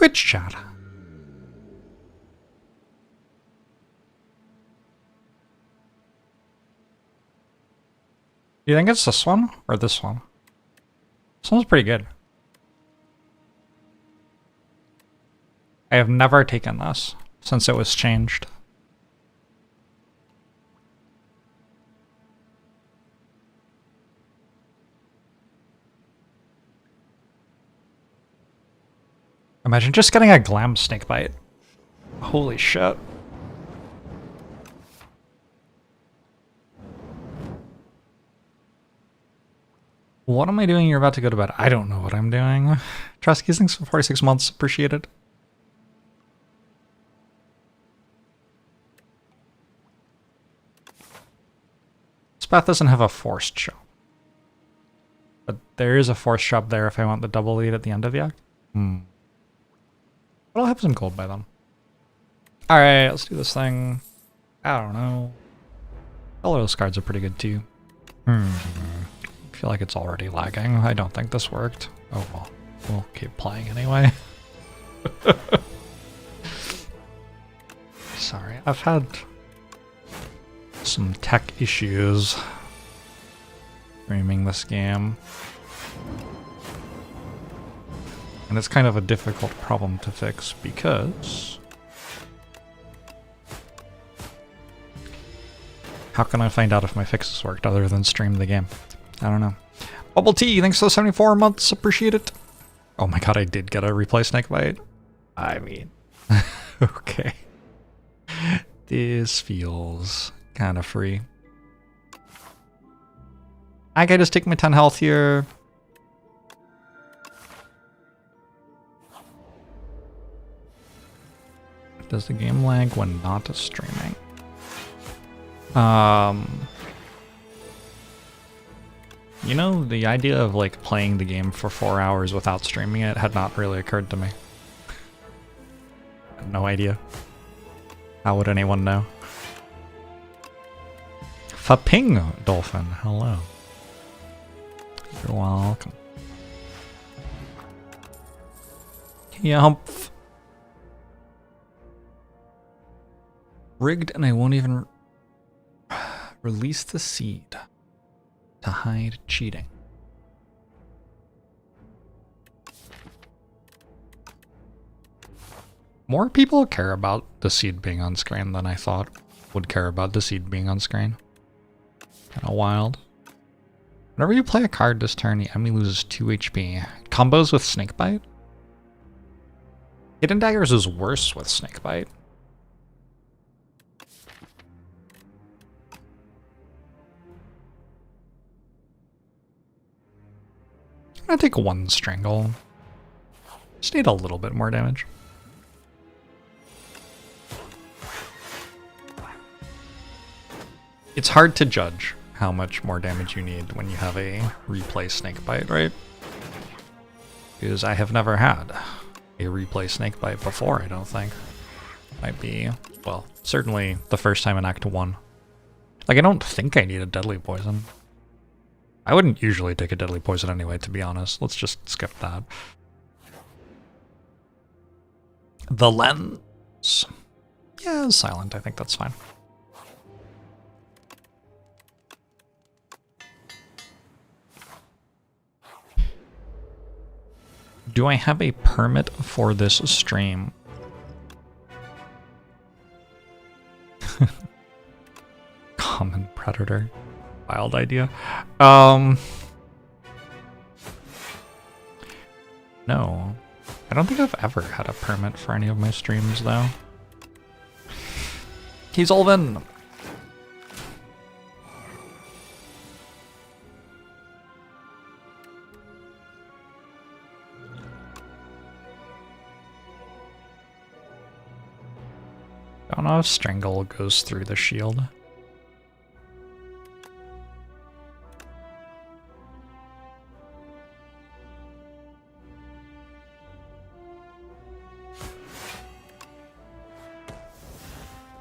Twitch chat. Do you think it's this one or this one? This one's pretty good. I have never taken this since it was changed. Imagine just getting a glam snake bite. Holy shit. What am I doing? You're about to go to bed. I don't know what I'm doing. Trusky, thanks for 46 months. Appreciate it. This path doesn't have a forced shop. But there is a forced shop there if I want the double lead at the end of the act. But I'll have some gold by then. Alright, let's do this thing. I don't know. All of those cards are pretty good too. I feel like it's already lagging. I don't think this worked. Oh well. We'll keep playing anyway. Sorry, I've had some tech issues streaming this game. And it's kind of a difficult problem to fix because how can I find out if my fixes worked other than stream the game? I don't know. Bubble Tea, thanks for the 74 months, appreciate it. Oh my god, I did get a replay snakebite. I mean, okay. This feels kind of free. I can just take my 10 health here. Does the game lag when not streaming? You know, the idea of like playing the game for 4 hours without streaming it had not really occurred to me. I have no idea. How would anyone know? Faping Dolphin, hello. You're welcome. Yump. Rigged and I won't even release the seed to hide cheating. More people care about the seed being on screen than I thought would care about the seed being on screen. Kinda wild. Whenever you play a card this turn, the enemy loses 2 HP. Combos with Snakebite? Hidden Daggers is worse with Snakebite. I'm gonna take 1 Strangle. Just need a little bit more damage. It's hard to judge how much more damage you need when you have a replay Snakebite, right? Because I have never had a replay Snakebite before, I don't think. Might be, well, certainly the first time in Act 1. Like, I don't think I need a Deadly Poison. I wouldn't usually take a Deadly Poison anyway, to be honest. Let's just skip that. The Lens. Yeah, silent. I think that's fine. Do I have a permit for this stream? Common Predator. Wild idea. No. I don't think I've ever had a permit for any of my streams, though. He's Olvin! I don't know if Strangle goes through the shield.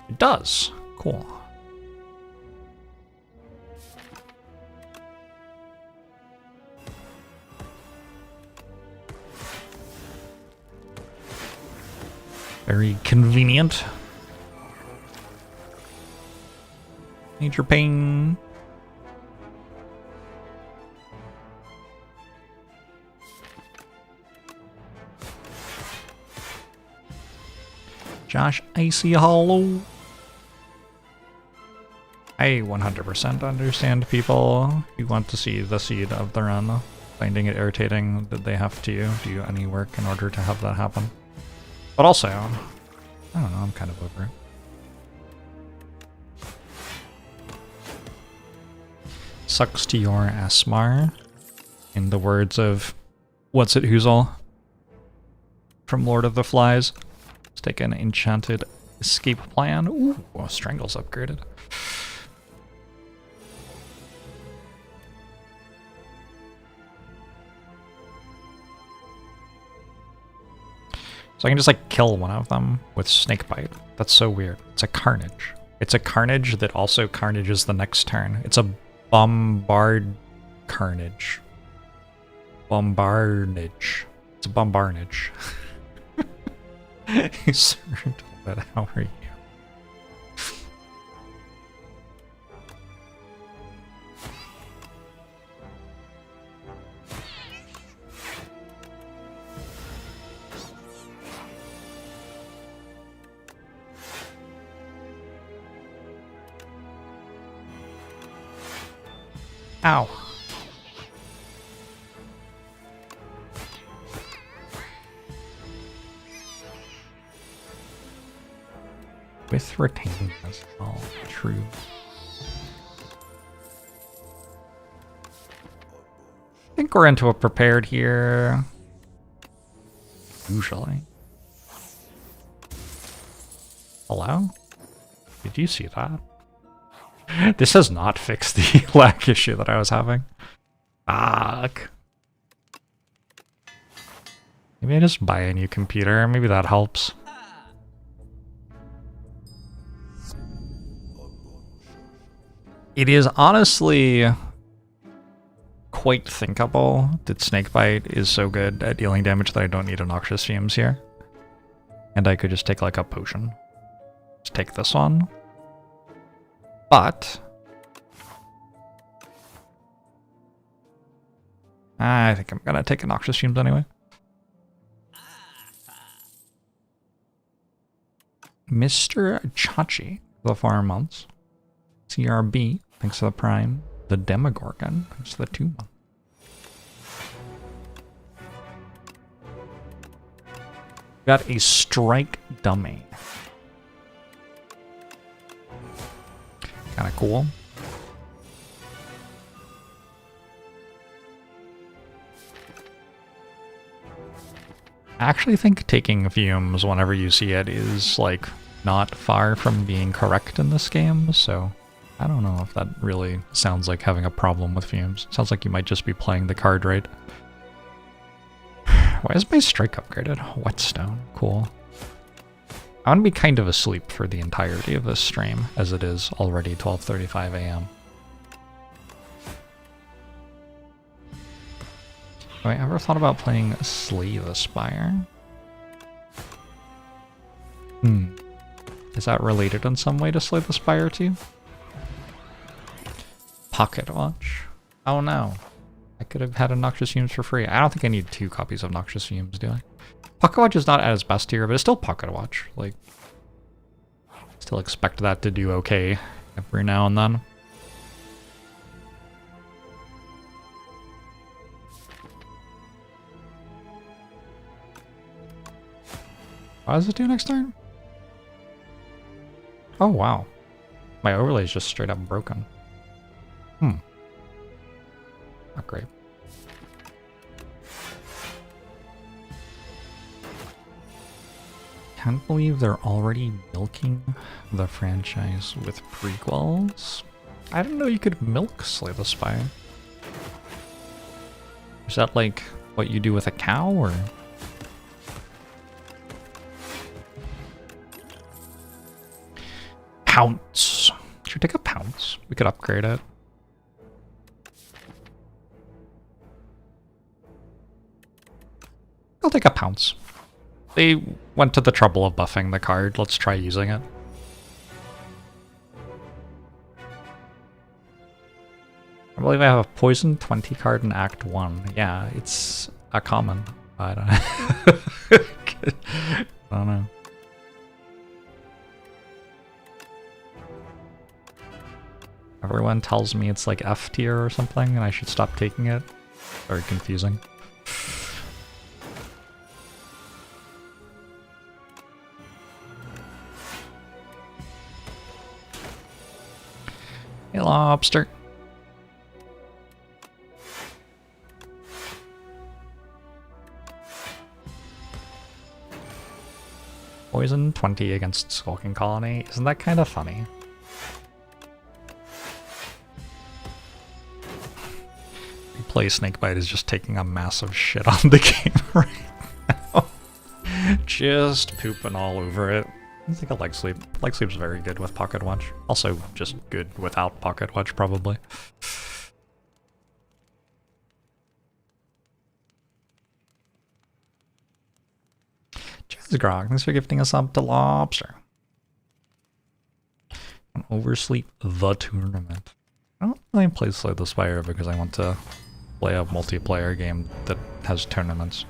It does. Cool. Very convenient. Major pain. Josh Icy Hollow. I 100% understand people who want to see the seed of the run, finding it irritating that they have to do any work in order to have that happen. But also, I don't know, I'm kind of over it. Sucks to your Asmar, in the words of What's It Whoozle from Lord of the Flies. Let's take an enchanted escape plan. Ooh, Strangle's upgraded. So I can just like kill one of them with Snakebite. That's so weird. It's a Carnage. It's a Carnage that also Carnages the next turn. It's a Bombard Carnage. Bombardage. It's a Bombardage. Sir, but how are you? Ow. With retaining as well. True. I think we're into a prepared here. Usually. Hello? Did you see that? This has not fixed the lag issue that I was having. Fuck. Maybe I just buy a new computer. Maybe that helps. It is honestly quite thinkable that Snakebite is so good at dealing damage that I don't need a Noxious Fumes here. And I could just take like a potion. Just take this one. But I think I'm gonna take a Noxious Fumes anyway. Mr. Chachi, the 4 months. CRB, thanks to the Prime. The Demogorgon, thanks to the 2 months. Got a Strike Dummy. Kind of cool. I actually think taking fumes whenever you see it is like not far from being correct in this game, so I don't know if that really sounds like having a problem with fumes. Sounds like you might just be playing the card right. Why is my strike upgraded? Whetstone, cool. I want to be kind of asleep for the entirety of this stream, as it is already 12:35 a.m. Have I ever thought about playing Slay the Spire? Is that related in some way to Slay the Spire too? Pocket Watch? Oh no. I could have had a Noxious Fumes for free. I don't think I need 2 copies of Noxious Fumes, do I? Pocket Watch is not at its best here, but it's still Pocket Watch. Like, still expect that to do okay every now and then. What does it do next turn? Oh wow. My overlay is just straight up broken. Not great. Can't believe they're already milking the franchise with prequels. I didn't know you could milk Slay the Spire. Is that like what you do with a cow, or? Pounce. Should we take a Pounce? We could upgrade it. I'll take a Pounce. They went to the trouble of buffing the card. Let's try using it. I believe I have a poison 20 card in Act 1. Yeah, it's a common. I don't I don't know. Everyone tells me it's like F tier or something and I should stop taking it. Very confusing. Hey, lobster. Poison 20 against Skulking Colony. Isn't that kind of funny? Play Snakebite is just taking a massive shit on the game right now. Just pooping all over it. I think a leg sweep. Leg sweep's very good with Pocket Watch. Also just good without Pocket Watch, probably. Cheers, Grog. Thanks for gifting us up to Lobster. Oversleep the tournament. I don't really play Slay the Spire because I want to play a multiplayer game that has tournaments.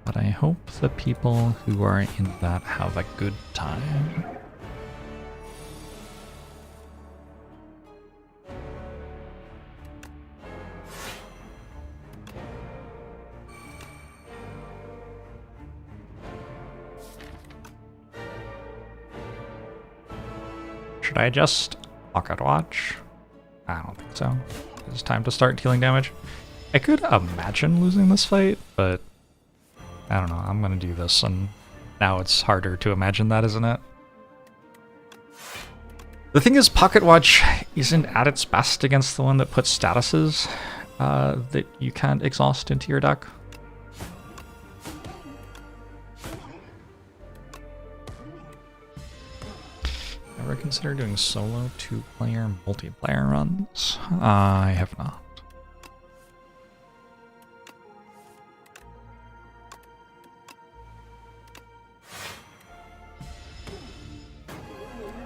But I hope the people who are in that have a good time. Should I just Pocket Watch? I don't think so. It's time to start dealing damage. I could imagine losing this fight, but I don't know. I'm gonna do this, and now it's harder to imagine that, isn't it? The thing is, Pocket Watch isn't at its best against the one that puts statuses that you can't exhaust into your deck. Ever consider doing solo 2-player multiplayer runs? I have not.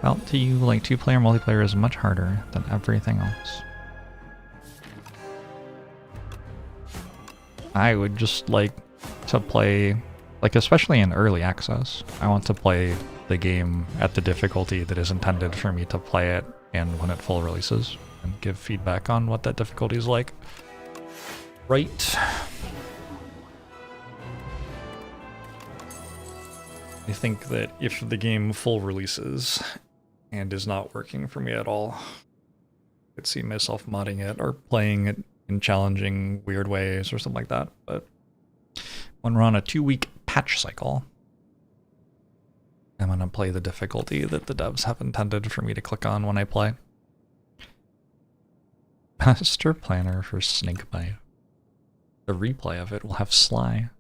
Well, to you, like, 2-player multiplayer is much harder than everything else. I would just like to play, like, especially in early access, I want to play the game at the difficulty that is intended for me to play it and when it full releases, and give feedback on what that difficulty is like. Right. I think that if the game full releases and is not working for me at all, I could see myself modding it or playing it in challenging weird ways or something like that. But when we're on a 2-week patch cycle, I'm gonna play the difficulty that the devs have intended for me to click on when I play. Master Planner for Snakebite. The replay of it will have Sly.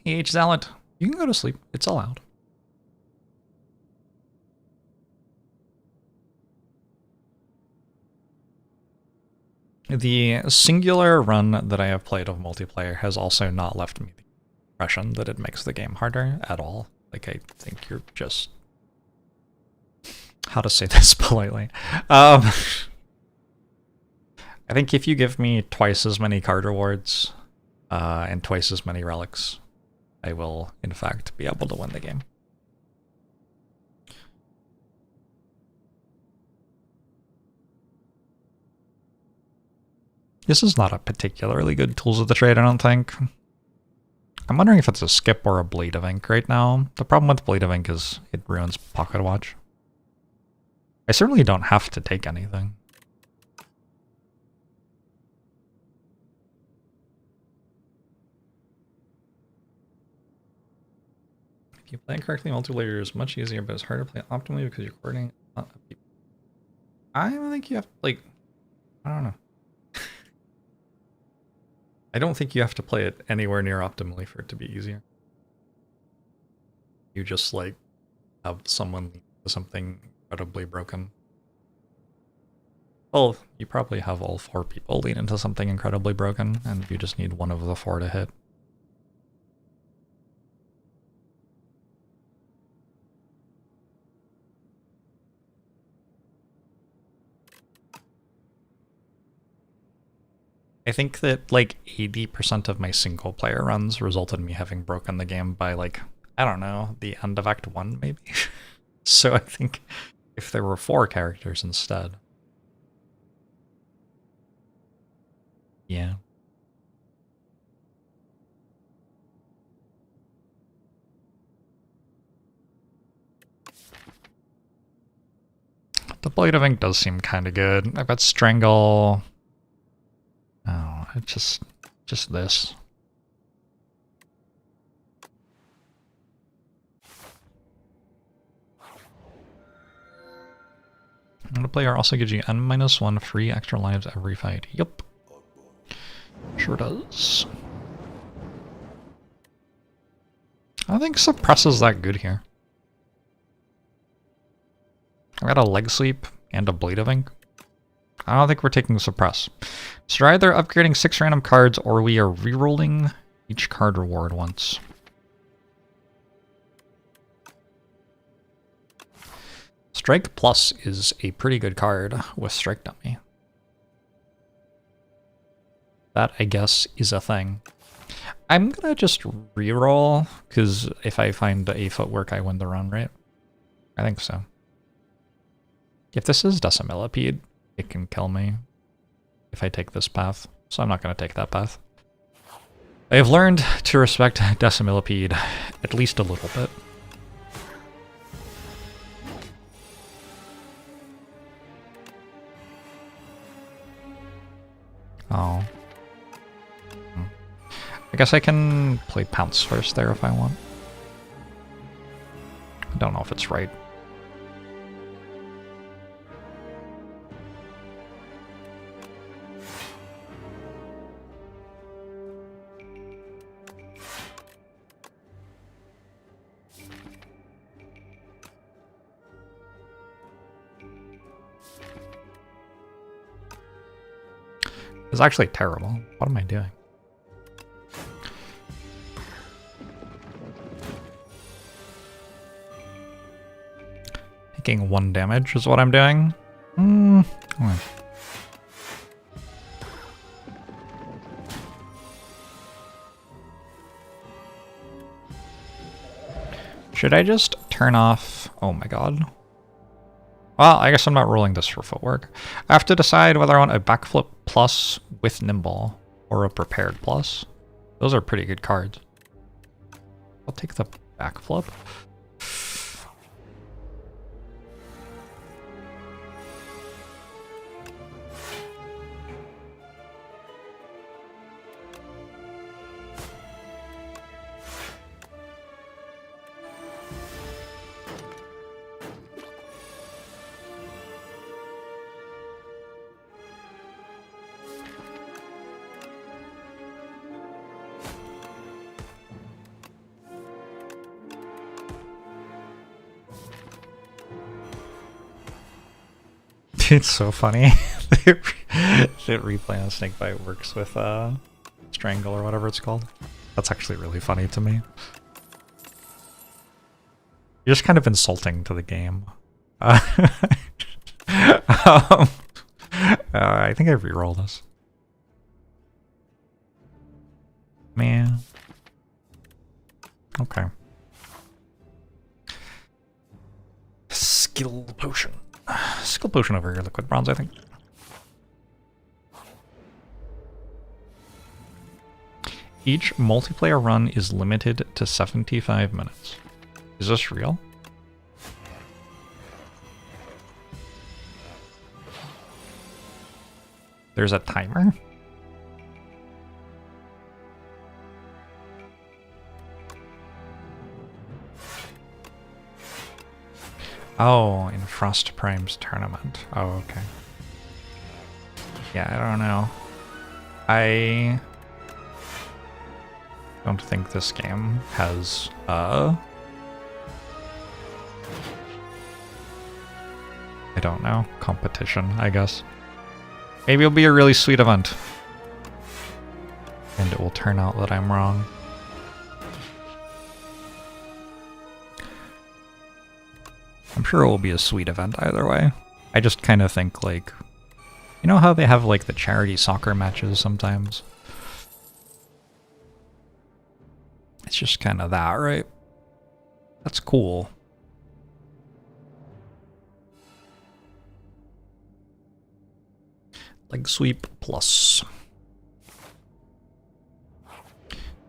Hey, H. Zealot, you can go to sleep. It's allowed. The singular run that I have played of multiplayer has also not left me the impression that it makes the game harder at all. Like, I think you're just... How to say this politely? I think if you give me twice as many card rewards and twice as many relics, I will, in fact, be able to win the game. This is not a particularly good Tools of the Trade, I don't think. I'm wondering if it's a skip or a Blade of Ink right now. The problem with Blade of Ink is it ruins Pocket Watch. I certainly don't have to take anything. If you play it correctly, multiplayer is much easier, but it's hard to play optimally because you're coordinating. I don't think you have, like, I don't know. I don't think you have to play it anywhere near optimally for it to be easier. You just, like, have someone lead to something incredibly broken. Well, you probably have all 4 people lean into something incredibly broken, and you just need one of the 4 to hit. I think that like 80% of my single player runs resulted in me having broken the game by like, I don't know, the end of Act 1 maybe? So I think if there were 4 characters instead. Yeah. The Blade of Ink does seem kind of good. I've got Strangle. Oh, it's just this. And the player also gives you N-1 free extra lives every fight. Yup. Sure does. I don't think Suppress is that good here. I've got a Leg Sweep and a Blade of Ink. I don't think we're taking Suppress. So we're either upgrading 6 random cards or we are rerolling each card reward once. Strike Plus is a pretty good card with Strike Dummy. That, I guess, is a thing. I'm gonna just reroll, because if I find a footwork, I win the run, right? I think so. If this is Decimillipede, it can kill me if I take this path, so I'm not gonna take that path. I have learned to respect Decimillipede at least a little bit. Oh. I guess I can play Pounce first there if I want. I don't know if it's right. It's actually terrible. What am I doing? Taking 1 damage is what I'm doing. Should I just turn off... Oh my god. Well, I guess I'm not rolling this for footwork. I have to decide whether I want a backflip plus with nimble or a prepared plus. Those are pretty good cards. I'll take the backflip. It's so funny that replay on Snakebite works with Strangle or whatever it's called. That's actually really funny to me. You're just kind of insulting to the game. I think I reroll this. Man. Okay. Skill potion. Skill potion over here, liquid bronze, I think. Each multiplayer run is limited to 75 minutes. Is this real? There's a timer? Oh, in Frost Prime's tournament. Oh, okay. Yeah, I don't know. I don't think this game has, I don't know, competition, I guess. Maybe it'll be a really sweet event. And it will turn out that I'm wrong. I'm sure it will be a sweet event either way. I just kind of think, like, you know how they have, like, the charity soccer matches sometimes? It's just kind of that, right? That's cool. Leg sweep plus.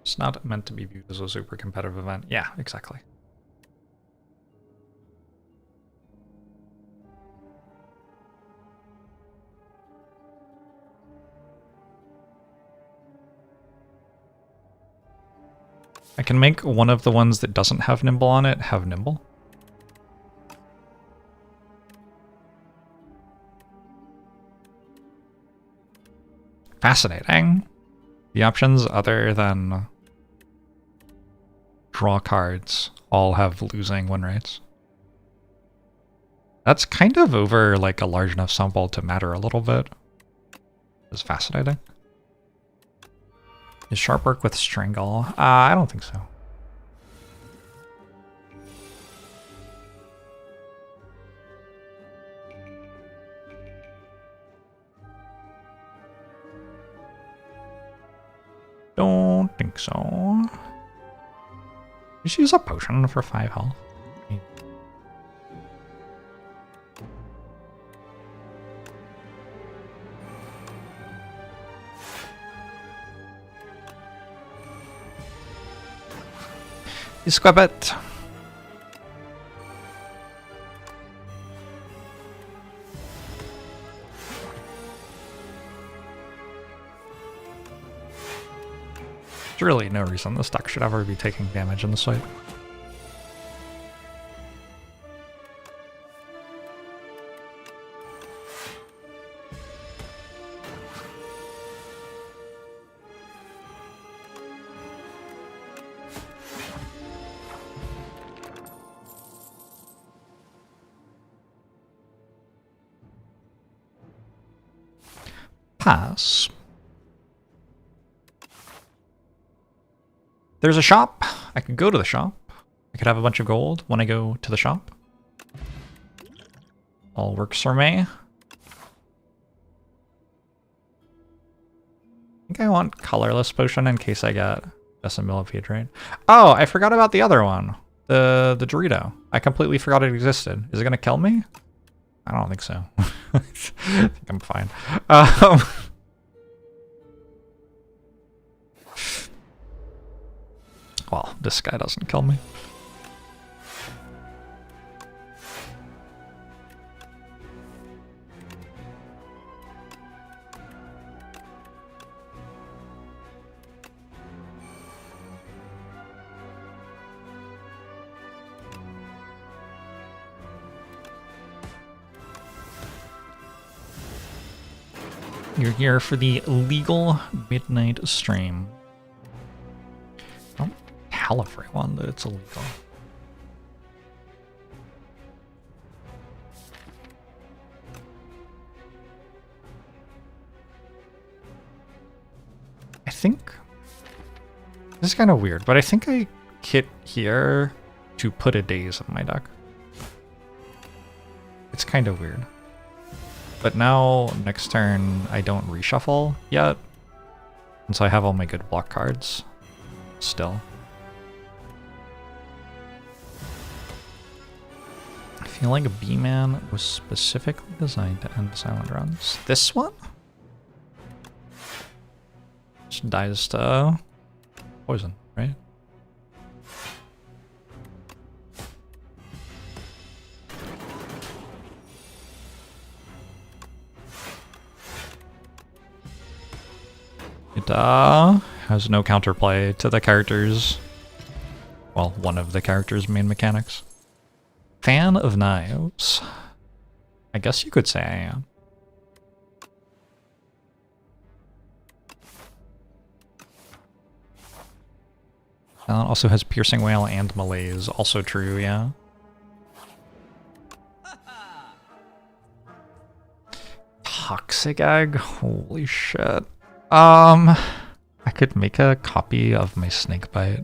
It's not meant to be viewed as a super competitive event. Yeah, exactly. I can make one of the ones that doesn't have nimble on it have nimble. Fascinating. The options other than draw cards all have losing win rates. That's kind of over like a large enough sample to matter a little bit. It's fascinating. Is sharp work with strangle? I don't think so. Don't think so. Just use a potion for 5 health. Squabbit. There's really no reason this deck should ever be taking damage in this fight. Pass. There's a shop. I could go to the shop. I could have a bunch of gold when I go to the shop. All works for me. I think I want colorless potion in case I get a millipede, right? Oh, I forgot about the other one. The Dorito. I completely forgot it existed. Is it gonna kill me? I don't think so. I think I'm fine. Well, this guy doesn't kill me. You're here for the legal midnight stream. Don't tell everyone that it's illegal. I think this is kind of weird, but I think I hit here to put a daze in my deck. It's kind of weird. But now, next turn, I don't reshuffle yet. And so I have all my good block cards still. I feel like B-Man was specifically designed to end silent runs. This one? Just dies to poison, right? It has no counterplay to the characters. Well, one of the characters' main mechanics. Fan of knives. I guess you could say I am. Also has piercing wail and malaise. Also true, yeah. toxic egg? Holy shit. I could make a copy of my snake bite.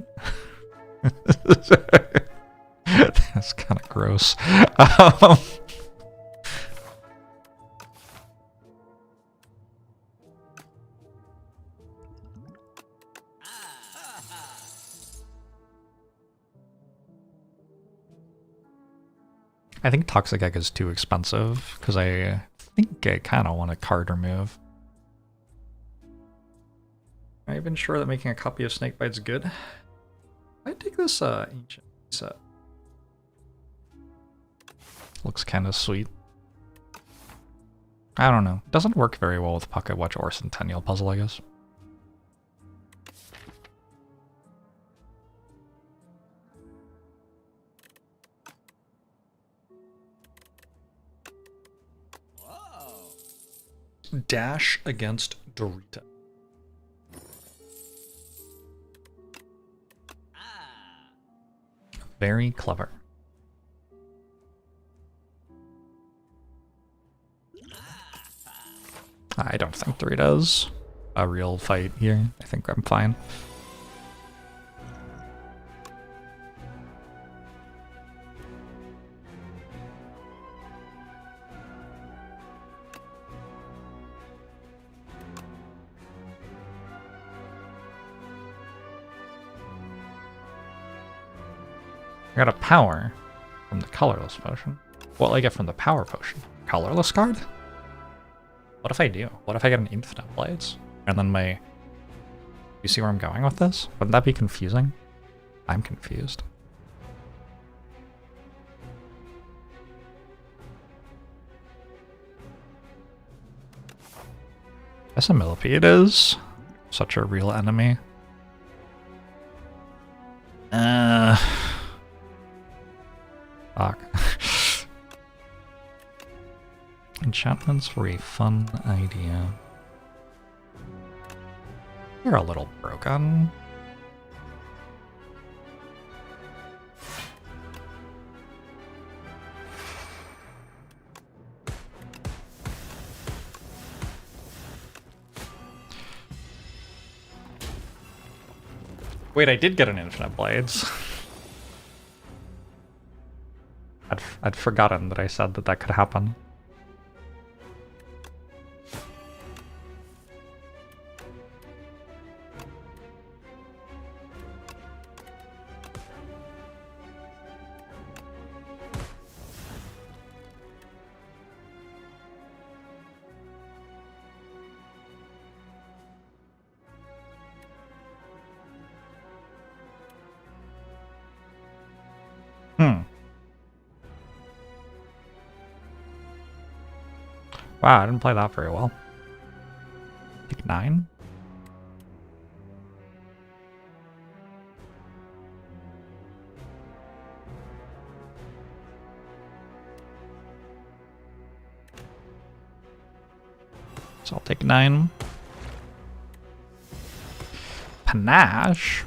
That's kind of gross. I think Toxic Egg is too expensive, because I think I kind of want a card remove. Am I even sure that making a copy of Snakebite's good? I'd take this ancient set. Looks kind of sweet. I don't know. It doesn't work very well with Pocket Watch or Centennial Puzzle, I guess. Dash against Dorita. Very clever. I don't think Dorita's a real fight here. I think I'm fine. I got a power from the colorless potion. What will I get from the power potion? Colorless card? What if I do? What if I get an infinite blades? And then my... You see where I'm going with this? Wouldn't that be confusing? I'm confused. Guess a millipede is such a real enemy. Fuck. Enchantments were a fun idea. You're a little broken. Wait, I did get an infinite blades. I'd forgotten that I said that that could happen. Wow, I didn't play that very well. Take 9? So I'll take 9. Panache.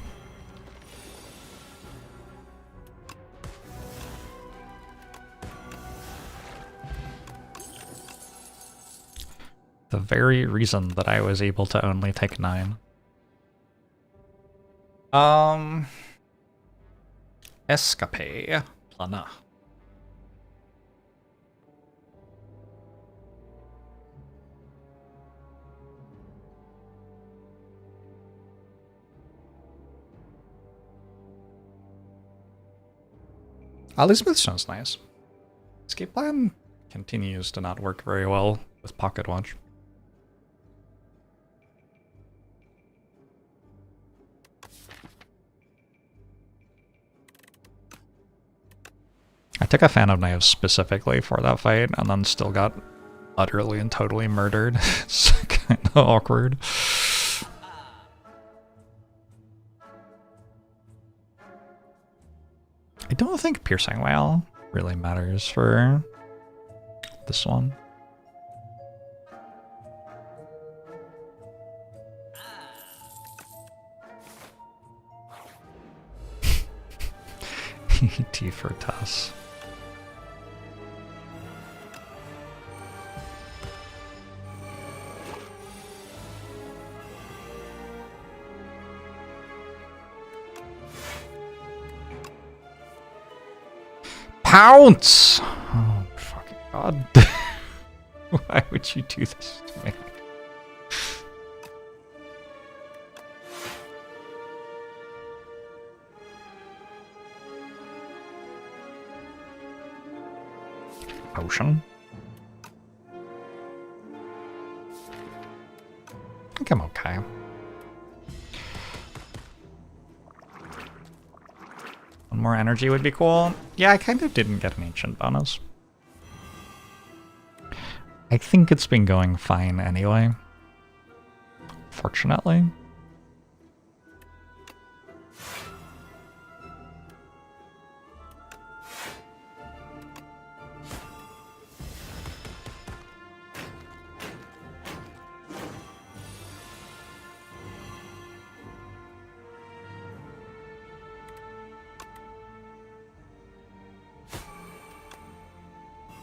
The very reason that I was able to only take 9. Escape. Plana. Ollie Smithstone's nice. Escape plan continues to not work very well with Pocket Watch. I took a Fan of Knives specifically for that fight, and then still got utterly and totally murdered. It's kind of awkward. I don't think Piercing Whale really matters for this one. T for Tuss. Pounce! Oh, fucking god. Why would you do this to me? Potion? I think I'm okay. One more energy would be cool. Yeah, I kind of didn't get an ancient bonus. I think it's been going fine anyway. Fortunately.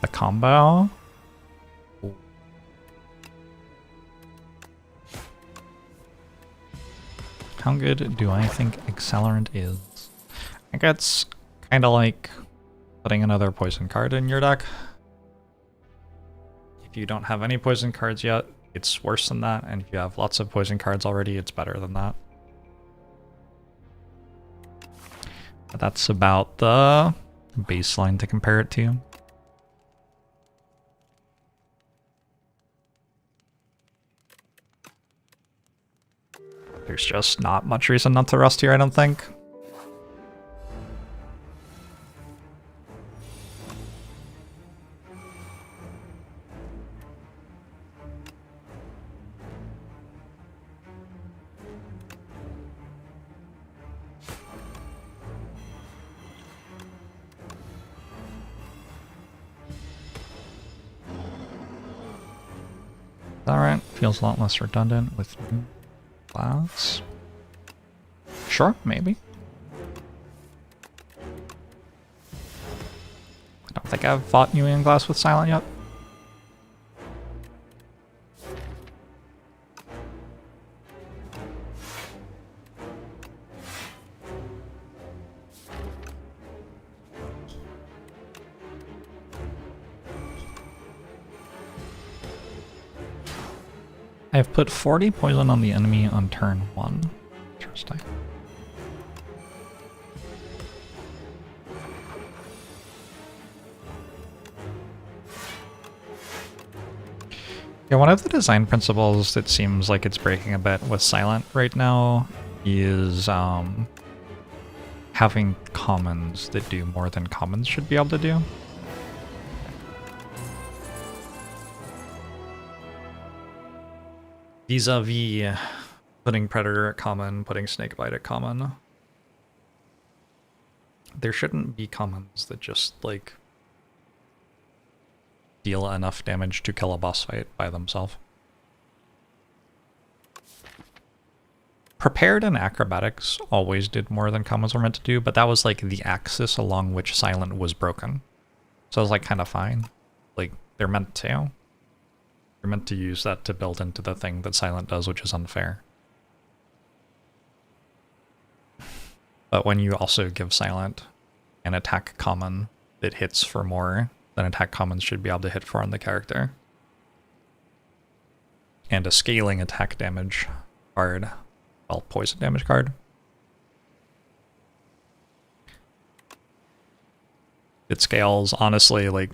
The combo. How good do I think Accelerant is? I think it's kind of like putting another poison card in your deck. If you don't have any poison cards yet, it's worse than that, and if you have lots of poison cards already, it's better than that. But that's about the baseline to compare it to. There's just not much reason not to rust here, I don't think. Alright, feels a lot less redundant with glass. Sure, maybe. I don't think I've fought New England Glass with Silent yet. I've put 40 poison on the enemy on turn 1. Interesting. Yeah, one of the design principles that seems like it's breaking a bit with Silent right now is having commons that do more than commons should be able to do. Vis-a-vis putting Predator at common, putting Snakebite at common. There shouldn't be commons that just, like, deal enough damage to kill a boss fight by themselves. Prepared and Acrobatics always did more than commons were meant to do, but that was, like, the axis along which Silent was broken. So it was, like, kind of fine. Like, they're meant to. You're meant to use that to build into the thing that Silent does, which is unfair. But when you also give Silent an attack common that hits for more than attack commons should be able to hit for on the character, and a scaling attack damage card, well, poison damage card, it scales, honestly, like,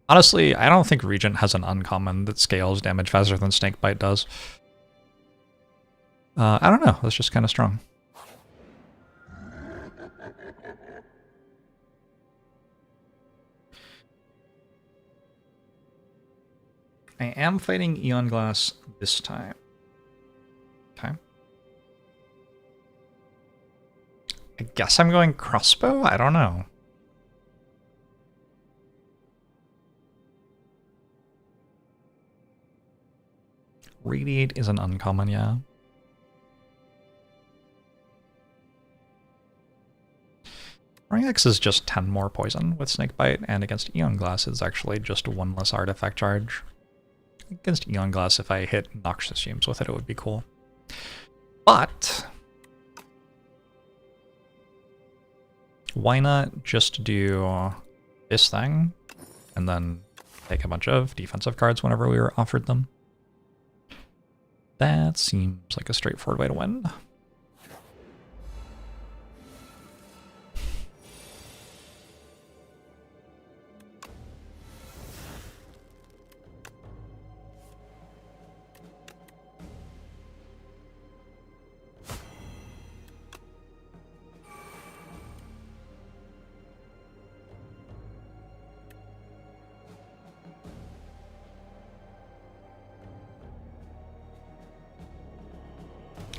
honestly, I don't think Regent has an uncommon that scales damage faster than Snakebite does. I don't know, that's just kind of strong. I am fighting Eon Glass this time. Okay. I guess I'm going crossbow? I don't know. Radiate is an uncommon, yeah. X is just 10 more poison with Snakebite, and against Eon Glass it's actually just one less artifact charge. Against Eon Glass, if I hit Noxious Fumes with it, it would be cool. But why not just do this thing, and then take a bunch of defensive cards whenever we were offered them. That seems like a straightforward way to win.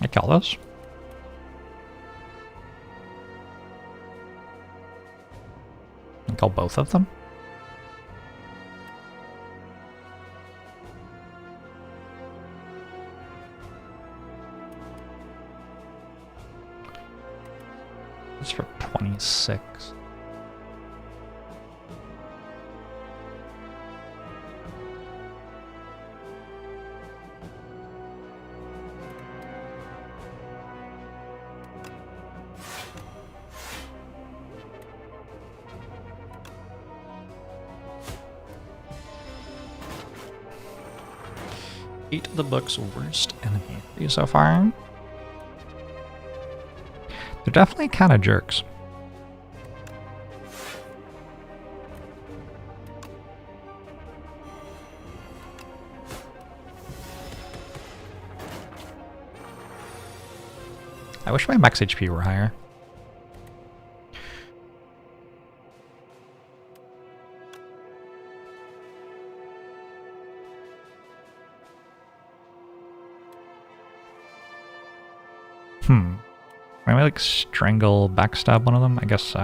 I kill this. I kill both of them. It's for 26. The book's worst enemy so far. They're definitely kind of jerks. I wish my max HP were higher. Can I like strangle, backstab one of them? I guess so.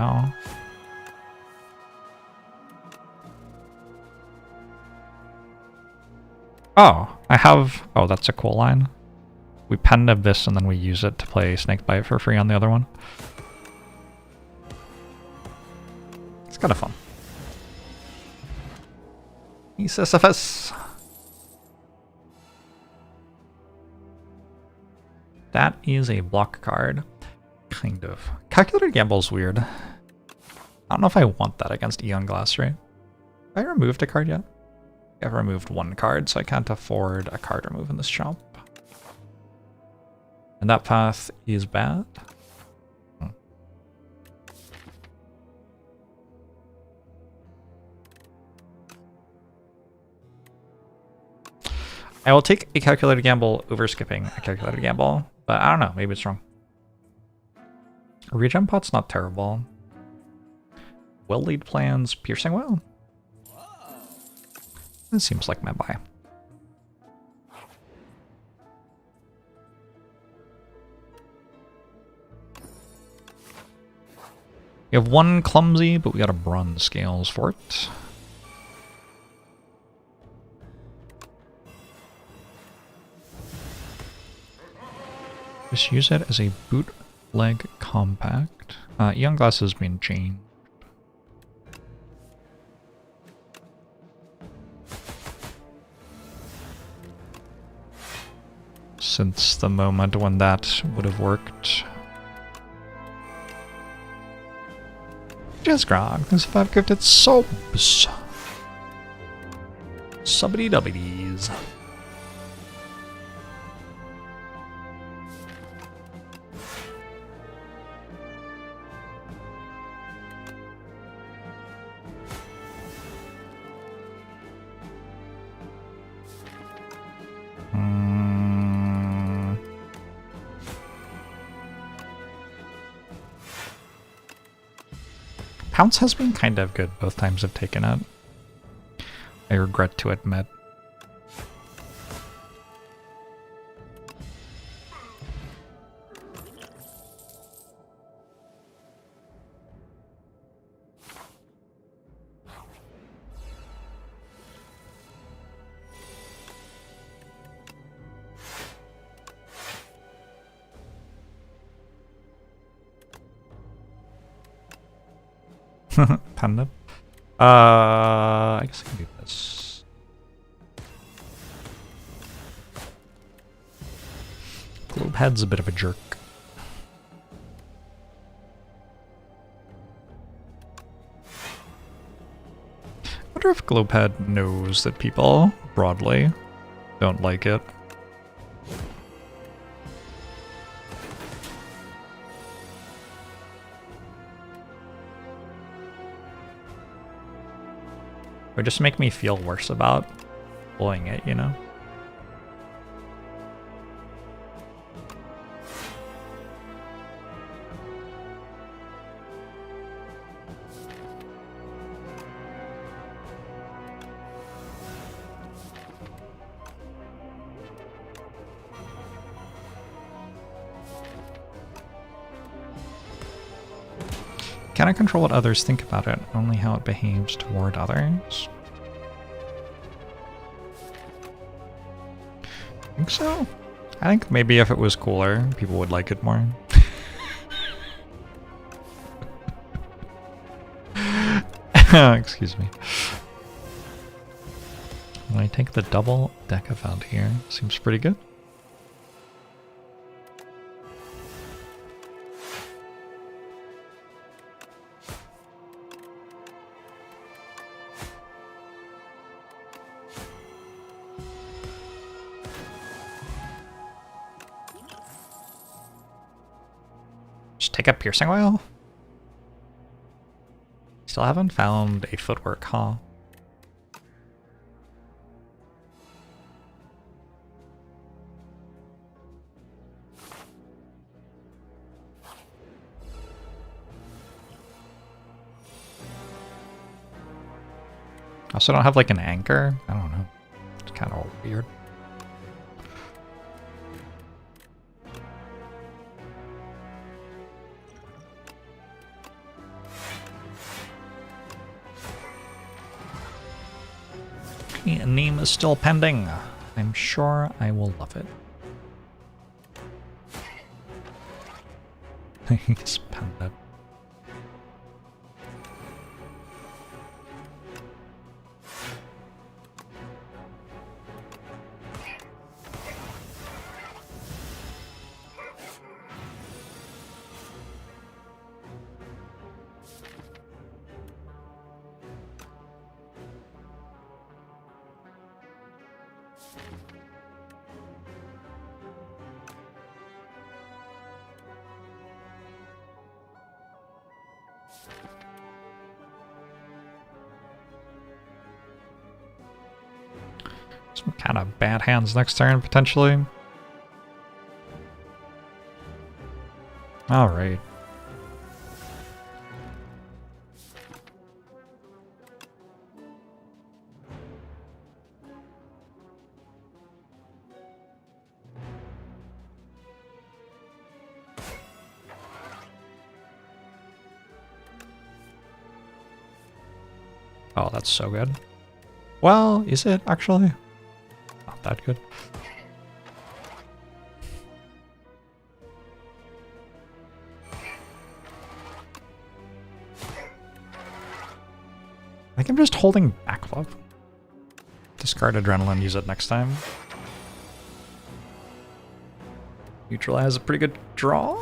Oh, I have... Oh, that's a cool line. We pen-nib this and then we use it to play Snakebite for free on the other one. It's kind of fun. Sisyphus. That is a block card. Kind of. Calculated Gamble's weird. I don't know if I want that against Eon Glass, right? Have I removed a card yet? I've removed one card, so I can't afford a card remove in this shop. And that path is bad. I will take a Calculated Gamble over skipping a Calculated Gamble, but I don't know, maybe it's wrong. Regen Pot's not terrible. Will lead plans, Piercing Well. This seems like my buy. We have one Clumsy, but we got a Bronze Scales for it. Just use it as a bootleg compact. Eon Glass has been changed. Since the moment when that would have worked. Just Grog, there's 5 gifted subs. Subbity dubbities. Pounce has been kind of good both times I've taken it. I regret to admit. Panda. I guess I can do this. Globehead's a bit of a jerk. wonder if Glowpad knows that people, broadly, don't like it. It would just make me feel worse about pulling it, you know? Cannot control what others think about it, only how it behaves toward others. I think so. I think maybe if it was cooler, people would like it more. Excuse me. When I take the double deck event here, seems pretty good. Take a piercing oil? Still haven't found a footwork, huh? Also don't have like an anchor? I don't know. It's kind of weird. A name is still pending. I'm sure I will love it. Spend that. Some kind of bad hands next turn, potentially. Alright. Oh, that's so good. Well, is it actually? Not that good. I think I'm just holding back love. Discard adrenaline, use it next time. Neutralize a pretty good draw.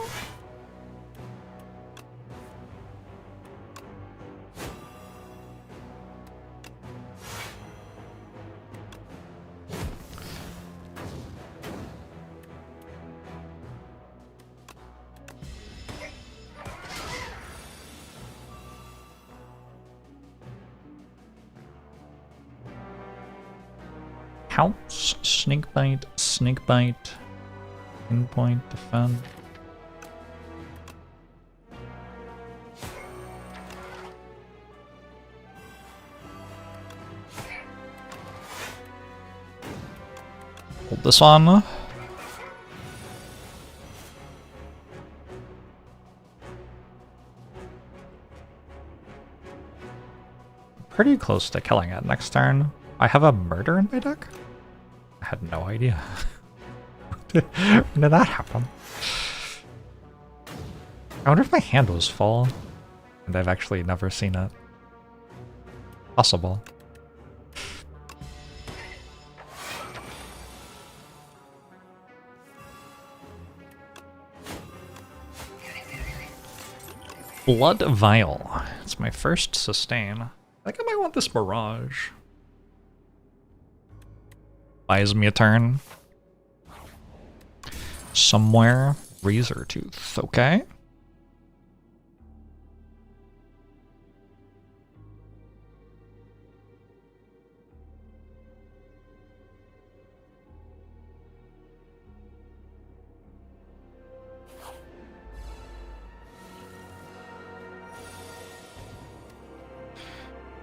Pounce, snake bite, pinpoint, defend. Hold this on. Pretty close to killing it next turn. I have a murder in my deck? I had no idea. When did that happen? I wonder if my hand was full and I've actually never seen it. Possible. Blood Vial. It's my first sustain. I think I might want this Mirage. Buys me a turn. Somewhere. Razor Tooth, okay.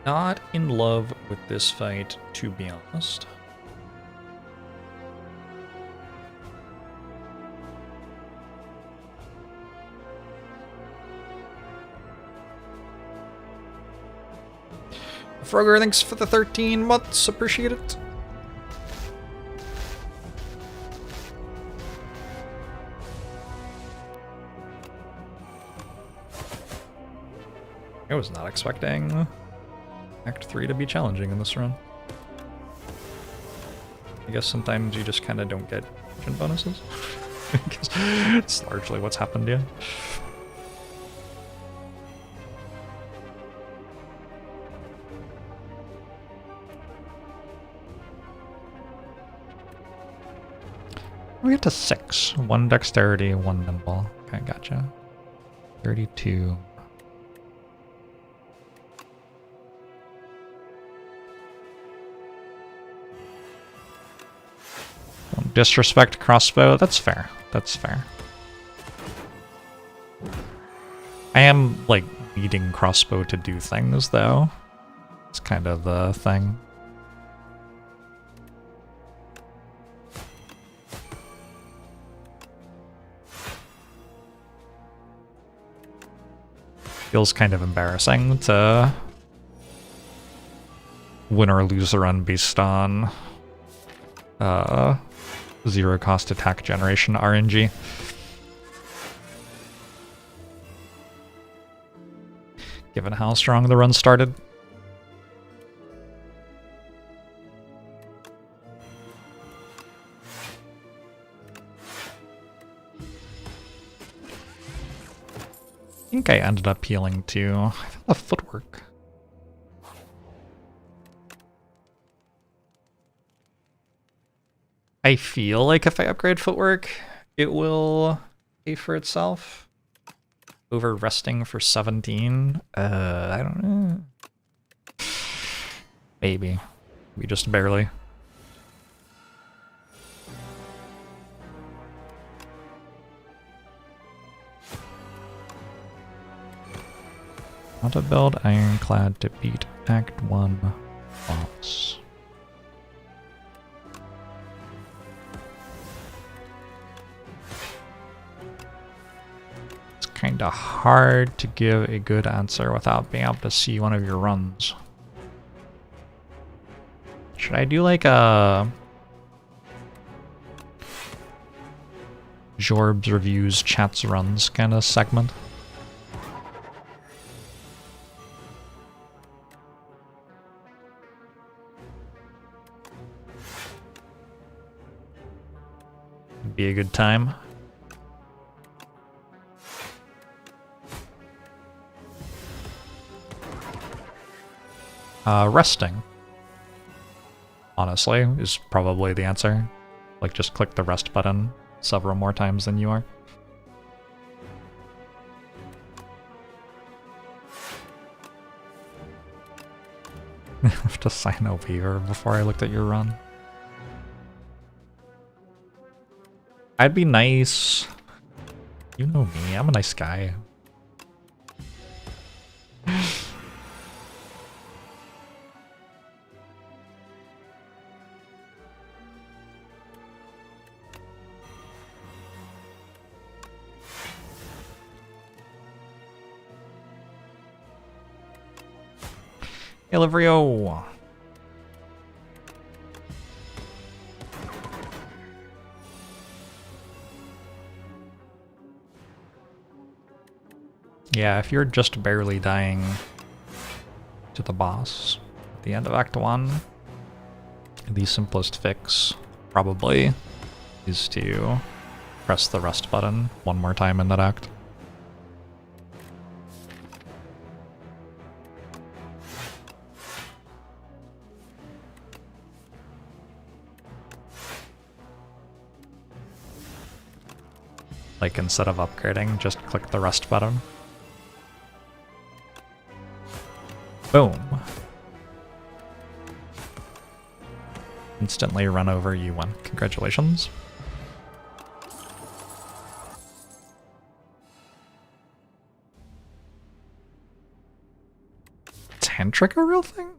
Not in love with this fight, to be honest. Frogger, thanks for the 13 months. Appreciate it. I was not expecting Act 3 to be challenging in this run. I guess sometimes you just kind of don't get engine bonuses. It's largely what's happened, yeah. We get to 6. 1 dexterity, 1 nimble. Okay, gotcha. 32. Don't disrespect crossbow. That's fair. That's fair. I am, like, needing crossbow to do things, though. It's kind of the thing. Feels kind of embarrassing to win or lose a run based on zero cost attack generation RNG. Given how strong the run started. I think I ended up healing to the footwork. I feel like if I upgrade footwork, it will pay for itself. Over resting for 17. I don't know. Maybe. Maybe just barely. How to build Ironclad to beat Act 1 boss. It's kinda hard to give a good answer without being able to see one of your runs. Should I do like a Jorbs reviews chats runs kind of segment? Be a good time. Resting, honestly, is probably the answer. Like, just click the rest button several more times than you are. I have to sign a waiver before I looked at your run. I'd be nice. You know me, I'm a nice guy. Hey, Livrio. Yeah, if you're just barely dying to the boss at the end of Act 1, the simplest fix probably is to press the rest button one more time in that act. Like, instead of upgrading, just click the rest button. Boom. Instantly run over U1. Congratulations. Is hand trick a real thing?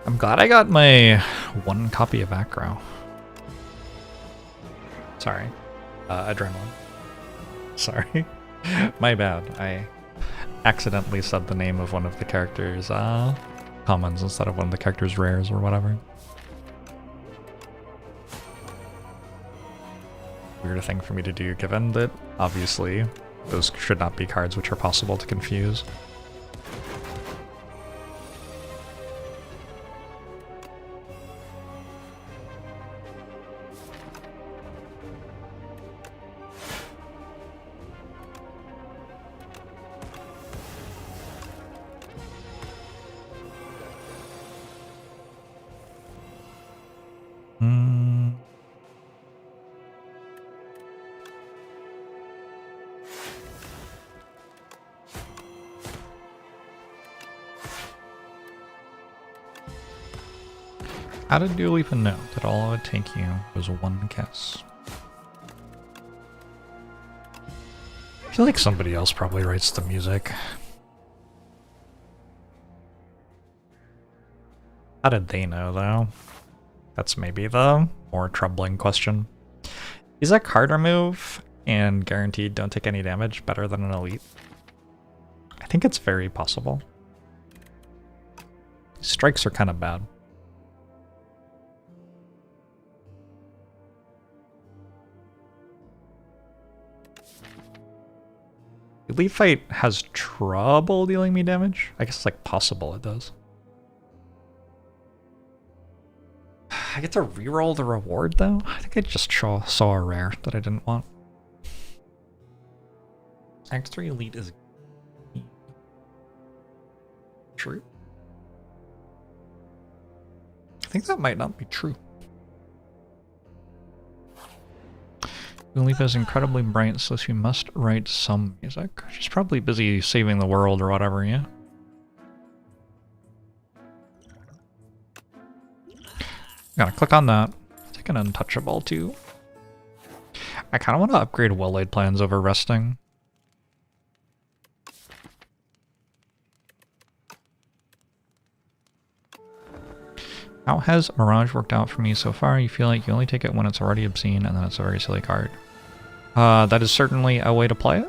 I'm glad I got my one copy of Acro. Sorry. Adrenaline. Sorry. My bad. I accidentally said the name of one of the characters' commons instead of one of the characters' rares or whatever. Weird thing for me to do, given that obviously those should not be cards which are possible to confuse. How did you even know that all it would take you was one kiss? I feel like somebody else probably writes the music. How did they know, though? That's maybe the more troubling question. Is that card remove and guaranteed don't take any damage better than an elite? I think it's very possible. Strikes are kind of bad. Elite Fight has trouble dealing me damage? I guess it's like possible it does. I get to reroll the reward though? I think I just saw a rare that I didn't want. Act 3 Elite is true. I think that might not be true. Elite is incredibly bright, so she must write some music. She's probably busy saving the world or whatever, yeah? Gotta click on that. Take an untouchable too. I kind of want to upgrade well-laid plans over resting. How has Mirage worked out for me so far? You feel like you only take it when it's already obscene, and then it's a very silly card. That is certainly a way to play it.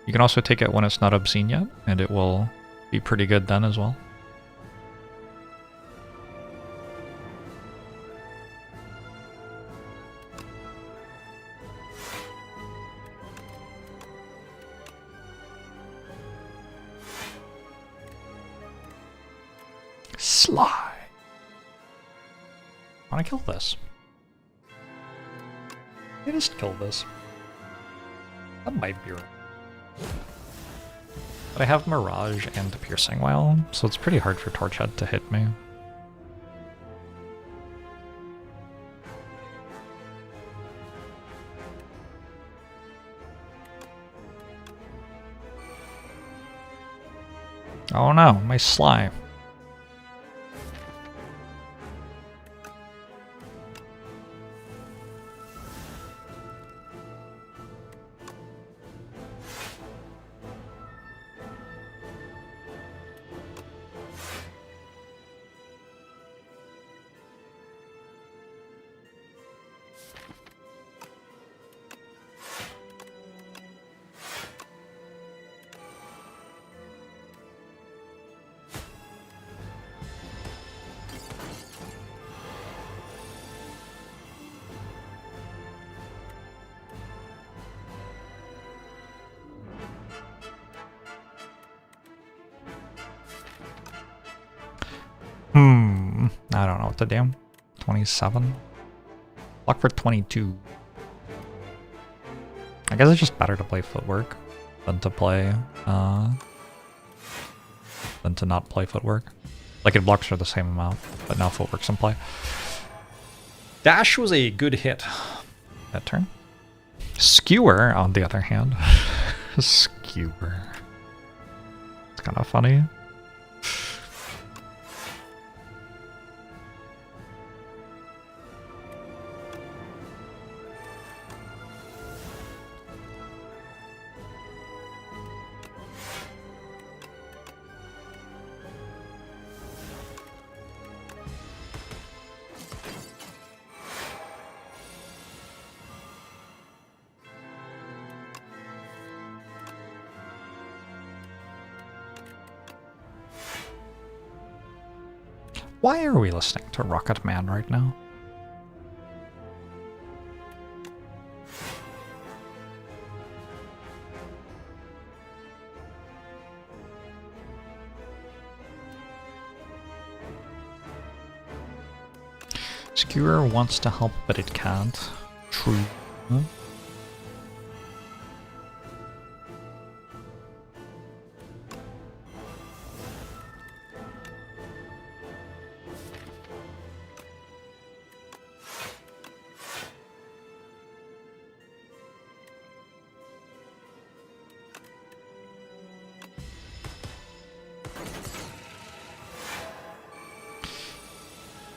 You can also take it when it's not obscene yet, and it will be pretty good then as well. Sly. I want to kill this. I just kill this. That might be right. But I have Mirage and Piercing Well, so it's pretty hard for Torchhead to hit me. Oh no, my Sly. I don't know what to do. 27. Block for 22. I guess it's just better to play footwork than to play, than to not play footwork. Like, it blocks for the same amount, but now footwork's in play. Dash was a good hit that turn. Skewer, on the other hand. Skewer. It's kind of funny. Why are we listening to Rocket Man right now? Skewer wants to help, but it can't. True. Huh?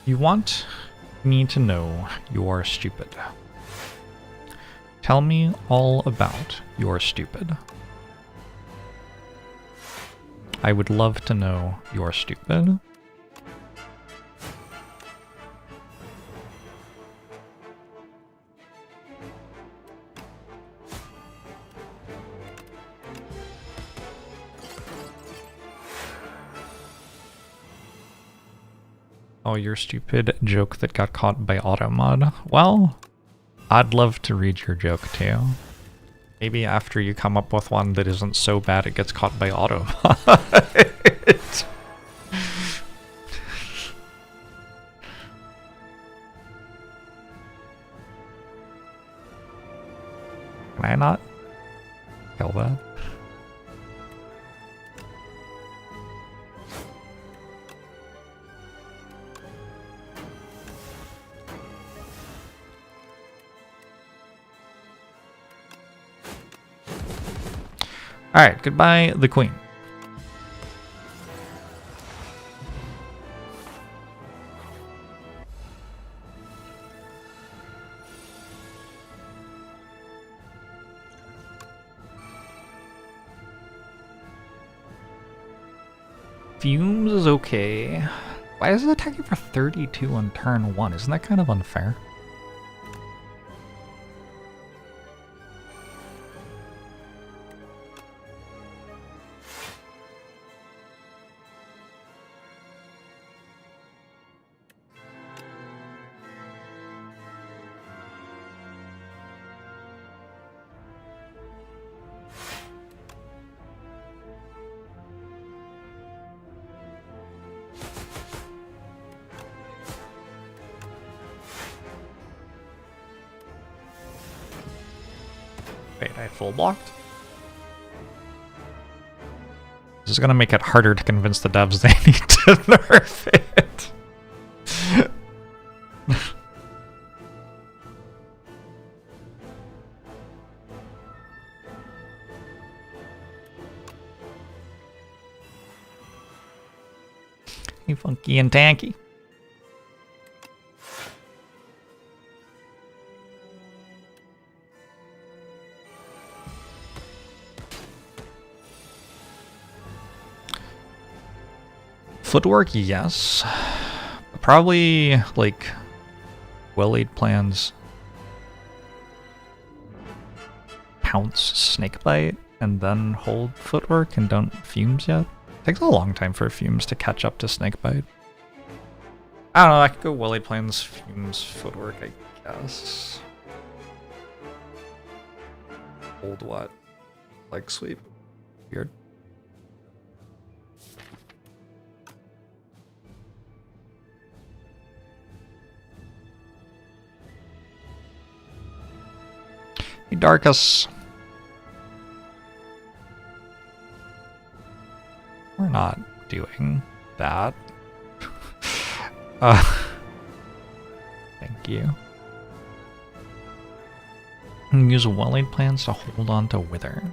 You want me to know you're stupid. Tell me all about you're stupid. I would love to know you're stupid. Oh, you're stupid joke that got caught by automod. Well, I'd love to read your joke too. Maybe after you come up with one that isn't so bad it gets caught by automod. Can I not kill that? Alright, goodbye, the queen. Fumes is okay. Why is it attacking for 32 on turn 1? Isn't that kind of unfair? Wait, I full blocked? This is gonna make it harder to convince the devs they need to nerf it. Hey, funky and tanky. Footwork, yes. Probably, like, well-laid plans. Pounce Snakebite, and then hold Footwork, and don't Fumes yet. Takes a long time for Fumes to catch up to Snakebite. I don't know, I could go well-laid plans, Fumes, Footwork, I guess. Hold what? Leg sweep? Weird. Hey, Darkus. We're not doing that. Thank you. Use well-laid plans to hold on to Wither.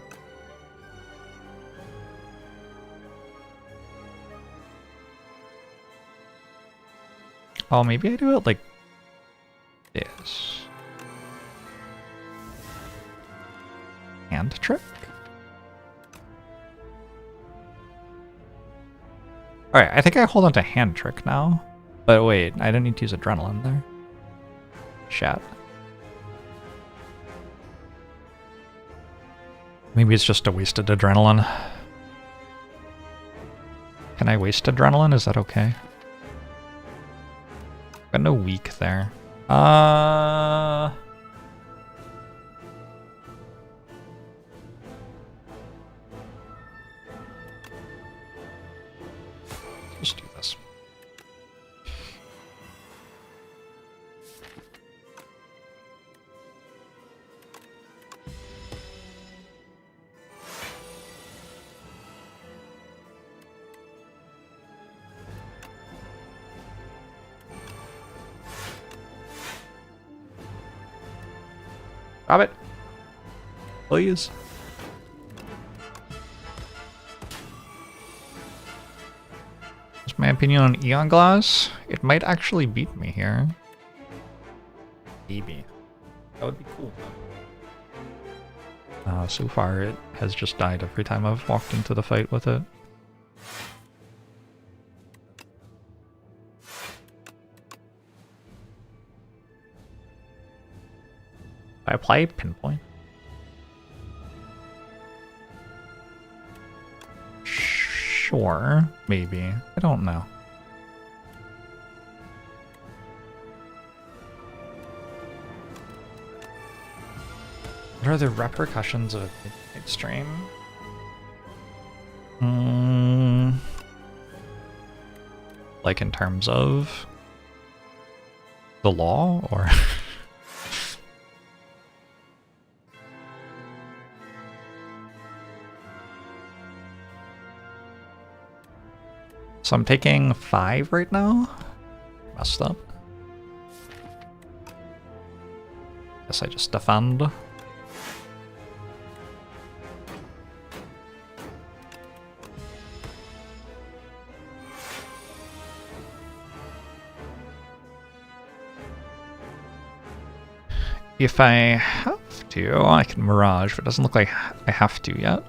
Oh, maybe I do it like this. Hand trick? Alright, I think I hold on to hand trick now. But wait, I didn't need to use adrenaline there. Shat. Maybe it's just a wasted adrenaline. Can I waste adrenaline? Is that okay? Got no weak there. Just do this. Grab it. Please. That's my opinion on Eon Glass. It might actually beat me here. Maybe. That would be cool. So far it has just died every time I've walked into the fight with it. I apply pinpoint. Sure, maybe. I don't know. What are the repercussions of a midnight stream? Like in terms of the law, or? So I'm taking 5 right now. Messed up. Guess I just defend. If I have to, I can Mirage, but it doesn't look like I have to yet.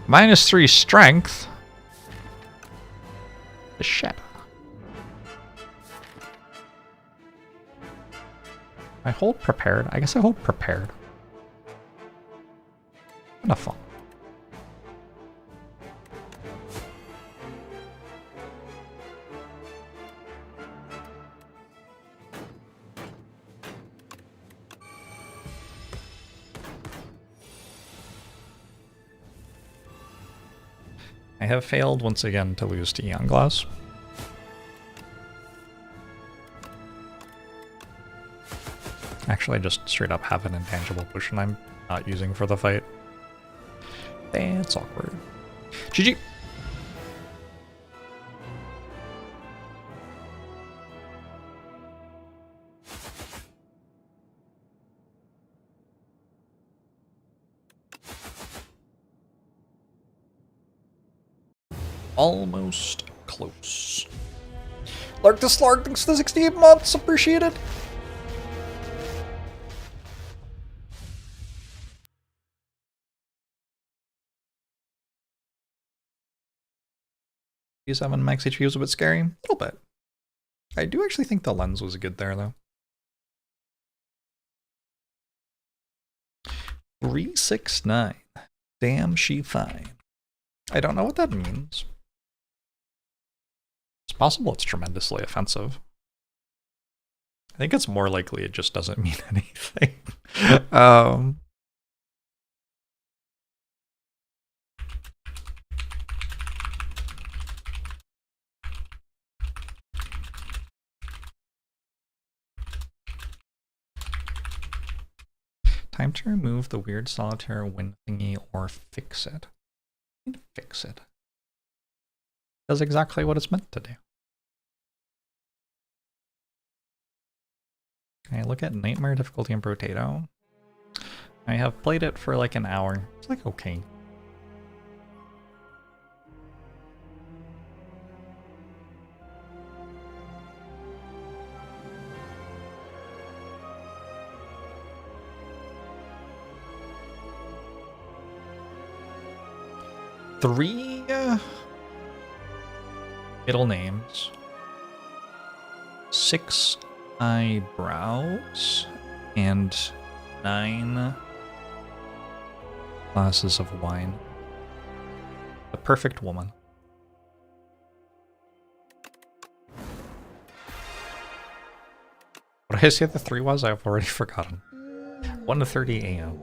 -3 strength. The shit. I hold prepared. I guess I hold prepared. Kind of fun. I have failed once again to lose to Eon Glass. Actually, I just straight up have an intangible potion I'm not using for the fight. That's awkward. GG! Almost close. Lark the Slark, thanks for the 68 months, appreciate it. P7 max HP was a bit scary. A little bit. I do actually think the lens was good there, though. 369. Damn she fine. I don't know what that means. It's possible it's tremendously offensive. I think it's more likely it just doesn't mean anything. Time to remove the weird solitaire win thingy or fix it. Fix it. Does exactly what it's meant to do. Okay, look at Nightmare difficulty and Potato. I have played it for like an hour. It's like okay. Three middle names, 6 eyebrows, and 9 glasses of wine. The perfect woman. What did I say the 3 was? I've already forgotten. 1:30 a.m.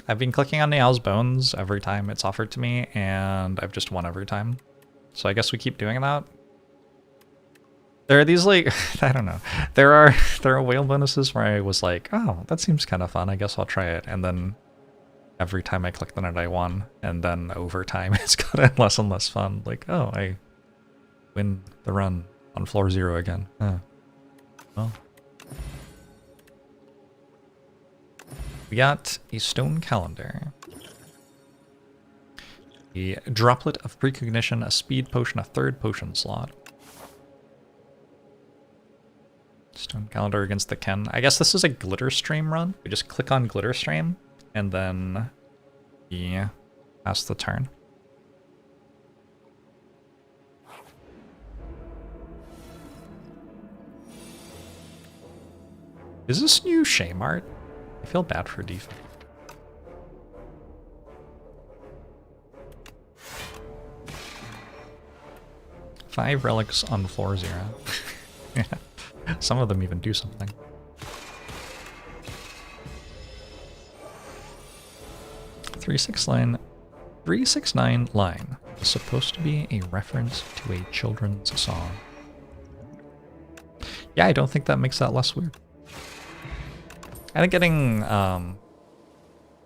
I've been clicking on Niall's bones every time it's offered to me, and I've just won every time. So I guess we keep doing that. There are these like, I don't know. There are whale bonuses where I was like, oh, that seems kind of fun. I guess I'll try it. And then every time I clicked on it, I won. And then over time, it's gotten less and less fun. Like, oh, I win the run on floor 0 again. Well. We got a stone calendar, a droplet of precognition, a speed potion, a 3rd potion slot. Stone calendar against the Ken. I guess this is a glitter stream run. We just click on glitter stream and then pass the turn. Is this new shame art? I feel bad for defense. Five relics on floor 0. Yeah. Some of them even do something. 369 line is supposed to be a reference to a children's song. Yeah, I don't think that makes that less weird. I think getting 9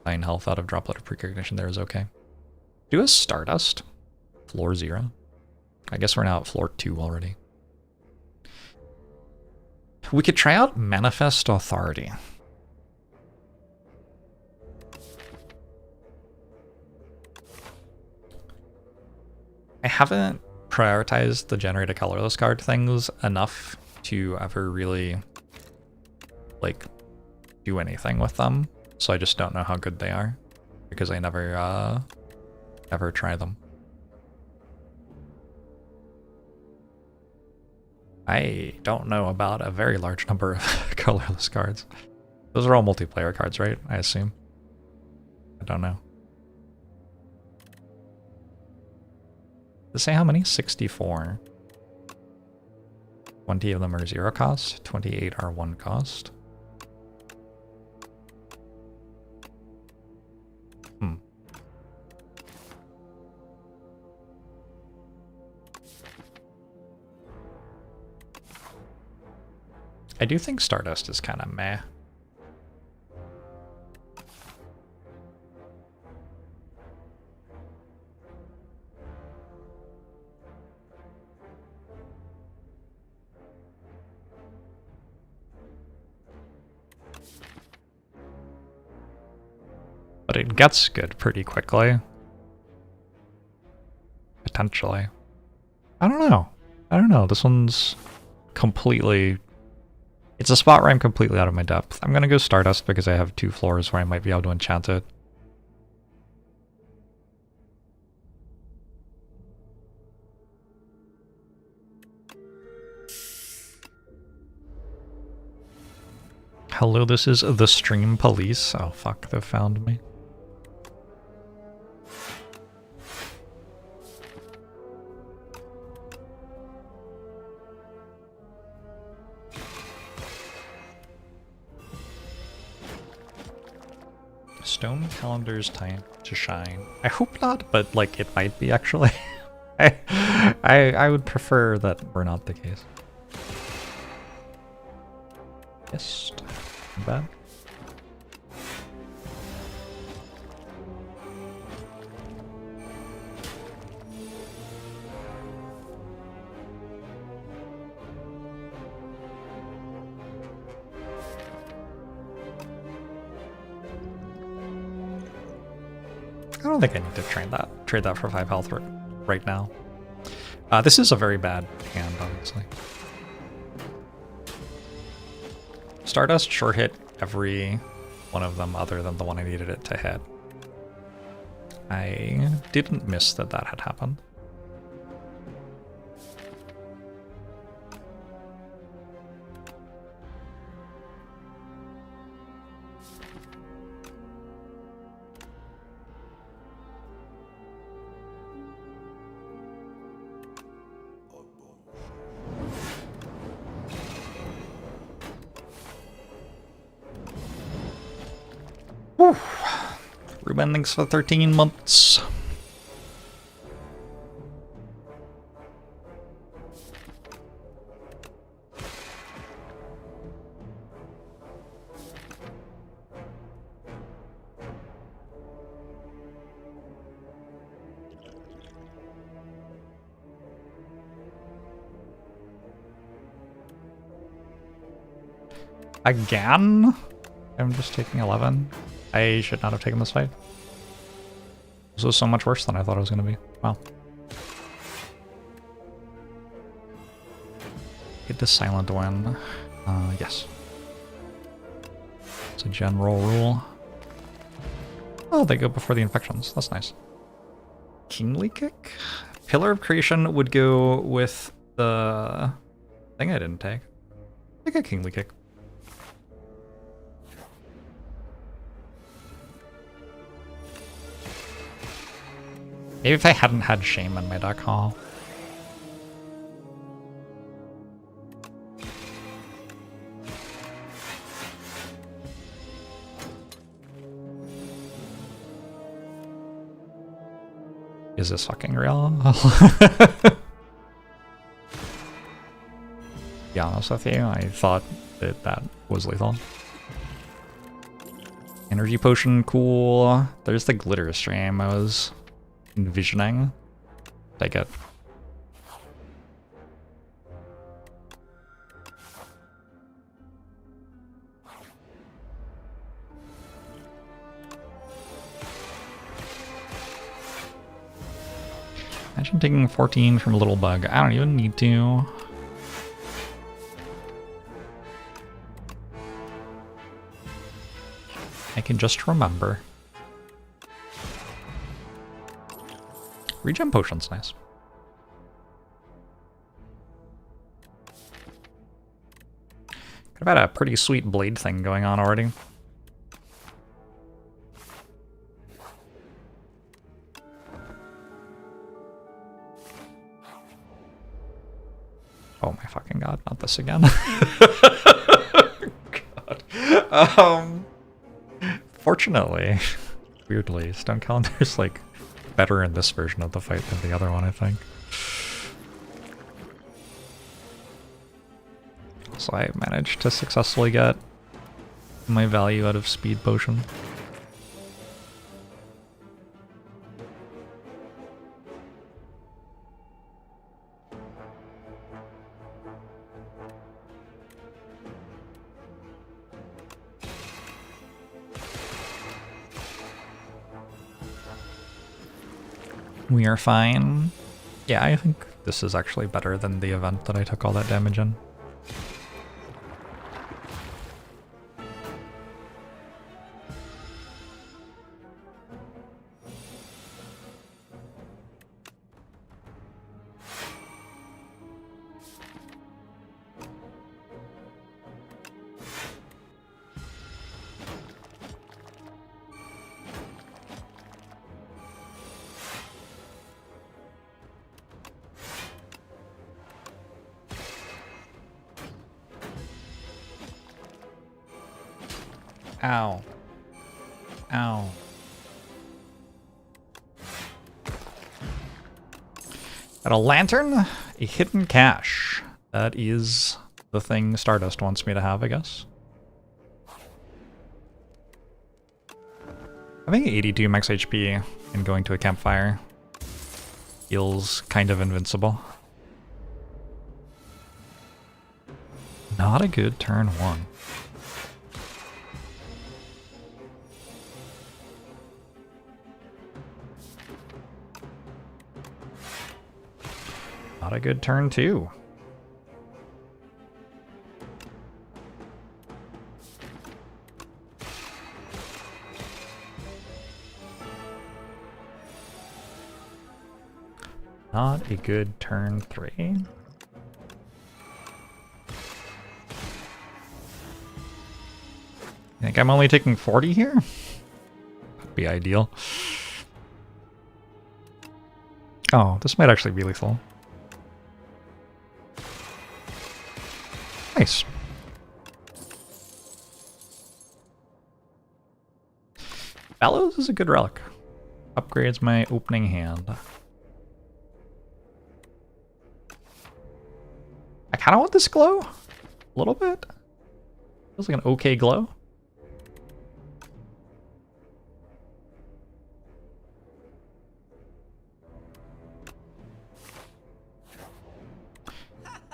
health out of droplet of precognition there is okay. Do a Stardust. Floor 0. I guess we're now at floor 2 already. We could try out Manifest Authority. I haven't prioritized the generate a colorless card things enough to ever really, like, do anything with them, so I just don't know how good they are because I never ever try them. I don't know about a very large number of colorless cards. Those are all multiplayer cards, right? I assume. I don't know. Does it say how many? 64. 20 of them are 0 cost, 28 are 1 cost. I do think Stardust is kind of meh. But it gets good pretty quickly. Potentially. I don't know. I don't know. This one's completely... It's a spot where I'm completely out of my depth. I'm gonna go Stardust because I have 2 floors where I might be able to enchant it. Hello, this is the stream police. Oh fuck, they found me. Stone calendar's time to shine. I hope not, but like it might be actually. I would prefer that we're not the case. Yes, bad. I don't think I need to trade that for 5 health right now. This is a very bad hand, obviously. Stardust sure hit every one of them other than the one I needed it to hit. I didn't miss that had happened. Whew. Ruben, thanks for 13 months. Again? I'm just taking 11. I should not have taken this fight. This was so much worse than I thought it was going to be. Wow. Get the silent win. Yes. It's a general rule. Oh, they go before the infections. That's nice. Kingly kick? Pillar of Creation would go with the thing I didn't take. Take a kingly kick. Maybe if I hadn't had Shame in my deck, huh? Is this fucking real? Be honest with you, I thought that was lethal. Energy potion, cool. There's the glitter stream I was envisioning. Take it. Imagine taking 14 from a little bug. I don't even need to. I can just remember. Regen potion's nice. Could have had a pretty sweet blade thing going on already. Oh my fucking god, not this again. God. Fortunately, weirdly, Stone Calendar's like better in this version of the fight than the other one, I think. So I managed to successfully get my value out of Speed Potion. We are fine. Yeah, I think this is actually better than the event that I took all that damage in. Ow. Ow. Got a lantern, a hidden cache. That is the thing Stardust wants me to have, I guess. Having 82 max HP and going to a campfire feels kind of invincible. Not a good turn one. Not a good turn two. Not a good turn three. I think I'm only taking 40 here? That'd be ideal. Oh, this might actually be lethal. Nice. Bellows is a good relic. Upgrades my opening hand. I kind of want this glow. A little bit. Feels like an okay glow.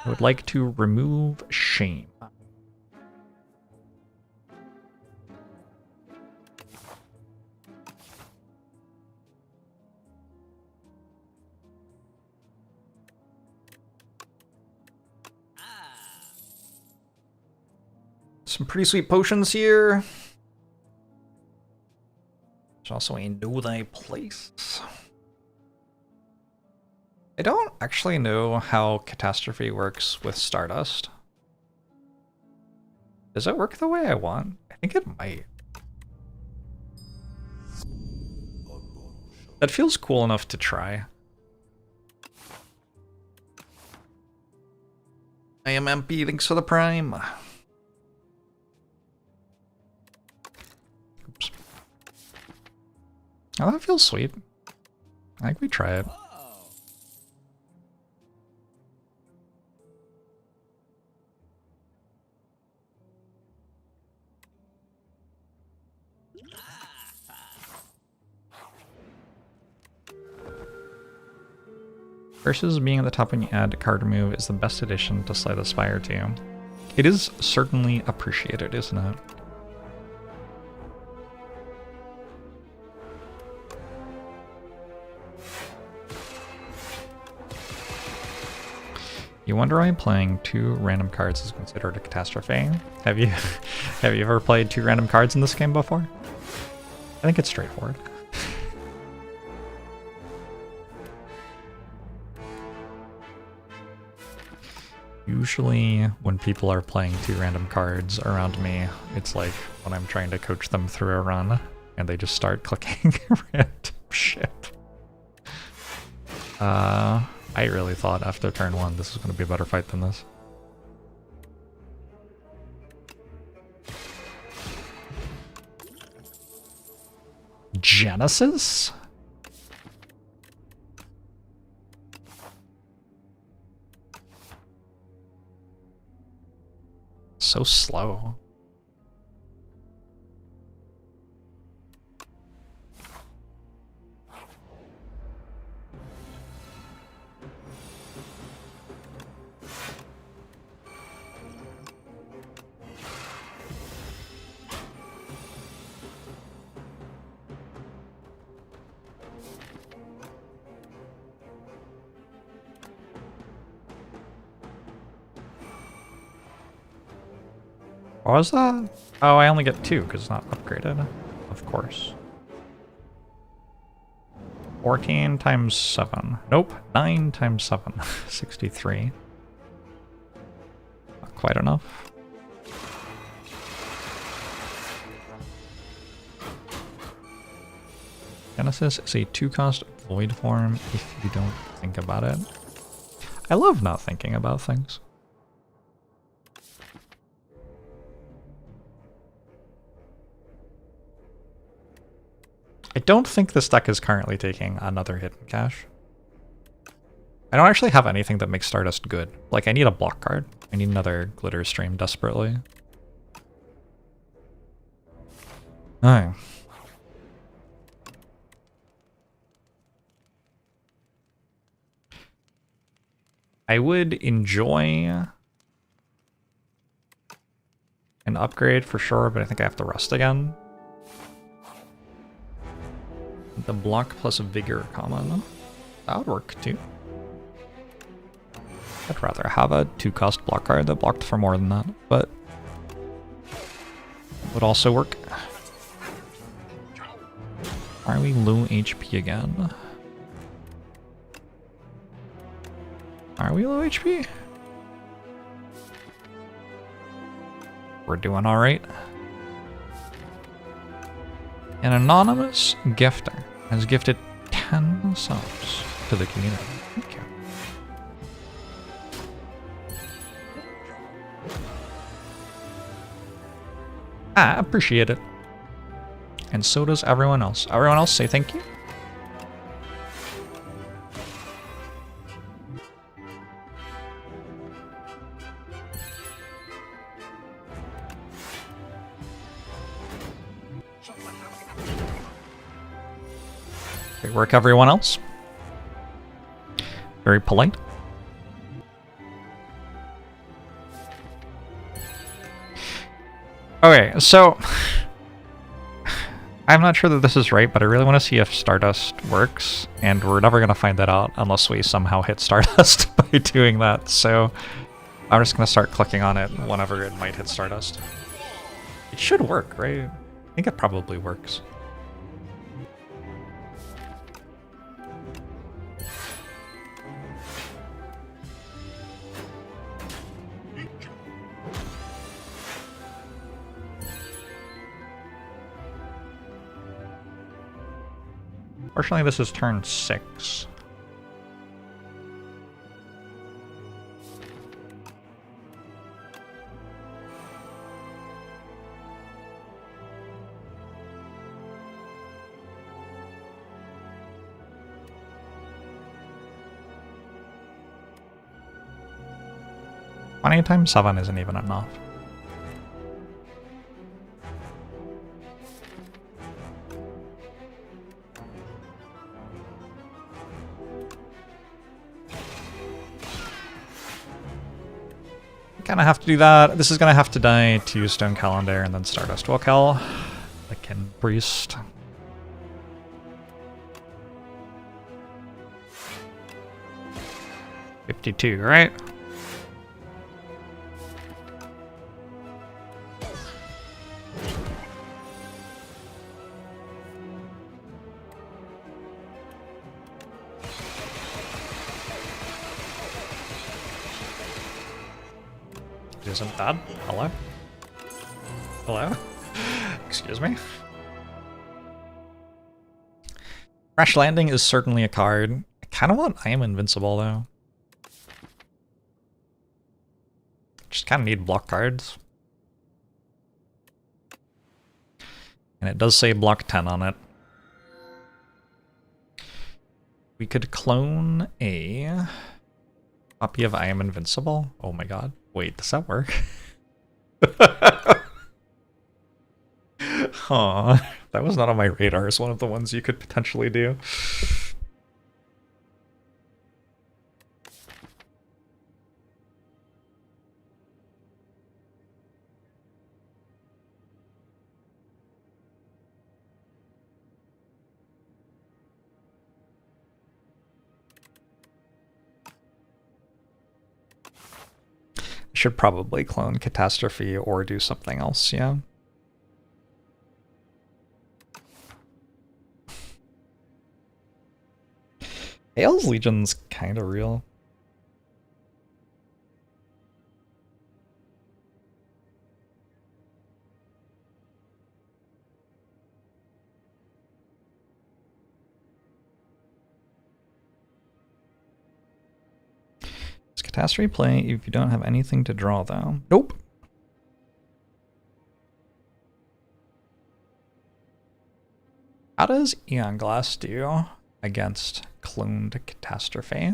I would like to remove shame. Some pretty sweet potions here. There's also a know thy place. I don't actually know how Catastrophe works with Stardust. Does it work the way I want? I think it might. That feels cool enough to try. I am MP, thanks for the prime. Oops. Oh, that feels sweet. I think we try it. Versus being at the top when you add a card move is the best addition to Slay the Spire to. It is certainly appreciated, isn't it? You wonder why playing 2 random cards is considered a catastrophe? Have you ever played 2 random cards in this game before? I think it's straightforward. Usually when people are playing 2 random cards around me, it's like when I'm trying to coach them through a run and they just start clicking random shit. I really thought after turn 1 this was going to be a better fight than this. Genesis? So slow. What was that? Oh, I only get 2 because it's not upgraded. Of course. 14 times 7. Nope. 9 times 7. 63. Not quite enough. Genesis is a 2-cost void form if you don't think about it. I love not thinking about things. don't think this deck is currently taking another hidden cache. I don't actually have anything that makes Stardust good. Like, I need a block card. I need another glitter stream desperately. Oh. I would enjoy an upgrade for sure, but I think I have to rest again. The block plus vigor common. That would work too. I'd rather have a 2-cost block card that blocked for more than that, but would also work. Are we low HP again? Are we low HP? We're doing alright. An anonymous gifter has gifted 10 subs to the community. Thank you. I appreciate it. And so does everyone else. Everyone else say thank you. Great work, everyone else. Very polite. Okay, so I'm not sure that this is right, but I really want to see if Stardust works, and we're never going to find that out unless we somehow hit Stardust by doing that, so I'm just going to start clicking on it whenever it might hit Stardust. It should work, right? I think it probably works. Fortunately, this is turn 6. Times 7 isn't even enough. Kind of have to do that. This is gonna have to die to Stone Calendar and then Stardust will kill the Kin Priest. $52, right? Isn't bad. Hello? Hello? Excuse me? Crash Landing is certainly a card. I kind of want I Am Invincible, though. Just kind of need block cards. And it does say block 10 on it. We could clone a copy of I Am Invincible. Oh my god. Wait, does that work? Huh. That was not on my radar as one of the ones you could potentially do. Should probably clone Catastrophe or do something else, yeah. Hale's Legion's kind of real. Catastrophe play if you don't have anything to draw, though. Nope. How does Eon Glass do against Cloned Catastrophe?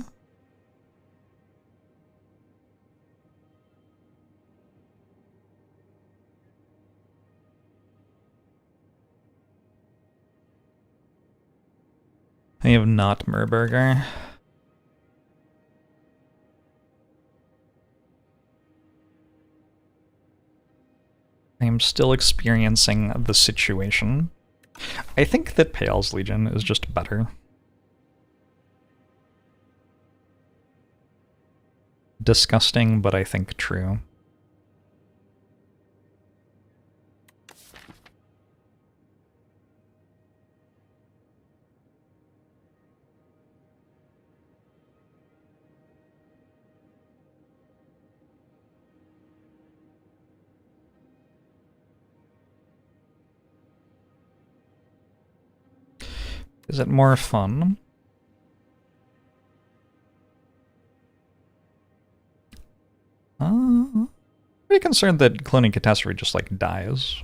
I have not Murburger. I am still experiencing the situation. I think that Pale's Legion is just better. Disgusting, but I think true. Is it more fun? Pretty concerned that Cloning Catastrophe just like dies.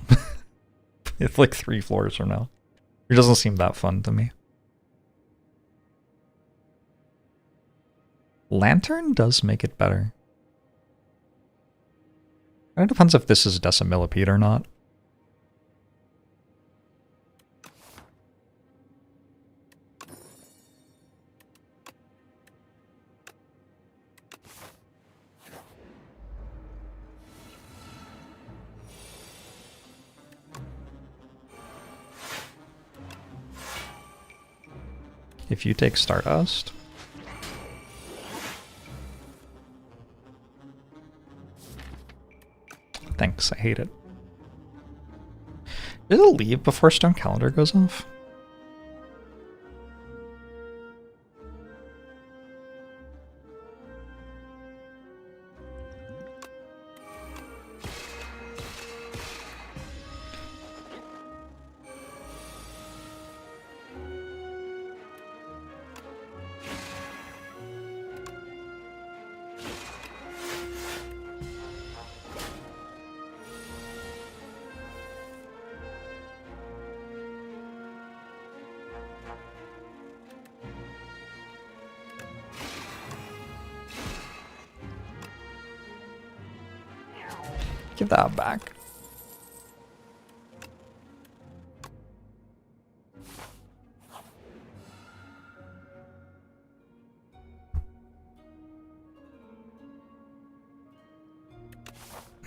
It's like 3 floors from now. It doesn't seem that fun to me. Lantern does make it better. It depends if this is Decimillipede or not. If you take Stardust... Thanks, I hate it. Did it leave before Stone Calendar goes off? Give that back.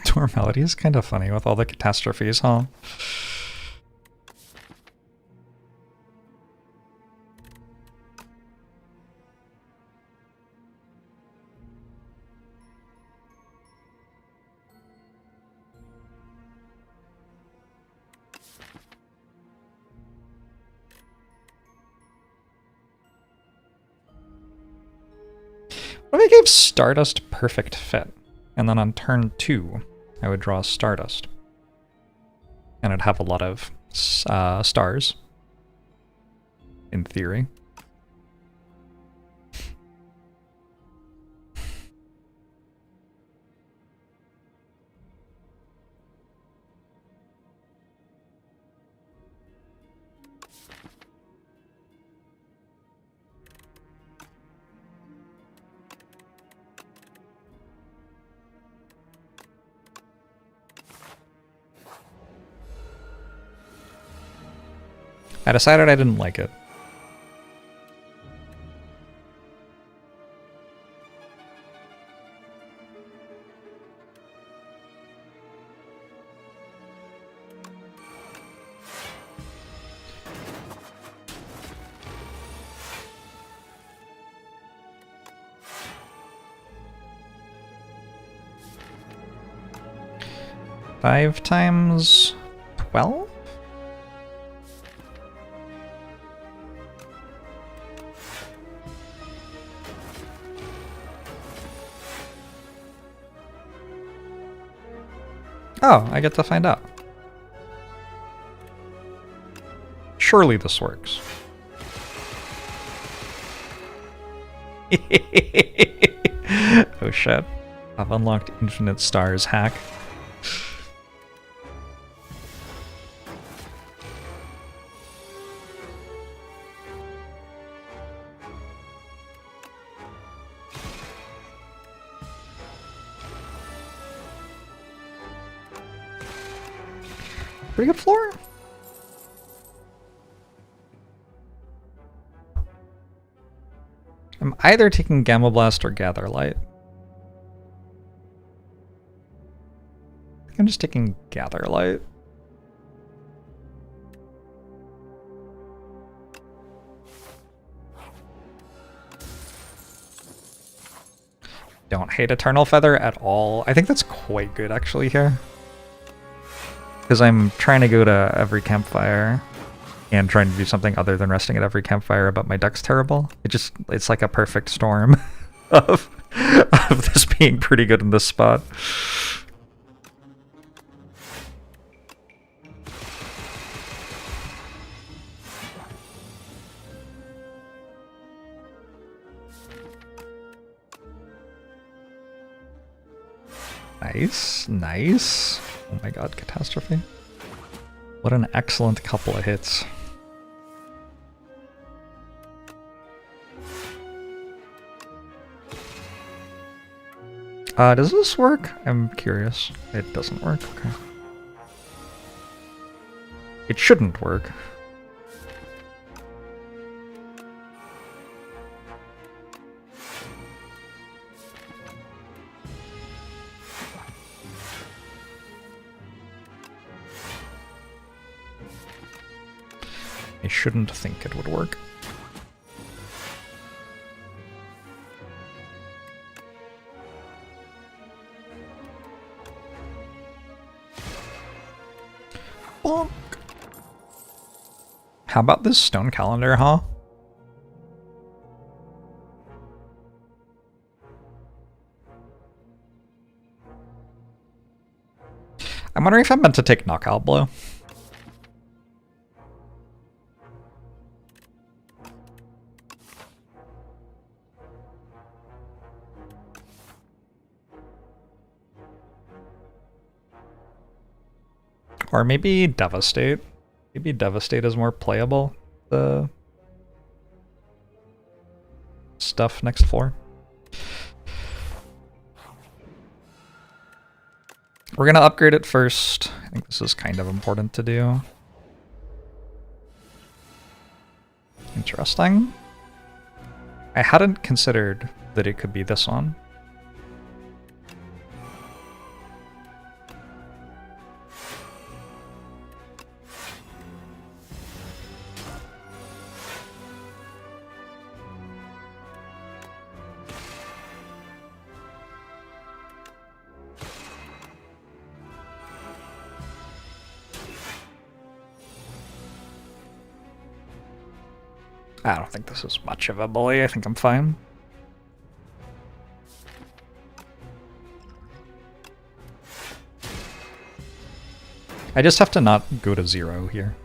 Tour Melody is kind of funny with all the catastrophes, huh? What if I gave Stardust Perfect Fit, and then on turn 2, I would draw Stardust. And I'd have a lot of stars, in theory. I decided I didn't like it. Five times 12? Oh, I get to find out. Surely this works. Oh shit. I've unlocked Infinite Stars hack. Pretty good floor. I'm either taking Gamma Blast or Gather Light. I think I'm just taking Gather Light. Don't hate Eternal Feather at all. I think that's quite good actually here. Because I'm trying to go to every campfire and trying to do something other than resting at every campfire, but my deck's terrible. It's like a perfect storm of this being pretty good in this spot. Nice, nice. Oh my god, Catastrophe. What an excellent couple of hits. Does this work? I'm curious. It doesn't work, okay. It shouldn't work. I shouldn't think it would work. Bonk. How about this stone calendar, huh? I'm wondering if I'm meant to take Knockout Blow. Or maybe Devastate. Maybe Devastate is more playable. The stuff next floor. We're gonna upgrade it first. I think this is kind of important to do. Interesting. I hadn't considered that it could be this one. I don't think this is much of a bully. I think I'm fine. I just have to not go to 0 here.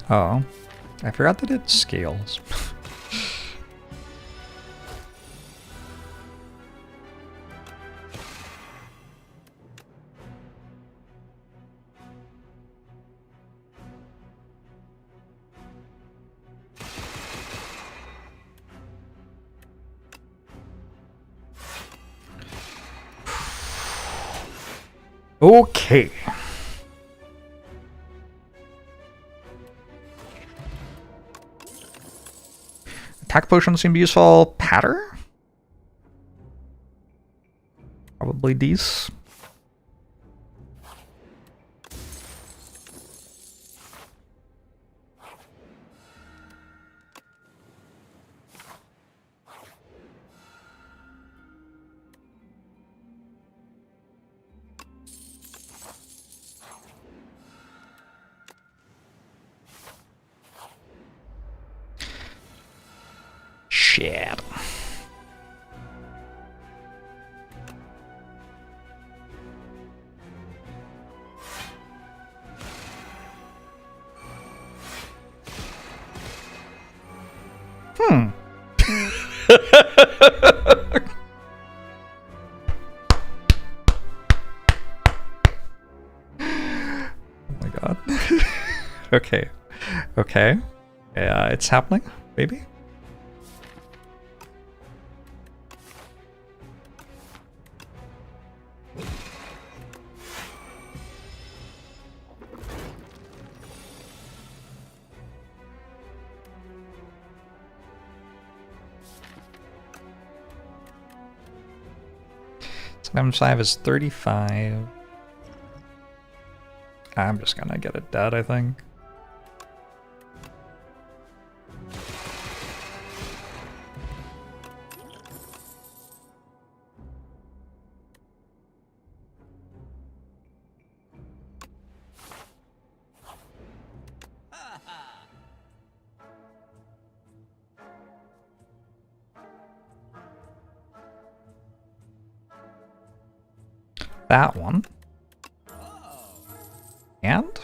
Oh. I forgot that it scales. Okay. Attack potions seem to be useful. Patter? Probably these. Shit. Okay. Yeah, it's happening, maybe? Times 5 is 35. I'm just gonna get it dead, I think. That one. And?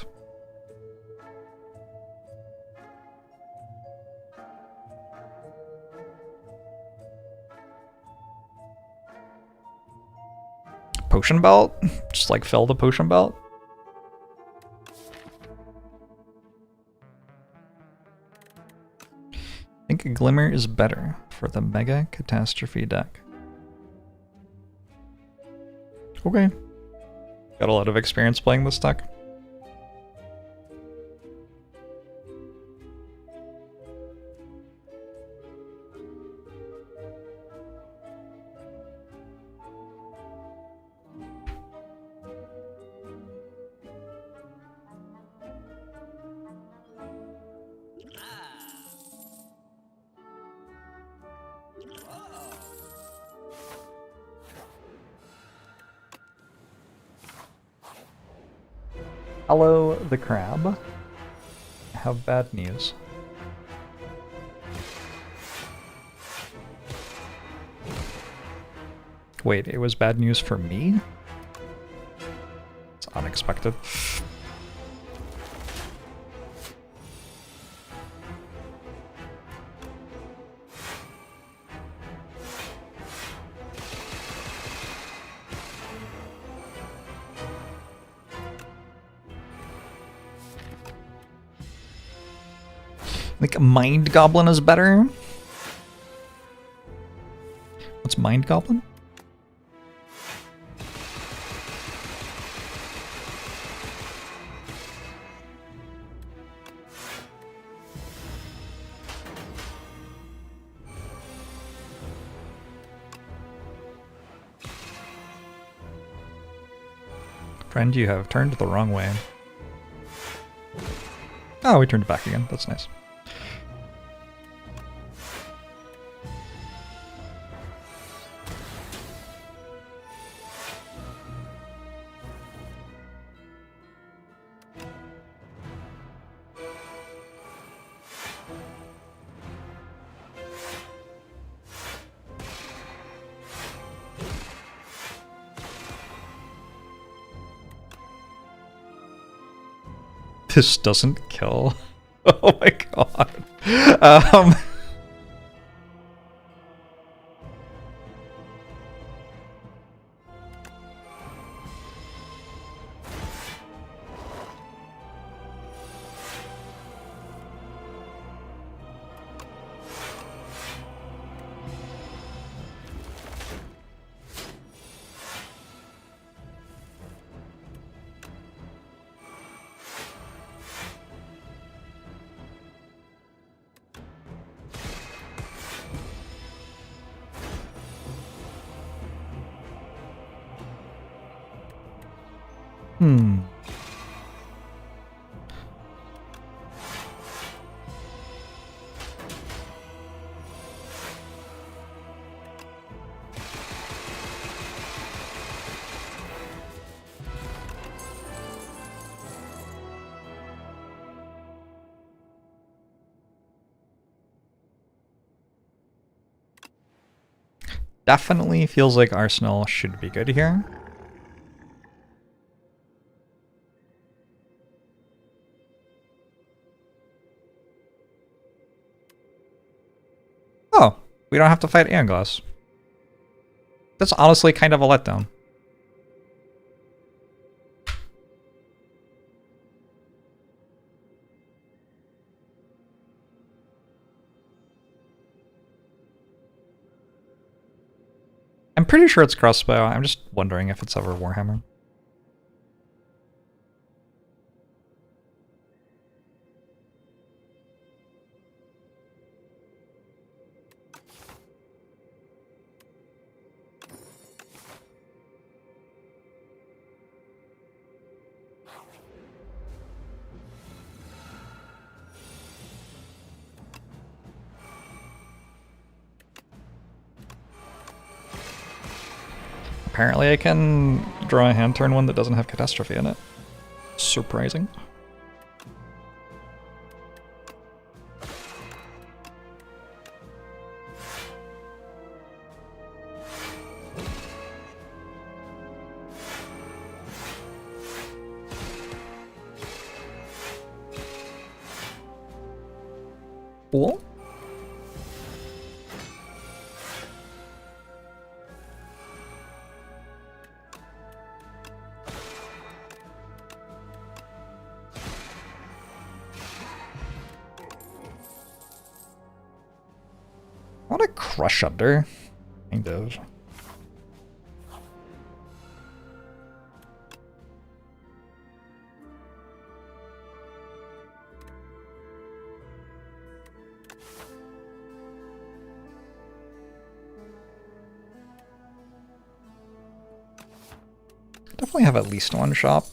Potion belt? Just like fill the potion belt? I think a glimmer is better for the Mega Catastrophe deck. Okay. Got a lot of experience playing this deck. Hello, the crab. I have bad news. Wait, it was bad news for me? It's unexpected. I think Mind Goblin is better. What's Mind Goblin? Friend, you have turned the wrong way. Oh, we turned it back again. That's nice. This doesn't kill. Oh my god. Definitely feels like Arsenal should be good here. Oh, we don't have to fight Aeon Glass. That's honestly kind of a letdown. pretty sure it's crossbow. I'm just wondering if it's ever Warhammer. Apparently I can draw a hand turn one that doesn't have catastrophe in it. Surprising. Cool. I want to crush under. Kind of. Definitely have at least one shop.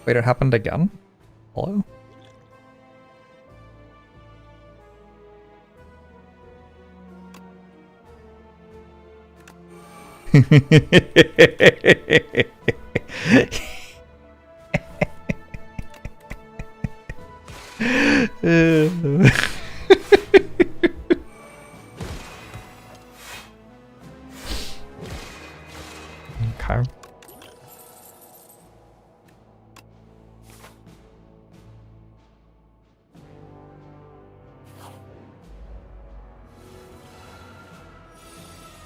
Wait, it happened again? Hello? Okay.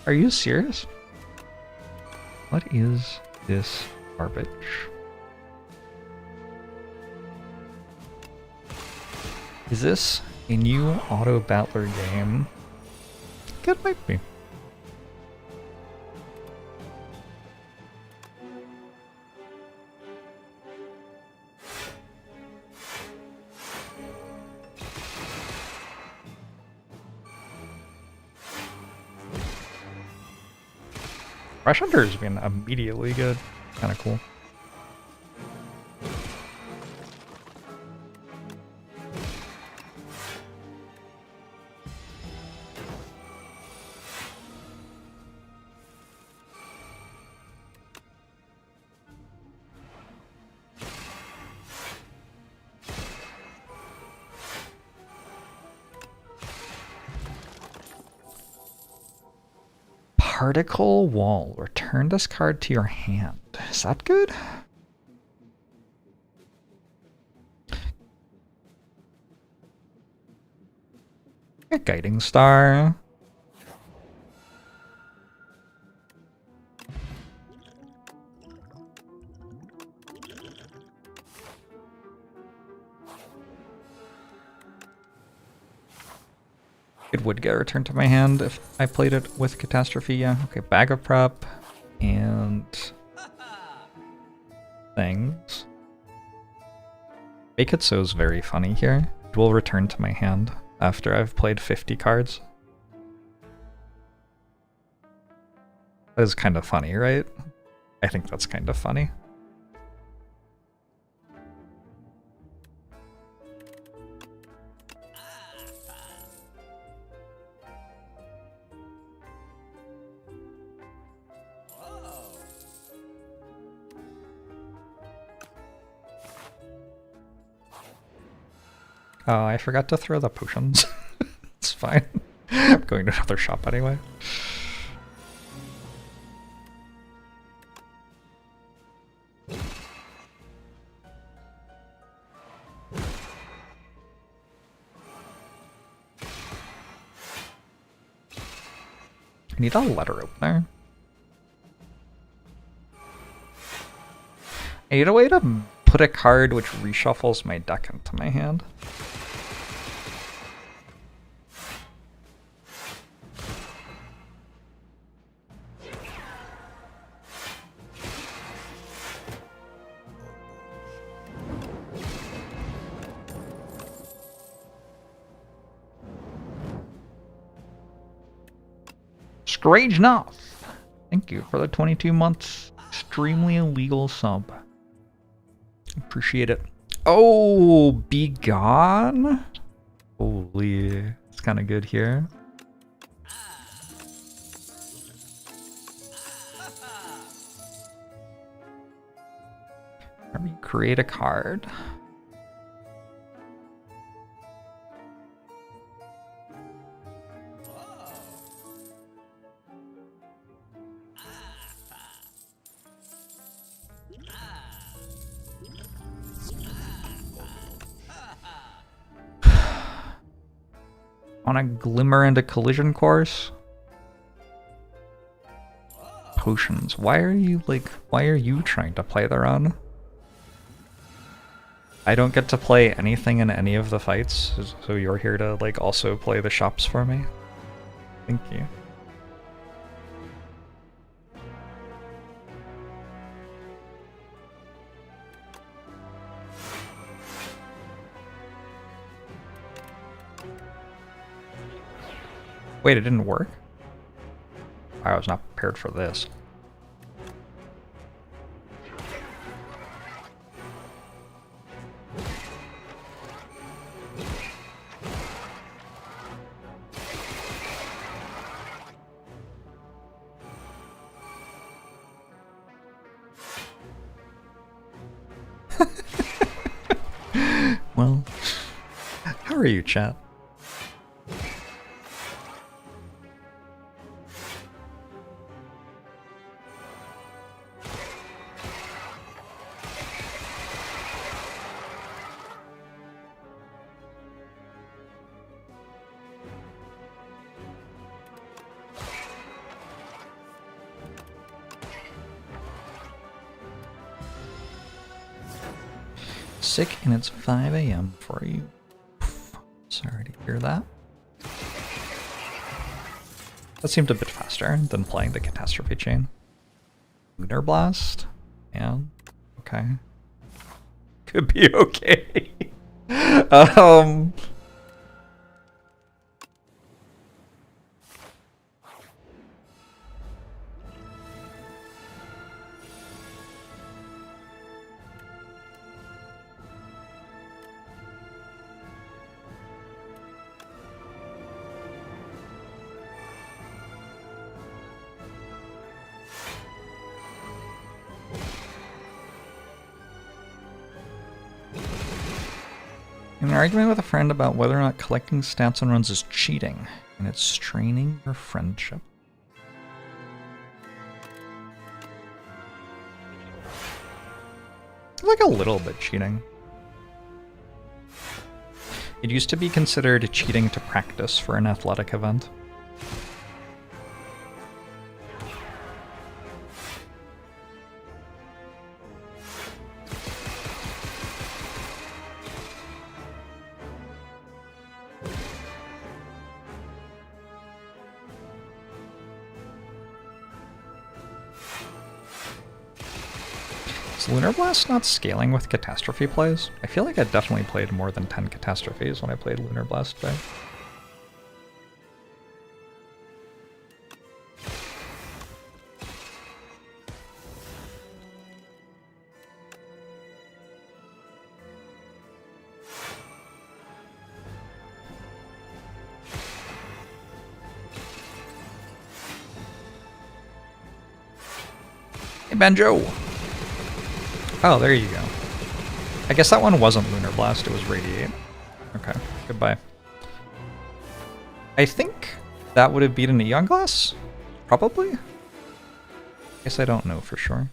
Are you serious? What is this garbage? Is this a new auto battler game? It might be. Crash Hunter has been immediately good. Kind of cool. Particle Wall. Return this card to your hand. Is that good? A Guiding Star. It would get returned to my hand if I played it with Catastrophe, yeah. Okay, Bag of Prep and things. Make It So is very funny here. It will return to my hand after I've played 50 cards. That is kind of funny, right? I think that's kind of funny. Oh, I forgot to throw the potions. It's fine. I'm going to another shop anyway. I need a letter opener. I need a way to put a card which reshuffles my deck into my hand. Strange enough. Thank you for the 22 months. Extremely illegal sub. Appreciate it. Oh, be gone. Holy, it's kind of good here. Let me create a card. On a glimmer into collision course. Potions. Why are you trying to play the run? I don't get to play anything in any of the fights, so you're here to like also play the shops for me? Thank you. Wait, it didn't work? I was not prepared for this. Well, how are you, chat? Sick, and it's 5 AM for you. Sorry to hear that. That seemed a bit faster than playing the Catastrophe Chain. Lunar Blast? Yeah, okay. Could be okay. In an argument with a friend about whether or not collecting stats on runs is cheating, and it's straining your friendship. Like a little bit cheating. It used to be considered cheating to practice for an athletic event. Is Lunar Blast not scaling with Catastrophe plays? I feel like I definitely played more than 10 Catastrophes when I played Lunar Blast today. Hey, Banjo! Oh, there you go. I guess that one wasn't Lunar Blast, it was Radiate. Okay, goodbye. I think that would have beaten Eon Glass? Probably? Guess I don't know for sure.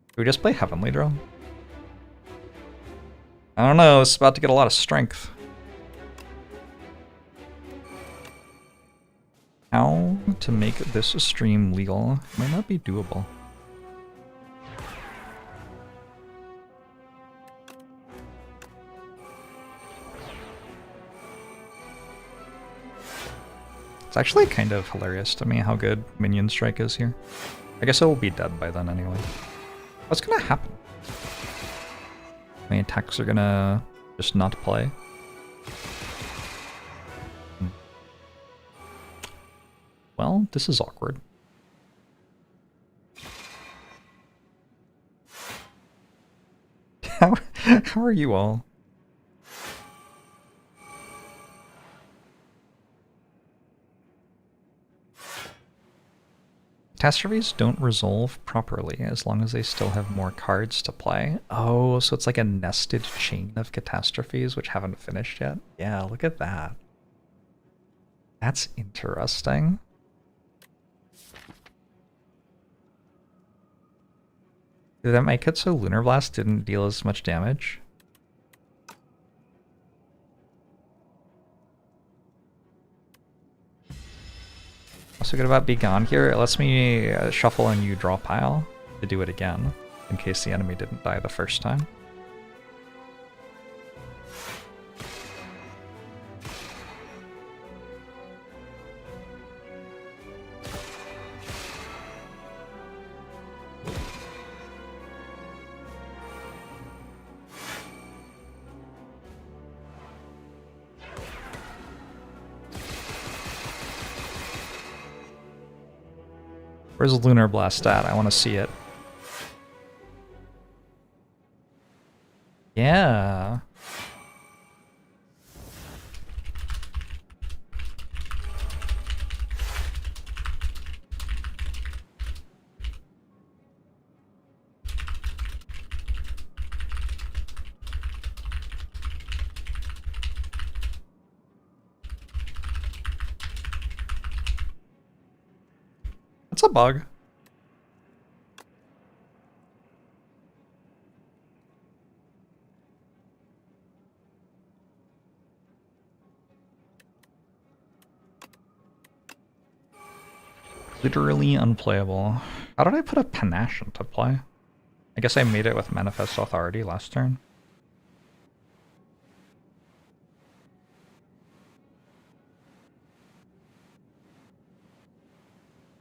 Do we just play Heavenly Drill? I don't know, it's about to get a lot of strength. How to make this stream legal might not be doable. It's actually kind of hilarious to me how good Minion Strike is here. I guess it will be dead by then anyway. What's gonna happen? My attacks are gonna just not play. Well, well, this is awkward. How are you all? Catastrophes don't resolve properly as long as they still have more cards to play. Oh, so it's like a nested chain of catastrophes which haven't finished yet? Yeah, look at that. That's interesting. Did that make it so Lunar Blast didn't deal as much damage? What's so good about Be Gone here? It lets me shuffle a new draw pile to do it again, in case the enemy didn't die the first time. Where's Lunar Blast at? I want to see it. Yeah. That's a bug. Literally unplayable. How did I put a Panache into play? I guess I made it with Manifest Authority last turn.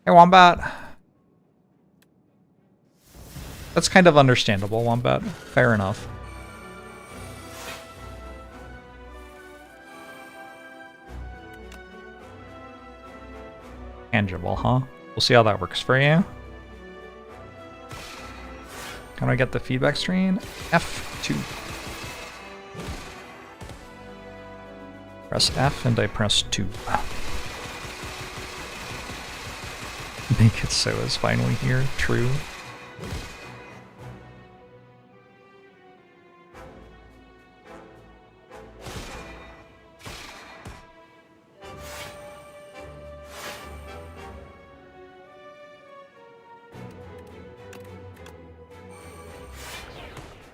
Hey, Wombat. That's kind of understandable, Wombat. Fair enough. Tangible, huh? We'll see how that works for you. How do I get the feedback screen? F2. Press F and I press 2. Make it so is finally here. True.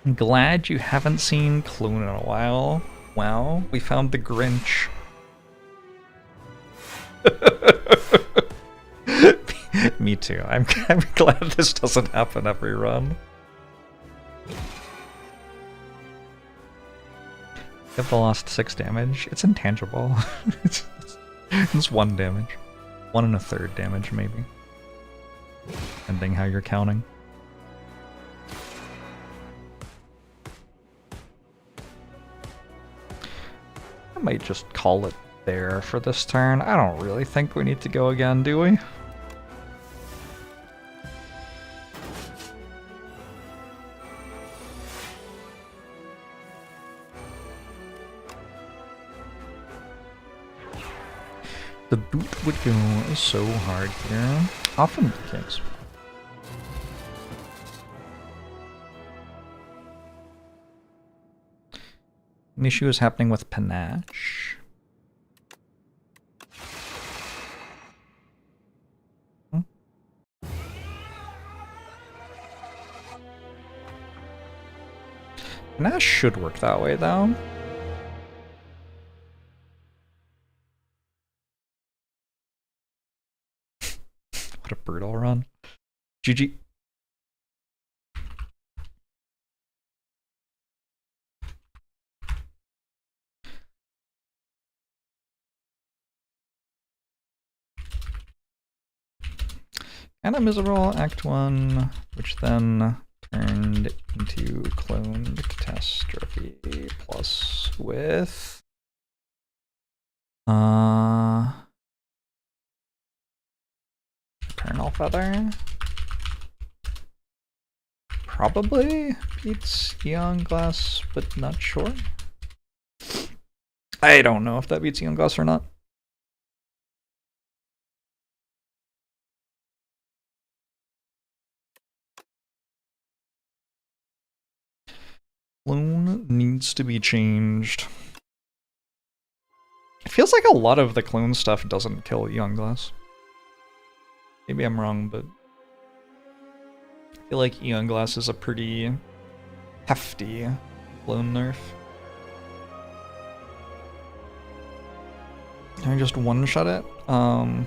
I'm glad you haven't seen Clone in a while. Wow, we found the Grinch. Me too. I'm glad this doesn't happen every run. If the lost 6 damage, it's intangible. It's 1 damage. 1 1/3 damage, maybe. Depending how you're counting. I might just call it there for this turn. I don't really think we need to go again, do we? The boot would go so hard here. Often the case. An issue is happening with Panache. Panache should work that way, though. What a brutal run. GG. Kinda miserable, Act 1, which then turned into Cloned Catastrophe plus with... Feather probably beats Eon Glass, but not sure. I don't know if that beats Eon Glass or not. Clone needs to be changed. It feels like a lot of the clone stuff doesn't kill Eon Glass. Maybe I'm wrong, but I feel like Eon Glass is a pretty hefty clone nerf. Can I just one-shot it? I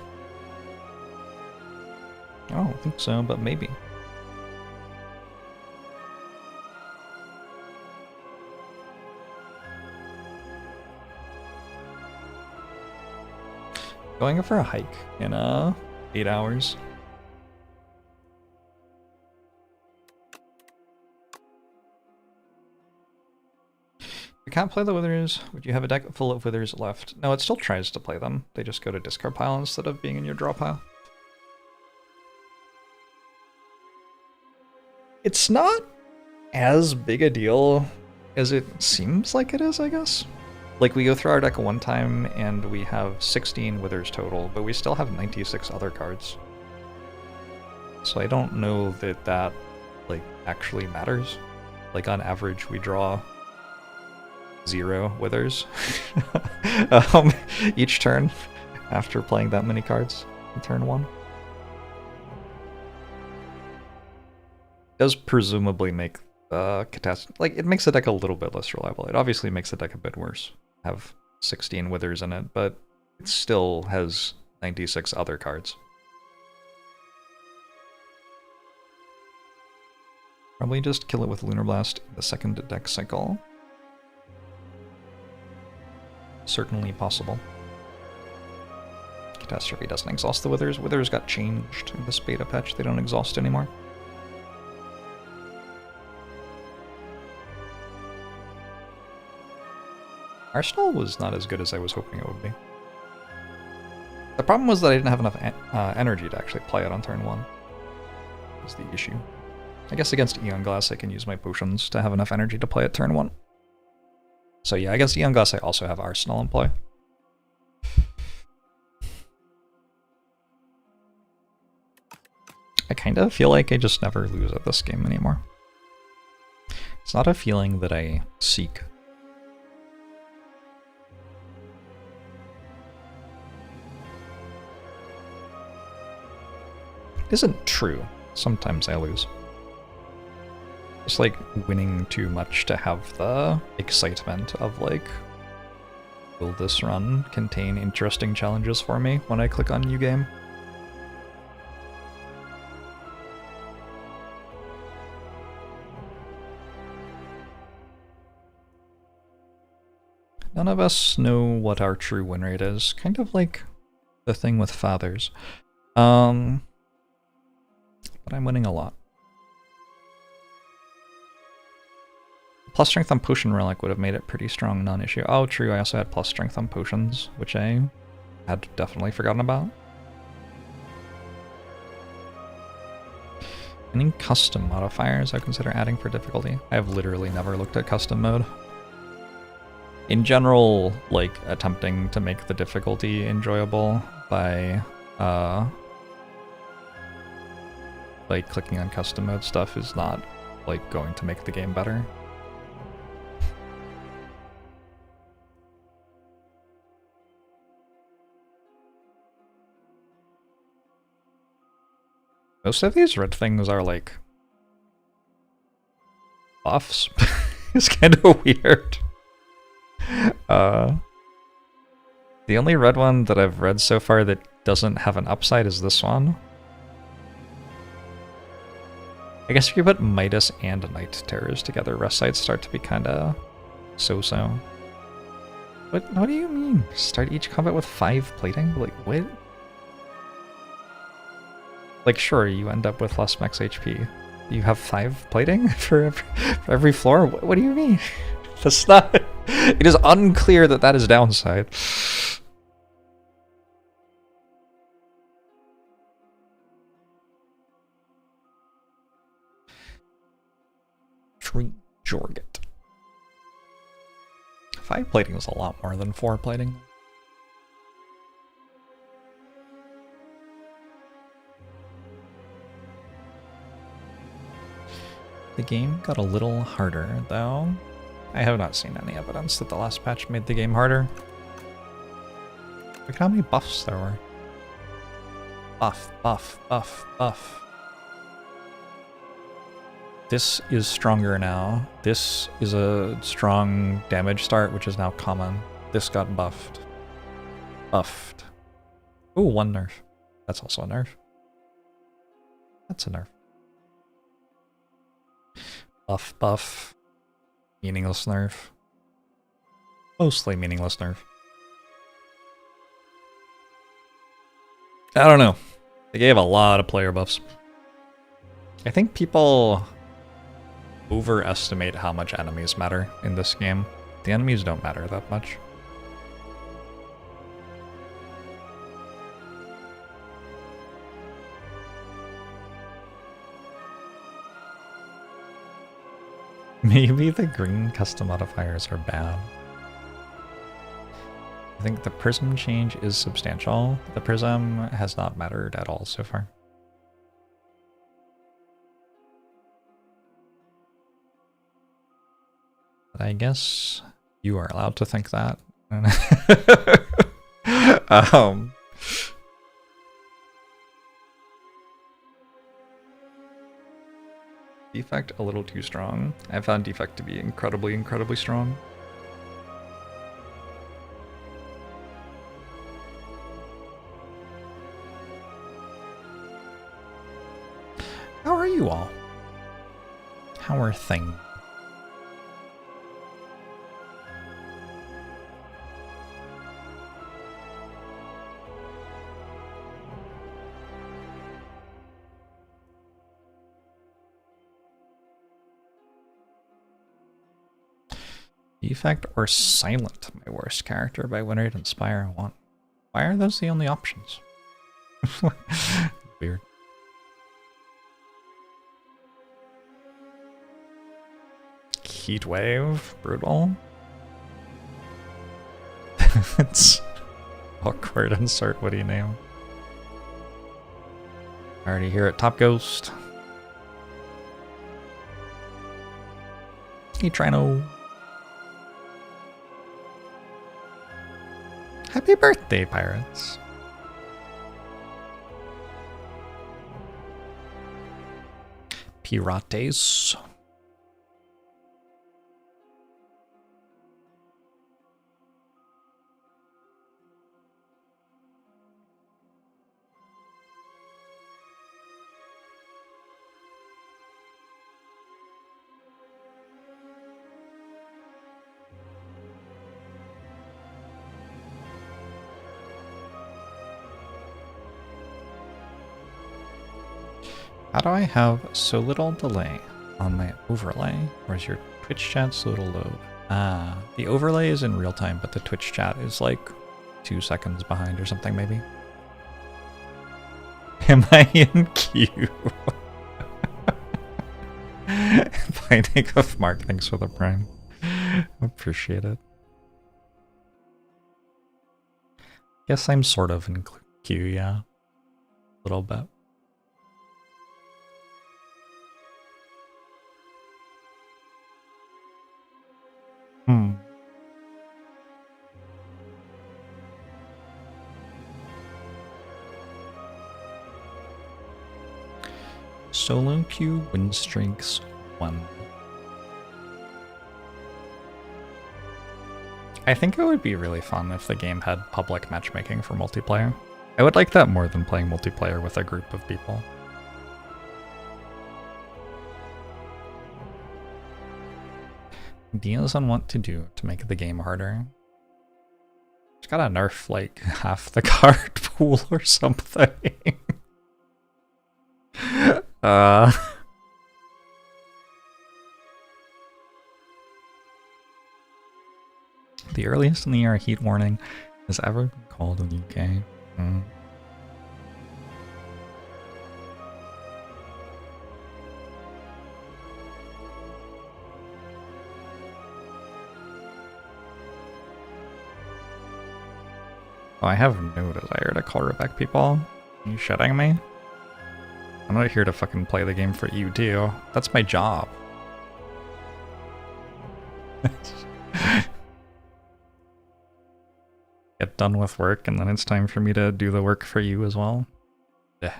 don't think so, but maybe. Going for a hike in 8 hours. You can't play the Withers. Would you have a deck full of Withers left? No, it still tries to play them. They just go to discard pile instead of being in your draw pile. It's not as big a deal as it seems like it is, I guess. Like, we go through our deck one time, and we have 16 Withers total, but we still have 96 other cards. So I don't know that that, like, actually matters. Like, on average, we draw 0 Withers each turn after playing that many cards in turn 1. It does presumably make the catastrophe... Like, it makes the deck a little bit less reliable. It obviously makes the deck a bit worse. Have 16 Withers in it, but it still has 96 other cards. Probably just kill it with Lunar Blast in the second deck cycle. Certainly possible. Catastrophe doesn't exhaust the Withers. Withers got changed in this beta patch. They don't exhaust anymore. Arsenal was not as good as I was hoping it would be. The problem was that I didn't have enough energy to actually play it on turn 1. Was the issue. I guess against Eon Glass I can use my potions to have enough energy to play at turn 1. So yeah, against Eon Glass I also have Arsenal in play. I kind of feel like I just never lose at this game anymore. It's not a feeling that I seek. It isn't true. Sometimes I lose. It's like winning too much to have the excitement of like, will this run contain interesting challenges for me when I click on new game? None of us know what our true win rate is. Kind of like the thing with fathers. But I'm winning a lot. Plus strength on Potion Relic would have made it pretty strong non-issue. Oh, true, I also had plus strength on potions, which I had definitely forgotten about. Any custom modifiers I consider adding for difficulty? I have literally never looked at custom mode. In general, like, attempting to make the difficulty enjoyable by clicking on custom mode stuff is not, like, going to make the game better. Most of these red things are, like, buffs. It's kind of weird. The only red one that I've read so far that doesn't have an upside is this one. I guess if you put Midas and Night Terrors together, rest sides start to be kinda so-so. What do you mean? Start each combat with 5 plating? Like, what? Like, sure, you end up with less max HP. You have 5 plating for every floor? What do you mean? That's not... It is unclear that that is downside. 3 Jorget. 5 plating is a lot more than 4 plating. The game got a little harder, though. I have not seen any evidence that the last patch made the game harder. Look at how many buffs there were. Buff, buff, buff, buff. This is stronger now. This is a strong damage start, which is now common. This got buffed. Buffed. Ooh, 1 nerf. That's also a nerf. That's a nerf. Buff, buff. Meaningless nerf. Mostly meaningless nerf. I don't know. They gave a lot of player buffs. I think people overestimate how much enemies matter in this game. The enemies don't matter that much. Maybe the green custom modifiers are bad. I think the prism change is substantial. The prism has not mattered at all so far. But I guess you are allowed to think that. Defect a little too strong. I found defect to be incredibly, incredibly strong. How are you all? How are things? Defect or silent, my worst character by win rate and spire I want. Why are those the only options? Weird. Heat wave, brutal. It's awkward. Insert what do you name? Already hear it. Top Ghost. Hey Trino. Happy birthday, pirates. Pirates. How do I have so little delay on my overlay? Where's your Twitch chat slow to load? Ah, the overlay is in real time, but the Twitch chat is like 2 seconds behind or something maybe. Am I in queue? Finding of Mark, thanks for the prime. Appreciate it. Guess I'm sort of in queue, yeah. A little bit. Solo queue win streaks 1. I think it would be really fun if the game had public matchmaking for multiplayer. I would like that more than playing multiplayer with a group of people. Ideas on what to do to make the game harder. Just gotta nerf like half the card pool or something. The earliest in the year a heat warning has ever been called in the UK. Oh, I have no desire to quarterback people. Are you shitting me? I'm not here to fucking play the game for you, too. That's my job. Get done with work, and then it's time for me to do the work for you as well. Yeah.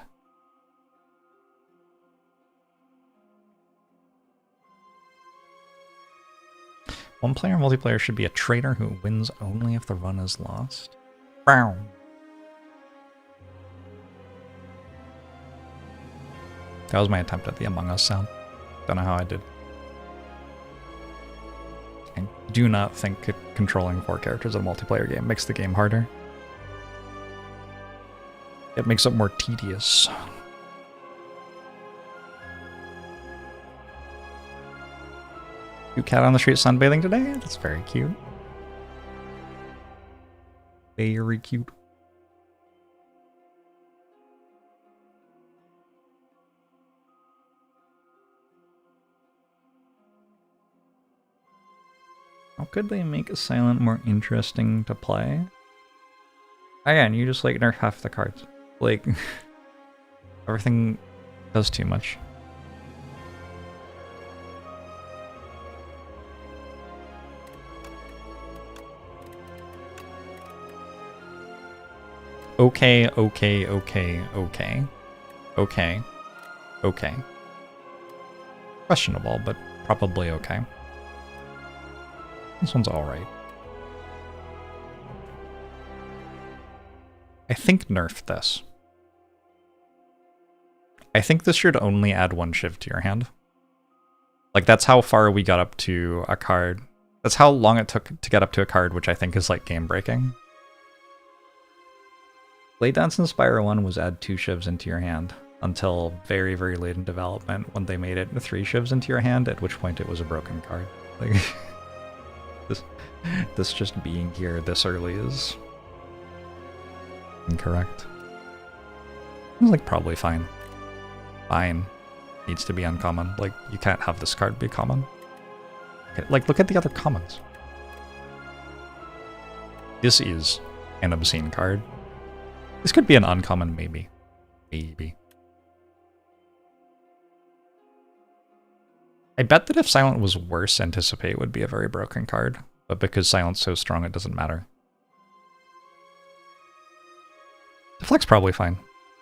One-player multiplayer should be a traitor who wins only if the run is lost. Wow. That was my attempt at the Among Us sound. Don't know how I did. I do not think controlling 4 characters in a multiplayer game makes the game harder. It makes it more tedious. Cute cat on the street sunbathing today? That's very cute. Very cute. How could they make a silent more interesting to play? Again, you just like nerf half the cards. Like, everything does too much. Okay. Questionable, but probably okay. This one's alright. I think nerf this. I think this should only add 1 shiv to your hand. Like, that's how far we got up to a card. That's how long it took to get up to a card, which I think is like game breaking. Blade Dance in Spire 1 was add 2 shivs into your hand until very, very late in development when they made it 3 shivs into your hand, at which point it was a broken card. Like, this just being here this early is incorrect. It's like probably fine. Fine. Needs to be uncommon. Like, you can't have this card be common. Okay, like, look at the other commons. This is an obscene card. This could be an uncommon, maybe. Maybe. I bet that if Silent was worse, Anticipate would be a very broken card. But because Silent's so strong, it doesn't matter. Deflect's probably fine.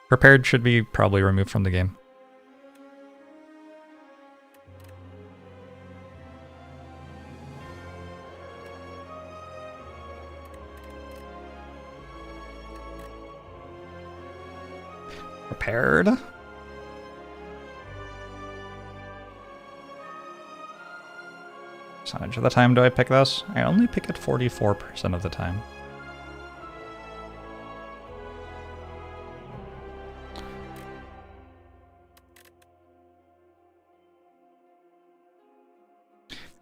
Prepared should be probably removed from the game. Prepared. Percentage of the time do I pick this? I only pick it 44% of the time.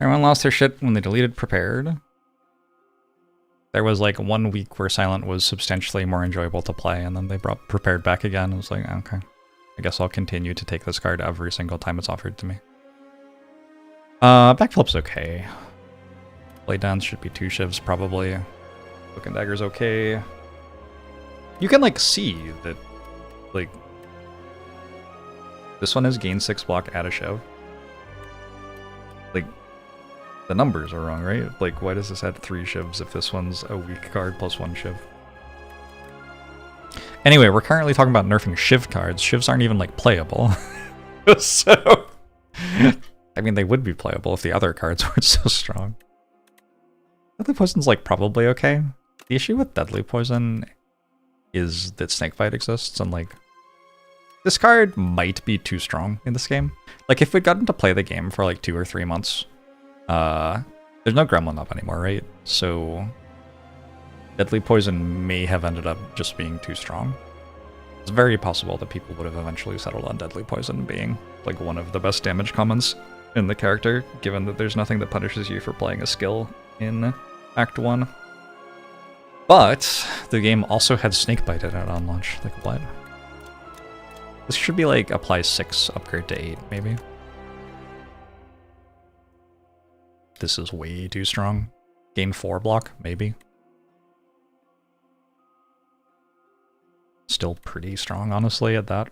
Everyone lost their shit when they deleted Prepared. There was like 1 week where Silent was substantially more enjoyable to play, and then they brought Prepared back again. I was like, okay, I guess I'll continue to take this card every single time it's offered to me. Backflip's okay. Blade Dance should be 2 shivs probably. Book and Dagger's okay. You can like see that, like, this one has gain 6 block, add a shiv. Like, the numbers are wrong, right? Like, why does this add 3 shivs if this one's a weak card plus 1 shiv? Anyway, we're currently talking about nerfing shiv cards. Shivs aren't even, like, playable. So, I mean, they would be playable if the other cards weren't so strong. Deadly Poison's, like, probably okay. The issue with Deadly Poison is that Snakebite exists, and, like, this card might be too strong in this game. Like, if we'd gotten to play the game for, like, 2 or 3 months, there's no Gremlin up anymore, right? So Deadly Poison may have ended up just being too strong. It's very possible that people would have eventually settled on Deadly Poison being like one of the best damage commons in the character, given that there's nothing that punishes you for playing a skill in Act 1. But the game also had Snakebite in it on launch. Like, what? This should be like apply 6, upgrade to 8, maybe. This is way too strong. Gain 4 block, maybe. still pretty strong, honestly, at that.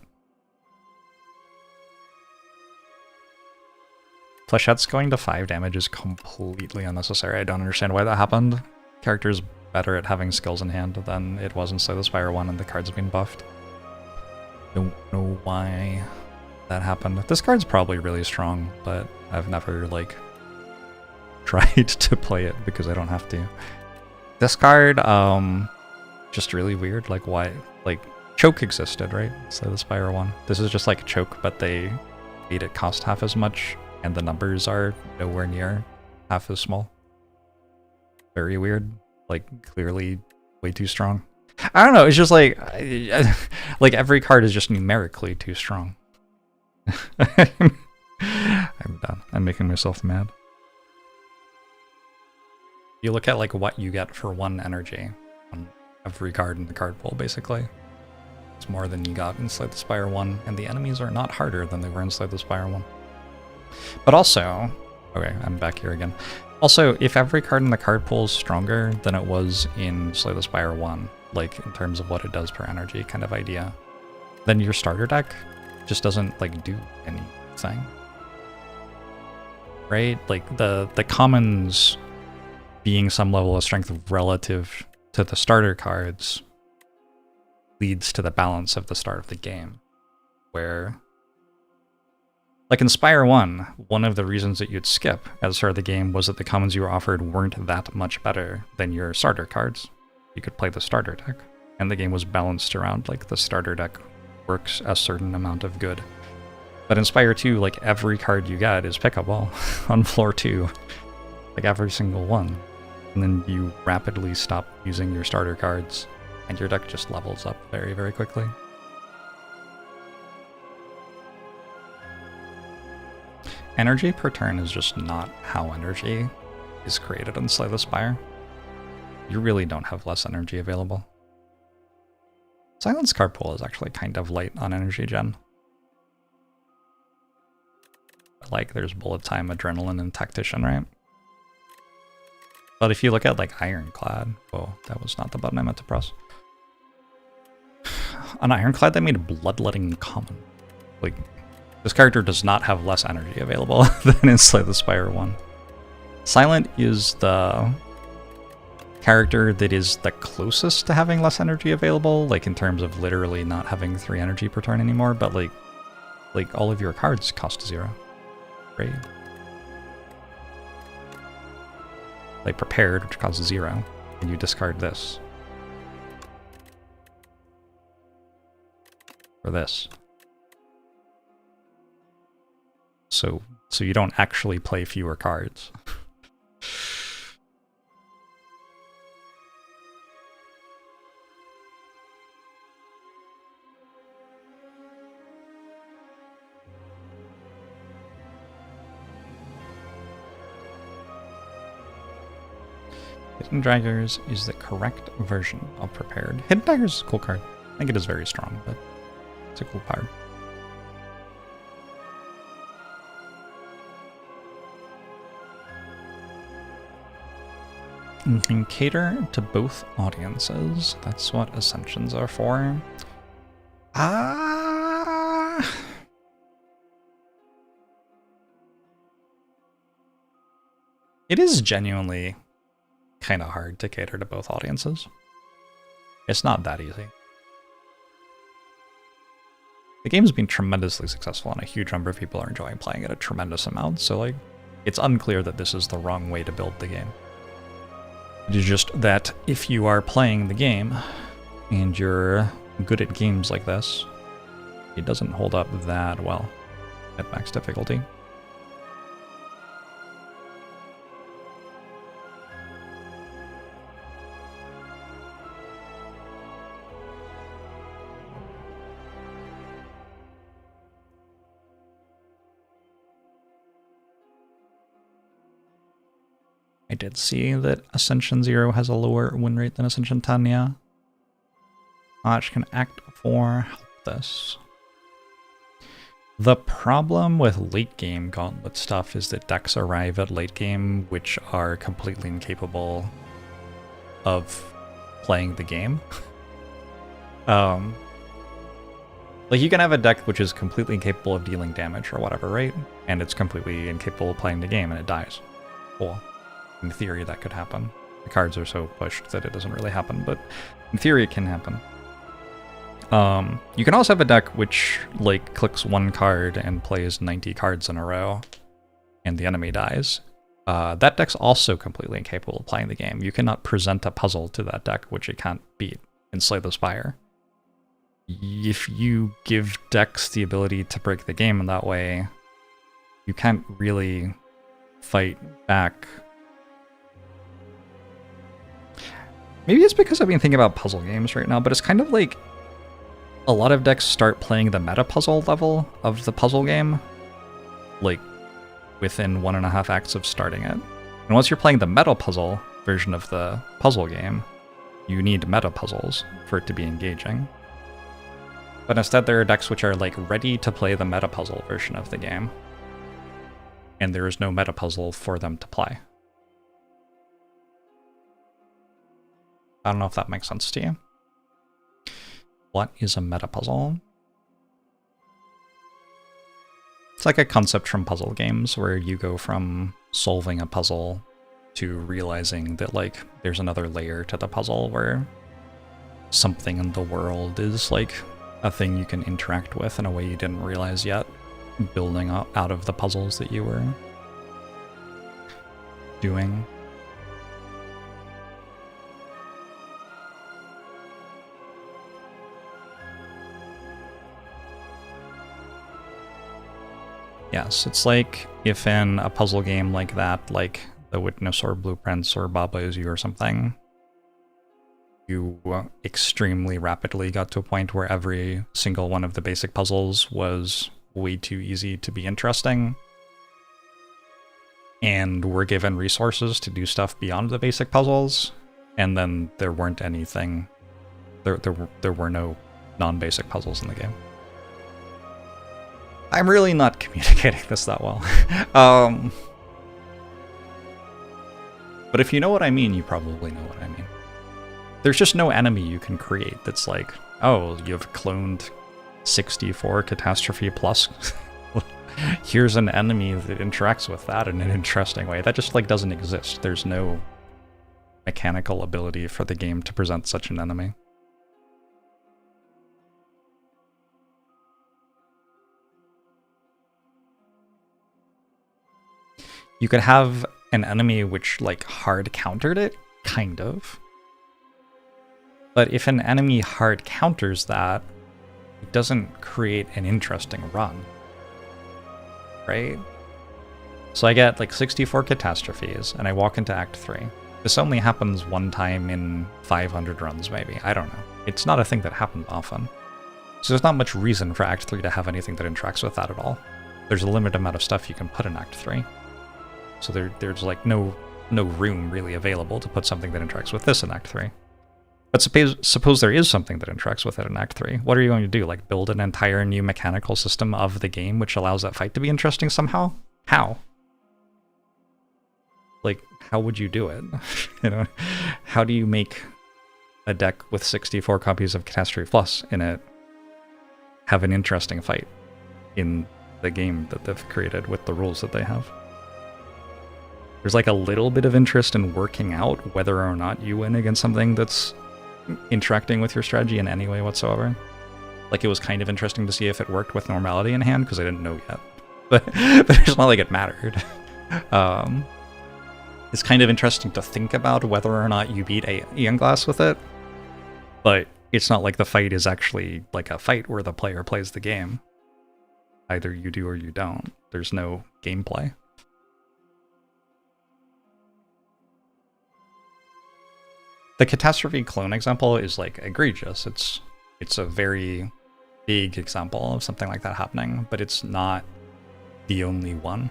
Flechette's going to 5 damage is completely unnecessary. I don't understand why that happened. Character's better at having skills in hand than it was in Slay the Spire 1, and the card's been buffed. Don't know why that happened. This card's probably really strong, but I've never, like, tried to play it because I don't have to. This card, just really weird. Like, why? Like, Choke existed, right? Slay the Spire 1. This is just like Choke, but they made it cost half as much, and the numbers are nowhere near half as small. Very weird. Like, clearly way too strong. I don't know, it's just like, like every card is just numerically too strong. I'm done. I'm making myself mad. You look at like what you get for 1 energy on every card in the card pool, basically. It's more than you got in Slay the Spire 1, and the enemies are not harder than they were in Slay the Spire 1. But also, okay, I'm back here again. Also, if every card in the card pool is stronger than it was in Slay the Spire 1, like in terms of what it does per energy kind of idea, then your starter deck just doesn't like do anything. Right? Like the commons being some level of strength relative to the starter cards leads to the balance of the start of the game, where like in Spire 1, one of the reasons that you'd skip at the start of the game was that the commons you were offered weren't that much better than your starter cards. You could play the starter deck, and the game was balanced around like the starter deck works a certain amount of good. But in Spire 2, like every card you get is pick a ball on floor 2, like every single one. And then you rapidly stop using your starter cards, and your deck just levels up very, very quickly. Energy per turn is just not how energy is created in Slay the Spire. You really don't have less energy available. Silence card pool is actually kind of light on energy gen. Like, there's Bullet Time, Adrenaline, and Tactician, right? But if you look at, like, Ironclad... Whoa, that was not the button I meant to press. On Ironclad, they made Bloodletting common. Like, this character does not have less energy available than in Slay the Spire 1. Silent is the character that is the closest to having less energy available, like in terms of literally not having 3 energy per turn anymore, but like all of your cards cost 0. Right? Like Prepared, which costs 0, and you discard this. For this. So you don't actually play fewer cards. Hidden Daggers is the correct version of Prepared. Hidden Daggers is a cool card. I think it is very strong, but it's a cool card. You can cater to both audiences. That's what Ascensions are for. It is genuinely kind of hard to cater to both audiences. It's not that easy. The game's been tremendously successful, and a huge number of people are enjoying playing it a tremendous amount, so like, it's unclear that this is the wrong way to build the game. It is just that if you are playing the game and you're good at games like this, it doesn't hold up that well at max difficulty. I did see that Ascension 0 has a lower win rate than Ascension 10, yeah. Which can act for help this. The problem with late game gauntlet stuff is that decks arrive at late game which are completely incapable of playing the game. Like, you can have a deck which is completely incapable of dealing damage or whatever, right? And it's completely incapable of playing the game and it dies. Cool. In theory, that could happen. The cards are so pushed that it doesn't really happen, but in theory, it can happen. You can also have a deck which, like, clicks one card and plays 90 cards in a row, and the enemy dies. That deck's also completely incapable of playing the game. You cannot present a puzzle to that deck which it can't beat in Slay the Spire. If you give decks the ability to break the game in that way, you can't really fight back. Maybe it's because I've been thinking about puzzle games right now, but it's kind of like a lot of decks start playing the meta puzzle level of the puzzle game, like within 1.5 acts of starting it. And once you're playing the meta puzzle version of the puzzle game, you need meta puzzles for it to be engaging. But instead there are decks which are like ready to play the meta puzzle version of the game, and there is no meta puzzle for them to play. I don't know if that makes sense to you. What is a meta puzzle? It's like a concept from puzzle games where you go from solving a puzzle to realizing that, like, there's another layer to the puzzle where something in the world is like a thing you can interact with in a way you didn't realize yet, building up out of the puzzles that you were doing. Yes, it's like if in a puzzle game like that, like The Witness or Blueprints or Baba Is You or something, you extremely rapidly got to a point where every single one of the basic puzzles was way too easy to be interesting, and were given resources to do stuff beyond the basic puzzles, and then there weren't anything, there were no non-basic puzzles in the game. I'm really not communicating this that well. But if you know what I mean, you probably know what I mean. There's just no enemy you can create that's like, oh, you've cloned 64 Catastrophe Plus. Here's an enemy that interacts with that in an interesting way. That just, like, doesn't exist. There's no mechanical ability for the game to present such an enemy. You could have an enemy which, like, hard countered it, kind of. But if an enemy hard counters that, it doesn't create an interesting run. Right? So I get, like, 64 catastrophes, and I walk into Act 3. This only happens one time in 500 runs, maybe. I don't know. It's not a thing that happens often. So there's not much reason for Act 3 to have anything that interacts with that at all. There's a limited amount of stuff you can put in Act 3. So there's like no room really available to put something that interacts with this in Act 3. But suppose there is something that interacts with it in Act 3. What are you going to do? Like, build an entire new mechanical system of the game which allows that fight to be interesting somehow? How? Like, how would you do it? You know, how do you make a deck with 64 copies of Catastrophe Plus in it have an interesting fight in the game that they've created with the rules that they have? There's like a little bit of interest in working out whether or not you win against something that's interacting with your strategy in any way whatsoever. Like, it was kind of interesting to see if it worked with normality in hand, because I didn't know yet. But it's not like it mattered. It's kind of interesting to think about whether or not you beat Aeon Glass with it, but it's not like the fight is actually like a fight where the player plays the game. Either you do or you don't. There's no gameplay. The Catastrophe clone example is, like, egregious. It's a very big example of something like that happening, but it's not the only one.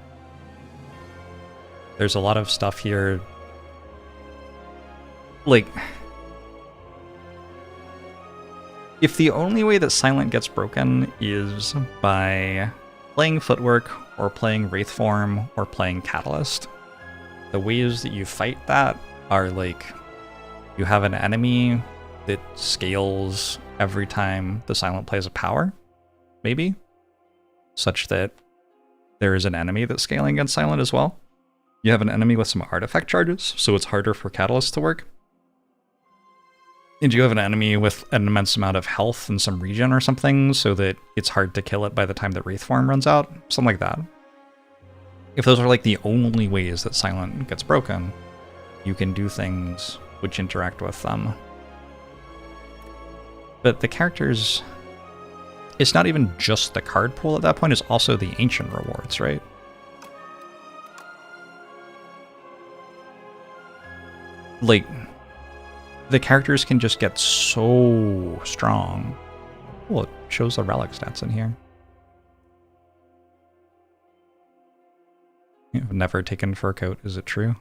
There's a lot of stuff here, like, if the only way that Silent gets broken is by playing Footwork or playing Wraithform or playing Catalyst, the ways that you fight that are, like, you have an enemy that scales every time the Silent plays a power, maybe, such that there is an enemy that's scaling against Silent as well. You have an enemy with some artifact charges, so it's harder for Catalyst to work. And you have an enemy with an immense amount of health and some regen or something, so that it's hard to kill it by the time the Wraith form runs out. Something like that. If those are like the only ways that Silent gets broken, you can do things which interact with them. But the characters... It's not even just the card pool at that point, it's also the ancient rewards, right? Like, the characters can just get so strong. Well, it shows the relic stats in here. You've never taken fur coat, is it true?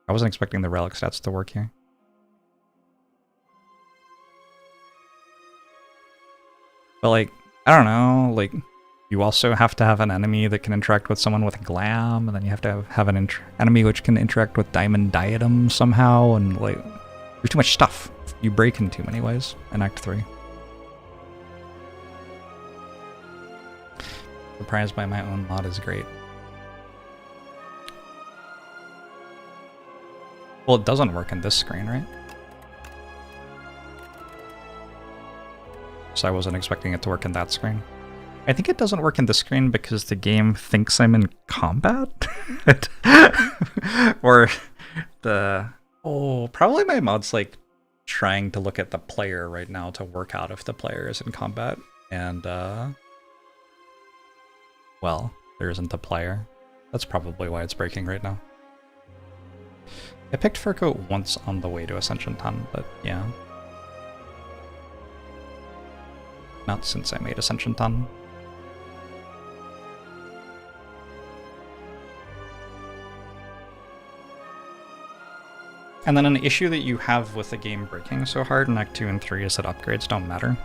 I wasn't expecting the relic stats to work here. But like, I don't know, like, you also have to have an enemy that can interact with someone with glam, and then you have to have an enemy which can interact with diamond diadem somehow, and like, there's too much stuff. You break in too many ways in Act 3. Surprised by my own mod is great. Well, it doesn't work in this screen, right? So I wasn't expecting it to work in that screen. I think it doesn't work in this screen because the game thinks I'm in combat? Or the... Oh, probably my mod's like trying to look at the player right now to work out if the player is in combat. And, well, there isn't a player. That's probably why it's breaking right now. I picked Fur Coat once on the way to Ascension 10, but yeah. Not since I made Ascension 10. And then an issue that you have with the game breaking so hard in Act 2 and 3 is that upgrades don't matter.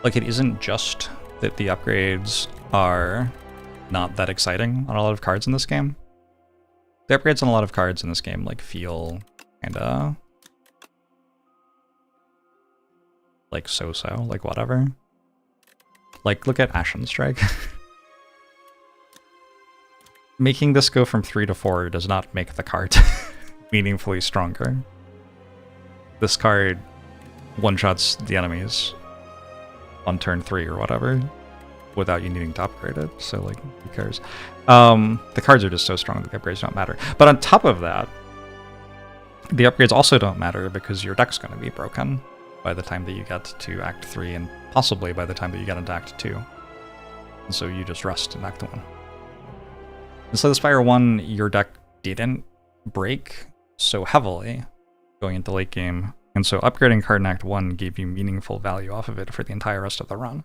Like, it isn't just that the upgrades are not that exciting on a lot of cards in this game. The upgrades on a lot of cards in this game, like, feel kinda... like, so-so, like, whatever. Like, look at Ashen Strike. Making this go from 3 to 4 does not make the card meaningfully stronger. This card one-shots the enemies on turn 3 or whatever, without you needing to upgrade it, so like, who cares? The cards are just so strong that the upgrades don't matter. But on top of that, the upgrades also don't matter because your deck's going to be broken by the time that you get to Act 3, and possibly by the time that you get into Act 2. And so you just rest in Act 1. And so the Spire 1, your deck didn't break so heavily going into late game, and so upgrading card in Act 1 gave you meaningful value off of it for the entire rest of the run.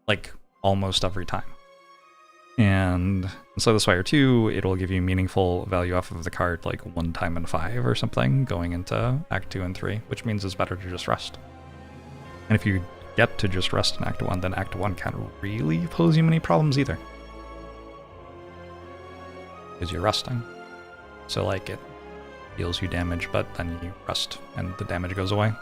Like, almost every time. And so the Spire 2, it'll give you meaningful value off of the card like 1 time in 5 or something going into Act 2 and 3, which means it's better to just rest. And if you get to just rest in Act 1, then Act 1 can't really pose you many problems either. Because you're resting. So like, it deals you damage, but then you rest and the damage goes away.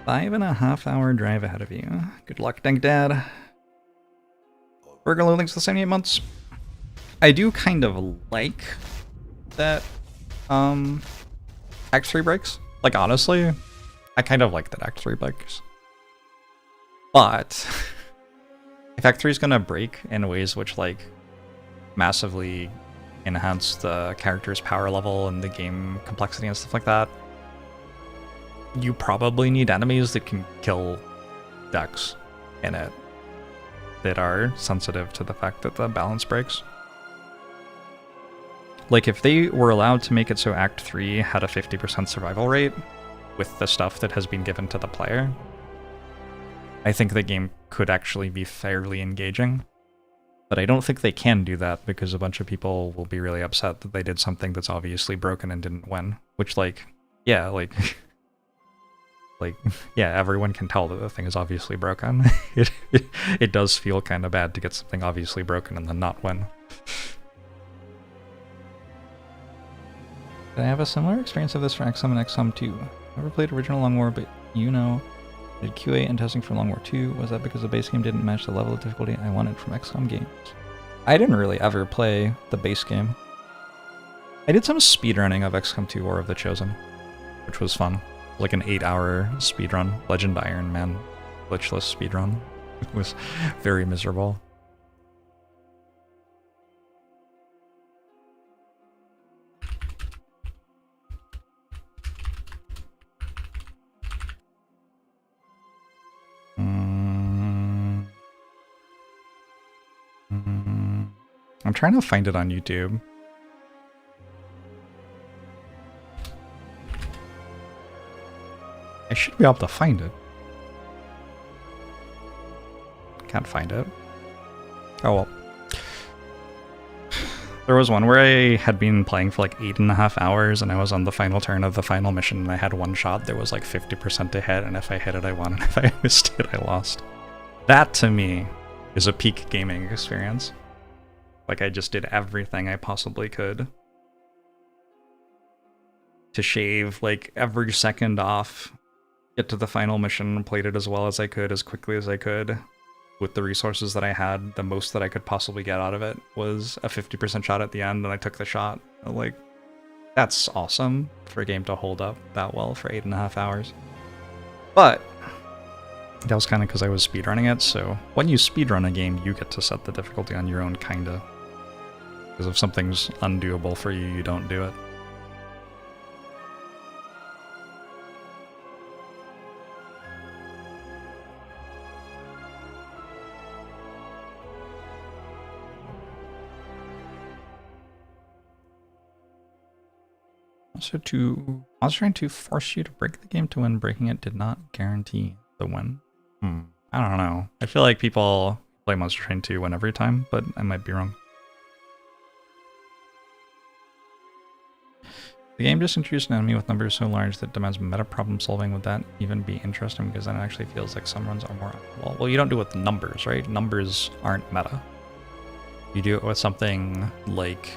"5.5-hour drive ahead of you. Good luck, Dank Dad. Burger Loathing's the same 8 months." I do kind of like that Act 3 breaks. Like, honestly, I kind of like that Act 3 breaks. But if Act 3 is gonna break in ways which, like, massively enhance the character's power level and the game complexity and stuff like that, you probably need enemies that can kill decks in it that are sensitive to the fact that the balance breaks. Like, if they were allowed to make it so Act 3 had a 50% survival rate with the stuff that has been given to the player, I think the game could actually be fairly engaging. But I don't think they can do that because a bunch of people will be really upset that they did something that's obviously broken and didn't win. Which, like, yeah, like... like, yeah, everyone can tell that the thing is obviously broken. It does feel kind of bad to get something obviously broken and then not win. Did I have a similar experience of this for XCOM and XCOM 2? Never played original Long War, but you know, did QA and testing for Long War 2. Was that because the base game didn't match the level of difficulty I wanted from XCOM games? I didn't really ever play the base game. I did some speedrunning of XCOM 2 War of the Chosen, which was fun. Like an 8-hour speedrun. Legend Iron Man glitchless speedrun. It was very miserable. I'm trying to find it on YouTube. I should be able to find it. Can't find it. Oh well. There was one where I had been playing for like 8.5 hours and I was on the final turn of the final mission and I had one shot that was like 50% to hit, and if I hit it I won, and if I missed it I lost. That to me is a peak gaming experience. Like I just did everything I possibly could to shave like every second off, get to the final mission, played it as well as I could, as quickly as I could. With the resources that I had, the most that I could possibly get out of it was a 50% shot at the end, and I took the shot. Like, that's awesome for a game to hold up that well for 8.5 hours. But that was kind of because I was speedrunning it, so when you speedrun a game, you get to set the difficulty on your own, kinda. Because if something's undoable for you, you don't do it. Also, I was trying to force you to break the game to win. Breaking it did not guarantee the win. I don't know. I feel like people play Monster Train 2 win every time, but I might be wrong. The game just introduced an enemy with numbers so large that demands meta problem solving. Would that even be interesting? Because then it actually feels like some runs are more... Well, you don't do it with numbers, right? Numbers aren't meta. You do it with something like...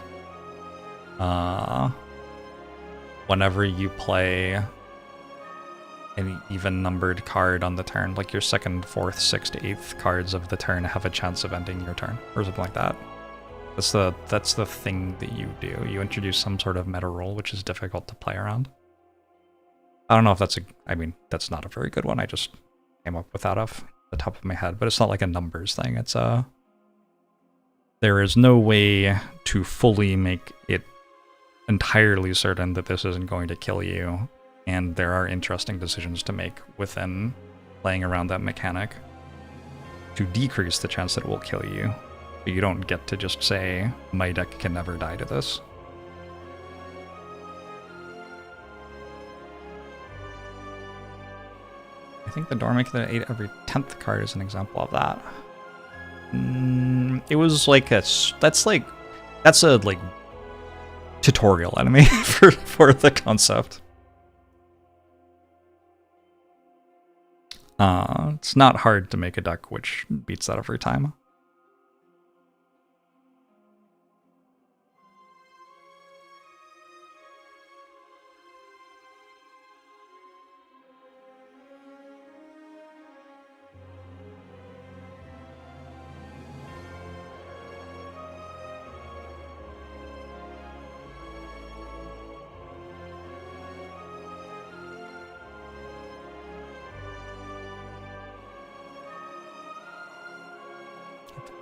whenever you play an even-numbered card on the turn, like your 2nd, 4th, 6th, 8th cards of the turn have a chance of ending your turn, or something like that. That's the thing that you do. You introduce some sort of meta rule, which is difficult to play around. I don't know if that's I mean, that's not a very good one. I just came up with that off the top of my head, but it's not like a numbers thing. It's there is no way to fully make it entirely certain that this isn't going to kill you, and there are interesting decisions to make within playing around that mechanic to decrease the chance that it will kill you. But you don't get to just say, my deck can never die to this. I think the door making that 8 every 10th card is an example of that. It was like that's a like tutorial enemy for the concept. It's not hard to make a deck which beats that every time.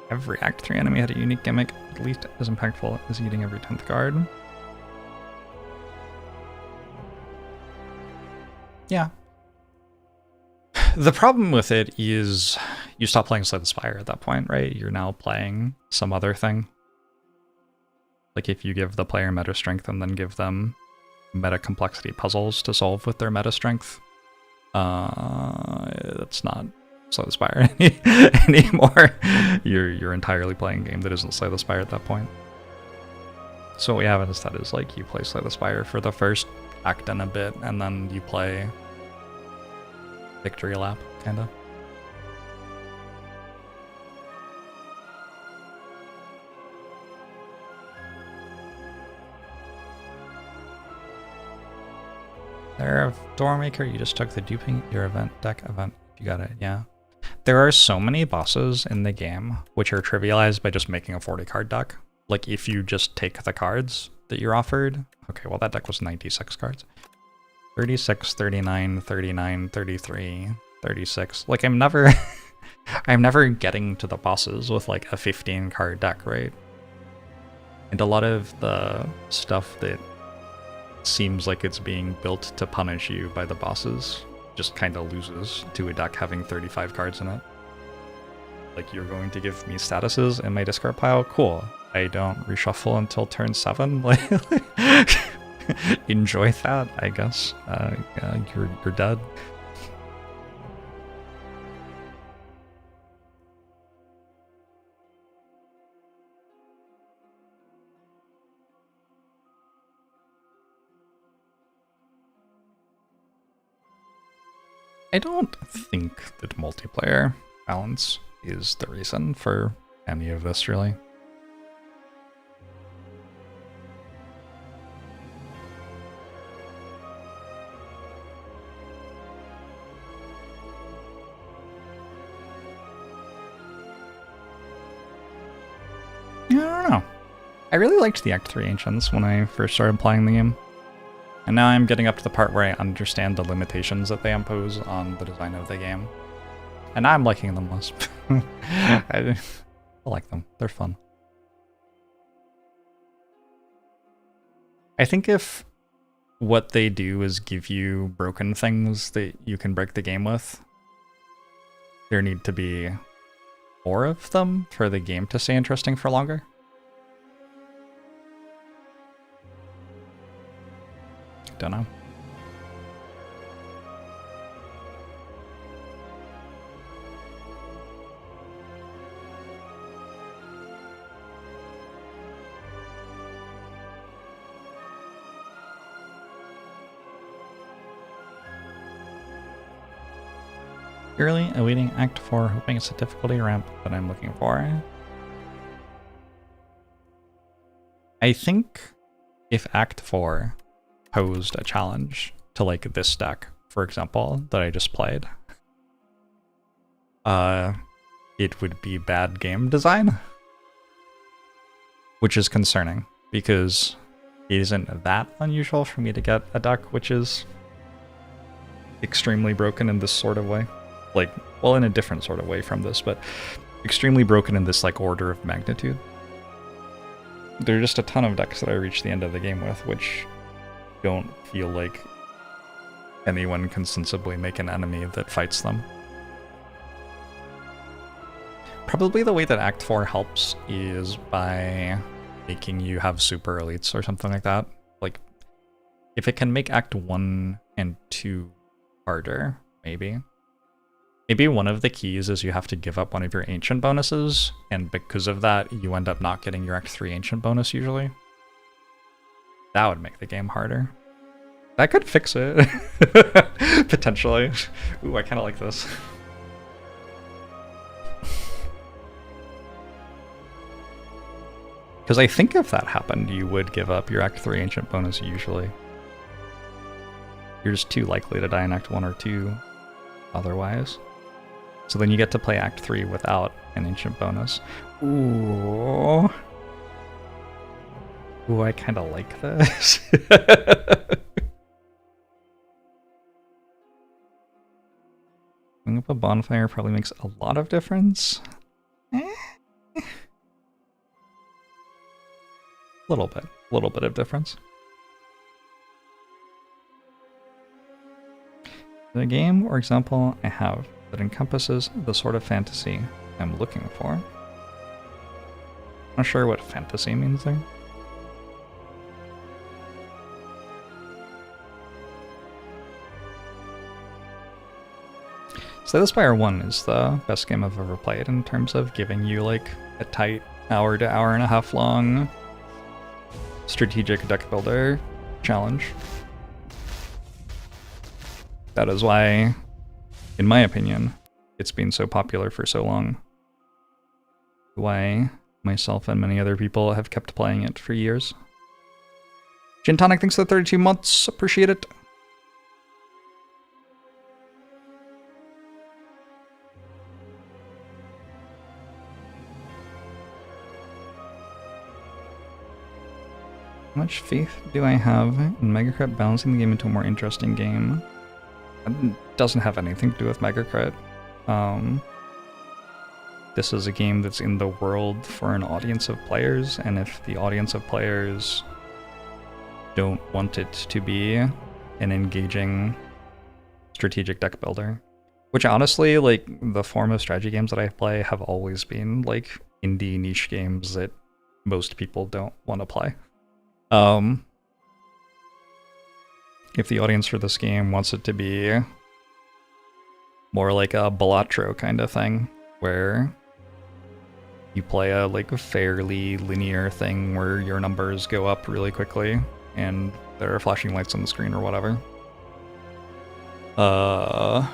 Every Act 3 enemy had a unique gimmick, at least as impactful as eating every 10th card. Yeah. The problem with it is you stop playing Slay the Spire at that point, right? You're now playing some other thing. Like if you give the player meta strength and then give them meta complexity puzzles to solve with their meta strength, that's not Slay the Spire anymore. You're entirely playing a game that isn't Slay the Spire at that point. So what we have instead is like you play Slay the Spire for the first act and a bit, and then you play Victory Lap, kinda. There, Doormaker, you just took the duping your event deck event. You got it, yeah. There are so many bosses in the game which are trivialized by just making a 40 card deck. Like if you just take the cards that you're offered. Okay, well that deck was 96 cards. 36, 39, 39, 33, 36. Like I'm never I'm never getting to the bosses with like a 15 card deck, right? And a lot of the stuff that seems like it's being built to punish you by the bosses just kind of loses to a deck having 35 cards in it. Like, you're going to give me statuses in my discard pile? Cool. I don't reshuffle until turn 7? Like, enjoy that, I guess. Yeah, you're dead. I don't think that multiplayer balance is the reason for any of this, really. I don't know. I really liked the Act 3 Ancients when I first started playing the game. And now I'm getting up to the part where I understand the limitations that they impose on the design of the game. And now I'm liking them less. I like them. They're fun. I think if what they do is give you broken things that you can break the game with, there need to be more of them for the game to stay interesting for longer. Don't know. Early awaiting Act 4, hoping it's a difficulty ramp that I'm looking for. I think if Act 4 posed a challenge to like this deck, for example, that I just played, it would be bad game design, which is concerning because it isn't that unusual for me to get a deck which is extremely broken in this sort of way. Like, well, in a different sort of way from this, but extremely broken in this like order of magnitude. There are just a ton of decks that I reach the end of the game with, which don't feel like anyone can sensibly make an enemy that fights them. Probably the way that Act 4 helps is by making you have super elites or something like that. Like, if it can make Act 1 and 2 harder, maybe. Maybe one of the keys is you have to give up one of your ancient bonuses, and because of that, you end up not getting your Act 3 ancient bonus usually. That would make the game harder. That could fix it. Potentially. Ooh, I kind of like this. Because I think if that happened, you would give up your Act 3 ancient bonus usually. You're just too likely to die in Act 1 or 2 otherwise. So then you get to play Act 3 without an ancient bonus. Ooh. Ooh, I kind of like this. Bring up a bonfire probably makes a lot of difference. Little bit of difference. The game or example I have that encompasses the sort of fantasy I'm looking for. Not sure what fantasy means there. Slay the Spire 1 is the best game I've ever played in terms of giving you like a tight hour to hour and a half long strategic deck builder challenge. That is why, in my opinion, it's been so popular for so long. Why myself and many other people have kept playing it for years. Gin Tonic, thanks for the 32 months. Appreciate it. How much faith do I have in Megacrit balancing the game into a more interesting game? It doesn't have anything to do with Megacrit. This is a game that's in the world for an audience of players, and if the audience of players don't want it to be an engaging strategic deck builder, which honestly, like, the form of strategy games that I play have always been like indie niche games that most people don't want to play. If the audience for this game wants it to be more like a Balatro kind of thing, where you play a like fairly linear thing where your numbers go up really quickly and there are flashing lights on the screen or whatever. I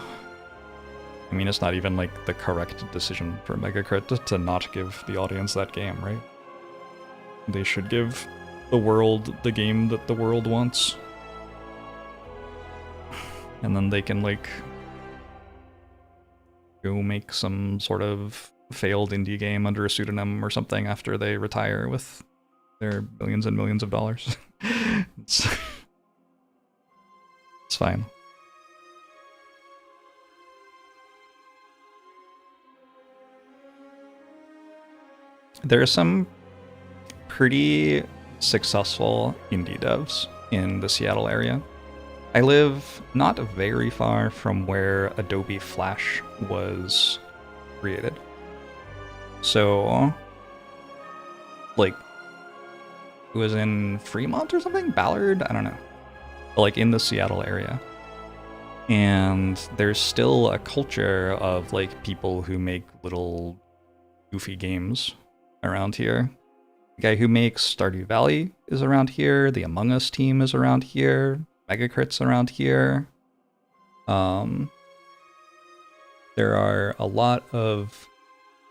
mean, it's not even like the correct decision for Megacrit to not give the audience that game, right? They should give the world the game that the world wants. And then they can like go make some sort of failed indie game under a pseudonym or something after they retire with their millions and millions of dollars. It's fine. There are some pretty successful indie devs in the Seattle area. I live not very far from where Adobe Flash was created. So, like, it was in Fremont or something? Ballard? I don't know. But, like, in the Seattle area. And there's still a culture of, like, people who make little goofy games around here. The guy who makes Stardew Valley is around here. The Among Us team is around here. Megacrit's around here. There are a lot of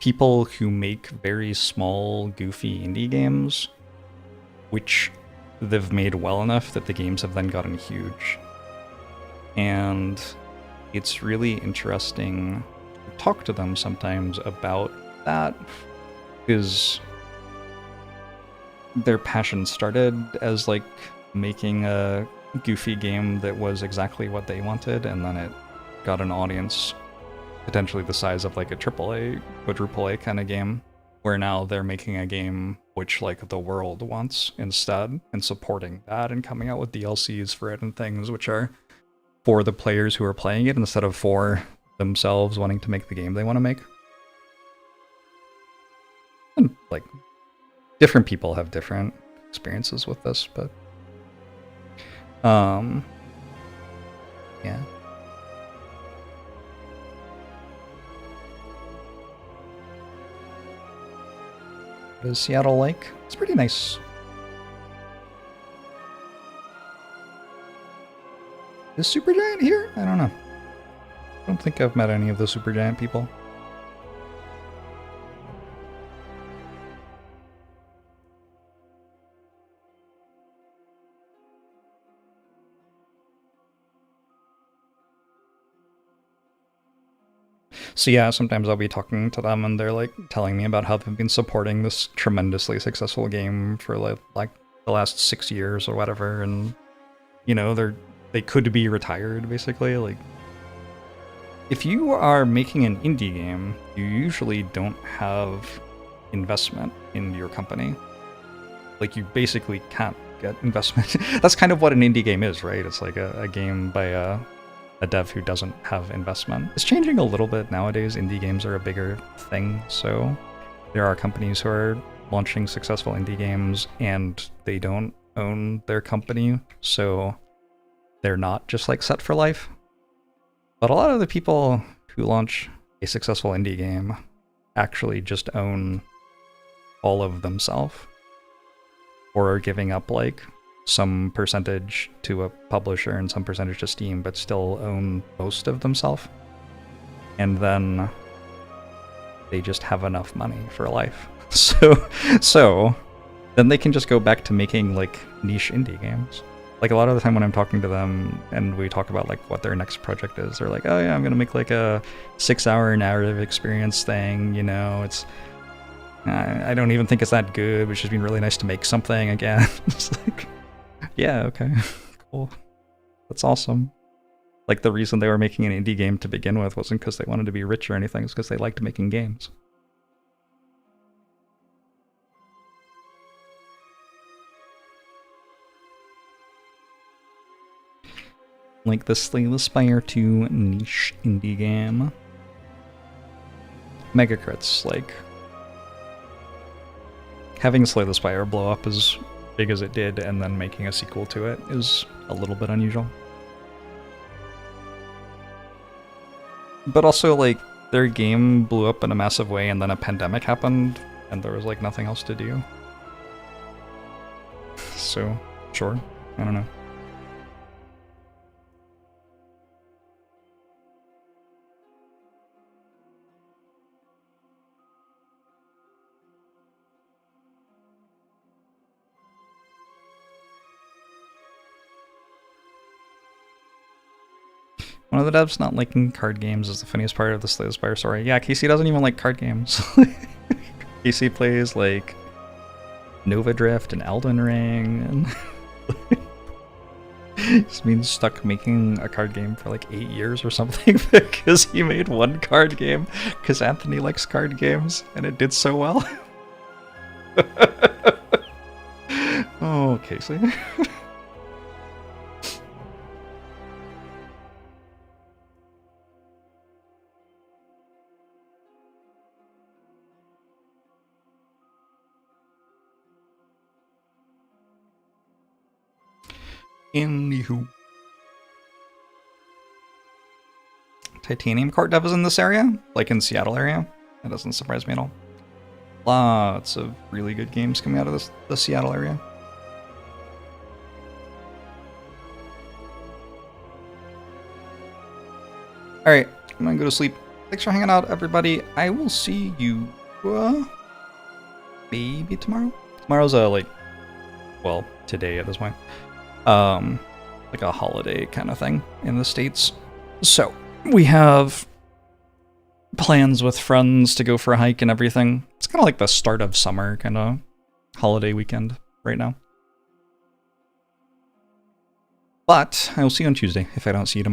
people who make very small, goofy indie games, which they've made well enough that the games have then gotten huge. And it's really interesting to talk to them sometimes about that, because their passion started as like making a goofy game that was exactly what they wanted, and then it got an audience potentially the size of like a AAA, quadruple A kind of game, where now they're making a game which like the world wants instead, and supporting that and coming out with DLCs for it and things which are for the players who are playing it instead of for themselves wanting to make the game they want to make. And like, different people have different experiences with this, but yeah. What is Seattle like? It's pretty nice. Is Supergiant here? I don't know. I don't think I've met any of the Supergiant people. So yeah, sometimes I'll be talking to them and they're like telling me about how they've been supporting this tremendously successful game for like the last 6 years or whatever, and you know, they could be retired basically. Like, if you are making an indie game, you usually don't have investment in your company. Like, you basically can't get investment. That's kind of what an indie game is, right? It's like a game by a dev who doesn't have investment. It's changing a little bit nowadays. Indie games are a bigger thing, so there are companies who are launching successful indie games and they don't own their company, so they're not just like set for life. But a lot of the people who launch a successful indie game actually just own all of themselves, or are giving up like some percentage to a publisher and some percentage to Steam, but still own most of themselves. And then they just have enough money for life. So then they can just go back to making like niche indie games. Like, a lot of the time when I'm talking to them and we talk about like what their next project is, they're like, oh yeah, I'm gonna make like a 6-hour narrative experience thing, you know, it's I don't even think it's that good, which has been really nice to make something again. It's like, yeah, okay, cool. That's awesome. Like, the reason they were making an indie game to begin with wasn't because they wanted to be rich or anything, it's because they liked making games. Like the Slay the Spire 2 niche indie game. Mega crits, like, having Slay the Spire blow up as big as it did and then making a sequel to it is a little bit unusual. But also, like, their game blew up in a massive way and then a pandemic happened and there was, like, nothing else to do. So, sure, I don't know. One of the devs not liking card games is the funniest part of the Slay the Spire story. Yeah, Casey doesn't even like card games. Casey plays, like, Nova Drift and Elden Ring, and he's been stuck making a card game for like 8 years or something because he made one card game because Anthony likes card games and it did so well. Oh, Casey. Anywho. Titanium card dev is in this area, like in Seattle area. That doesn't surprise me at all. Lots of really good games coming out of the Seattle area. Alright, I'm gonna go to sleep. Thanks for hanging out, everybody. I will see you maybe tomorrow? Tomorrow's like, well, today at this point. Like a holiday kind of thing in the States. So, we have plans with friends to go for a hike and everything. It's kind of like the start of summer kind of holiday weekend right now. But I will see you on Tuesday if I don't see you tomorrow.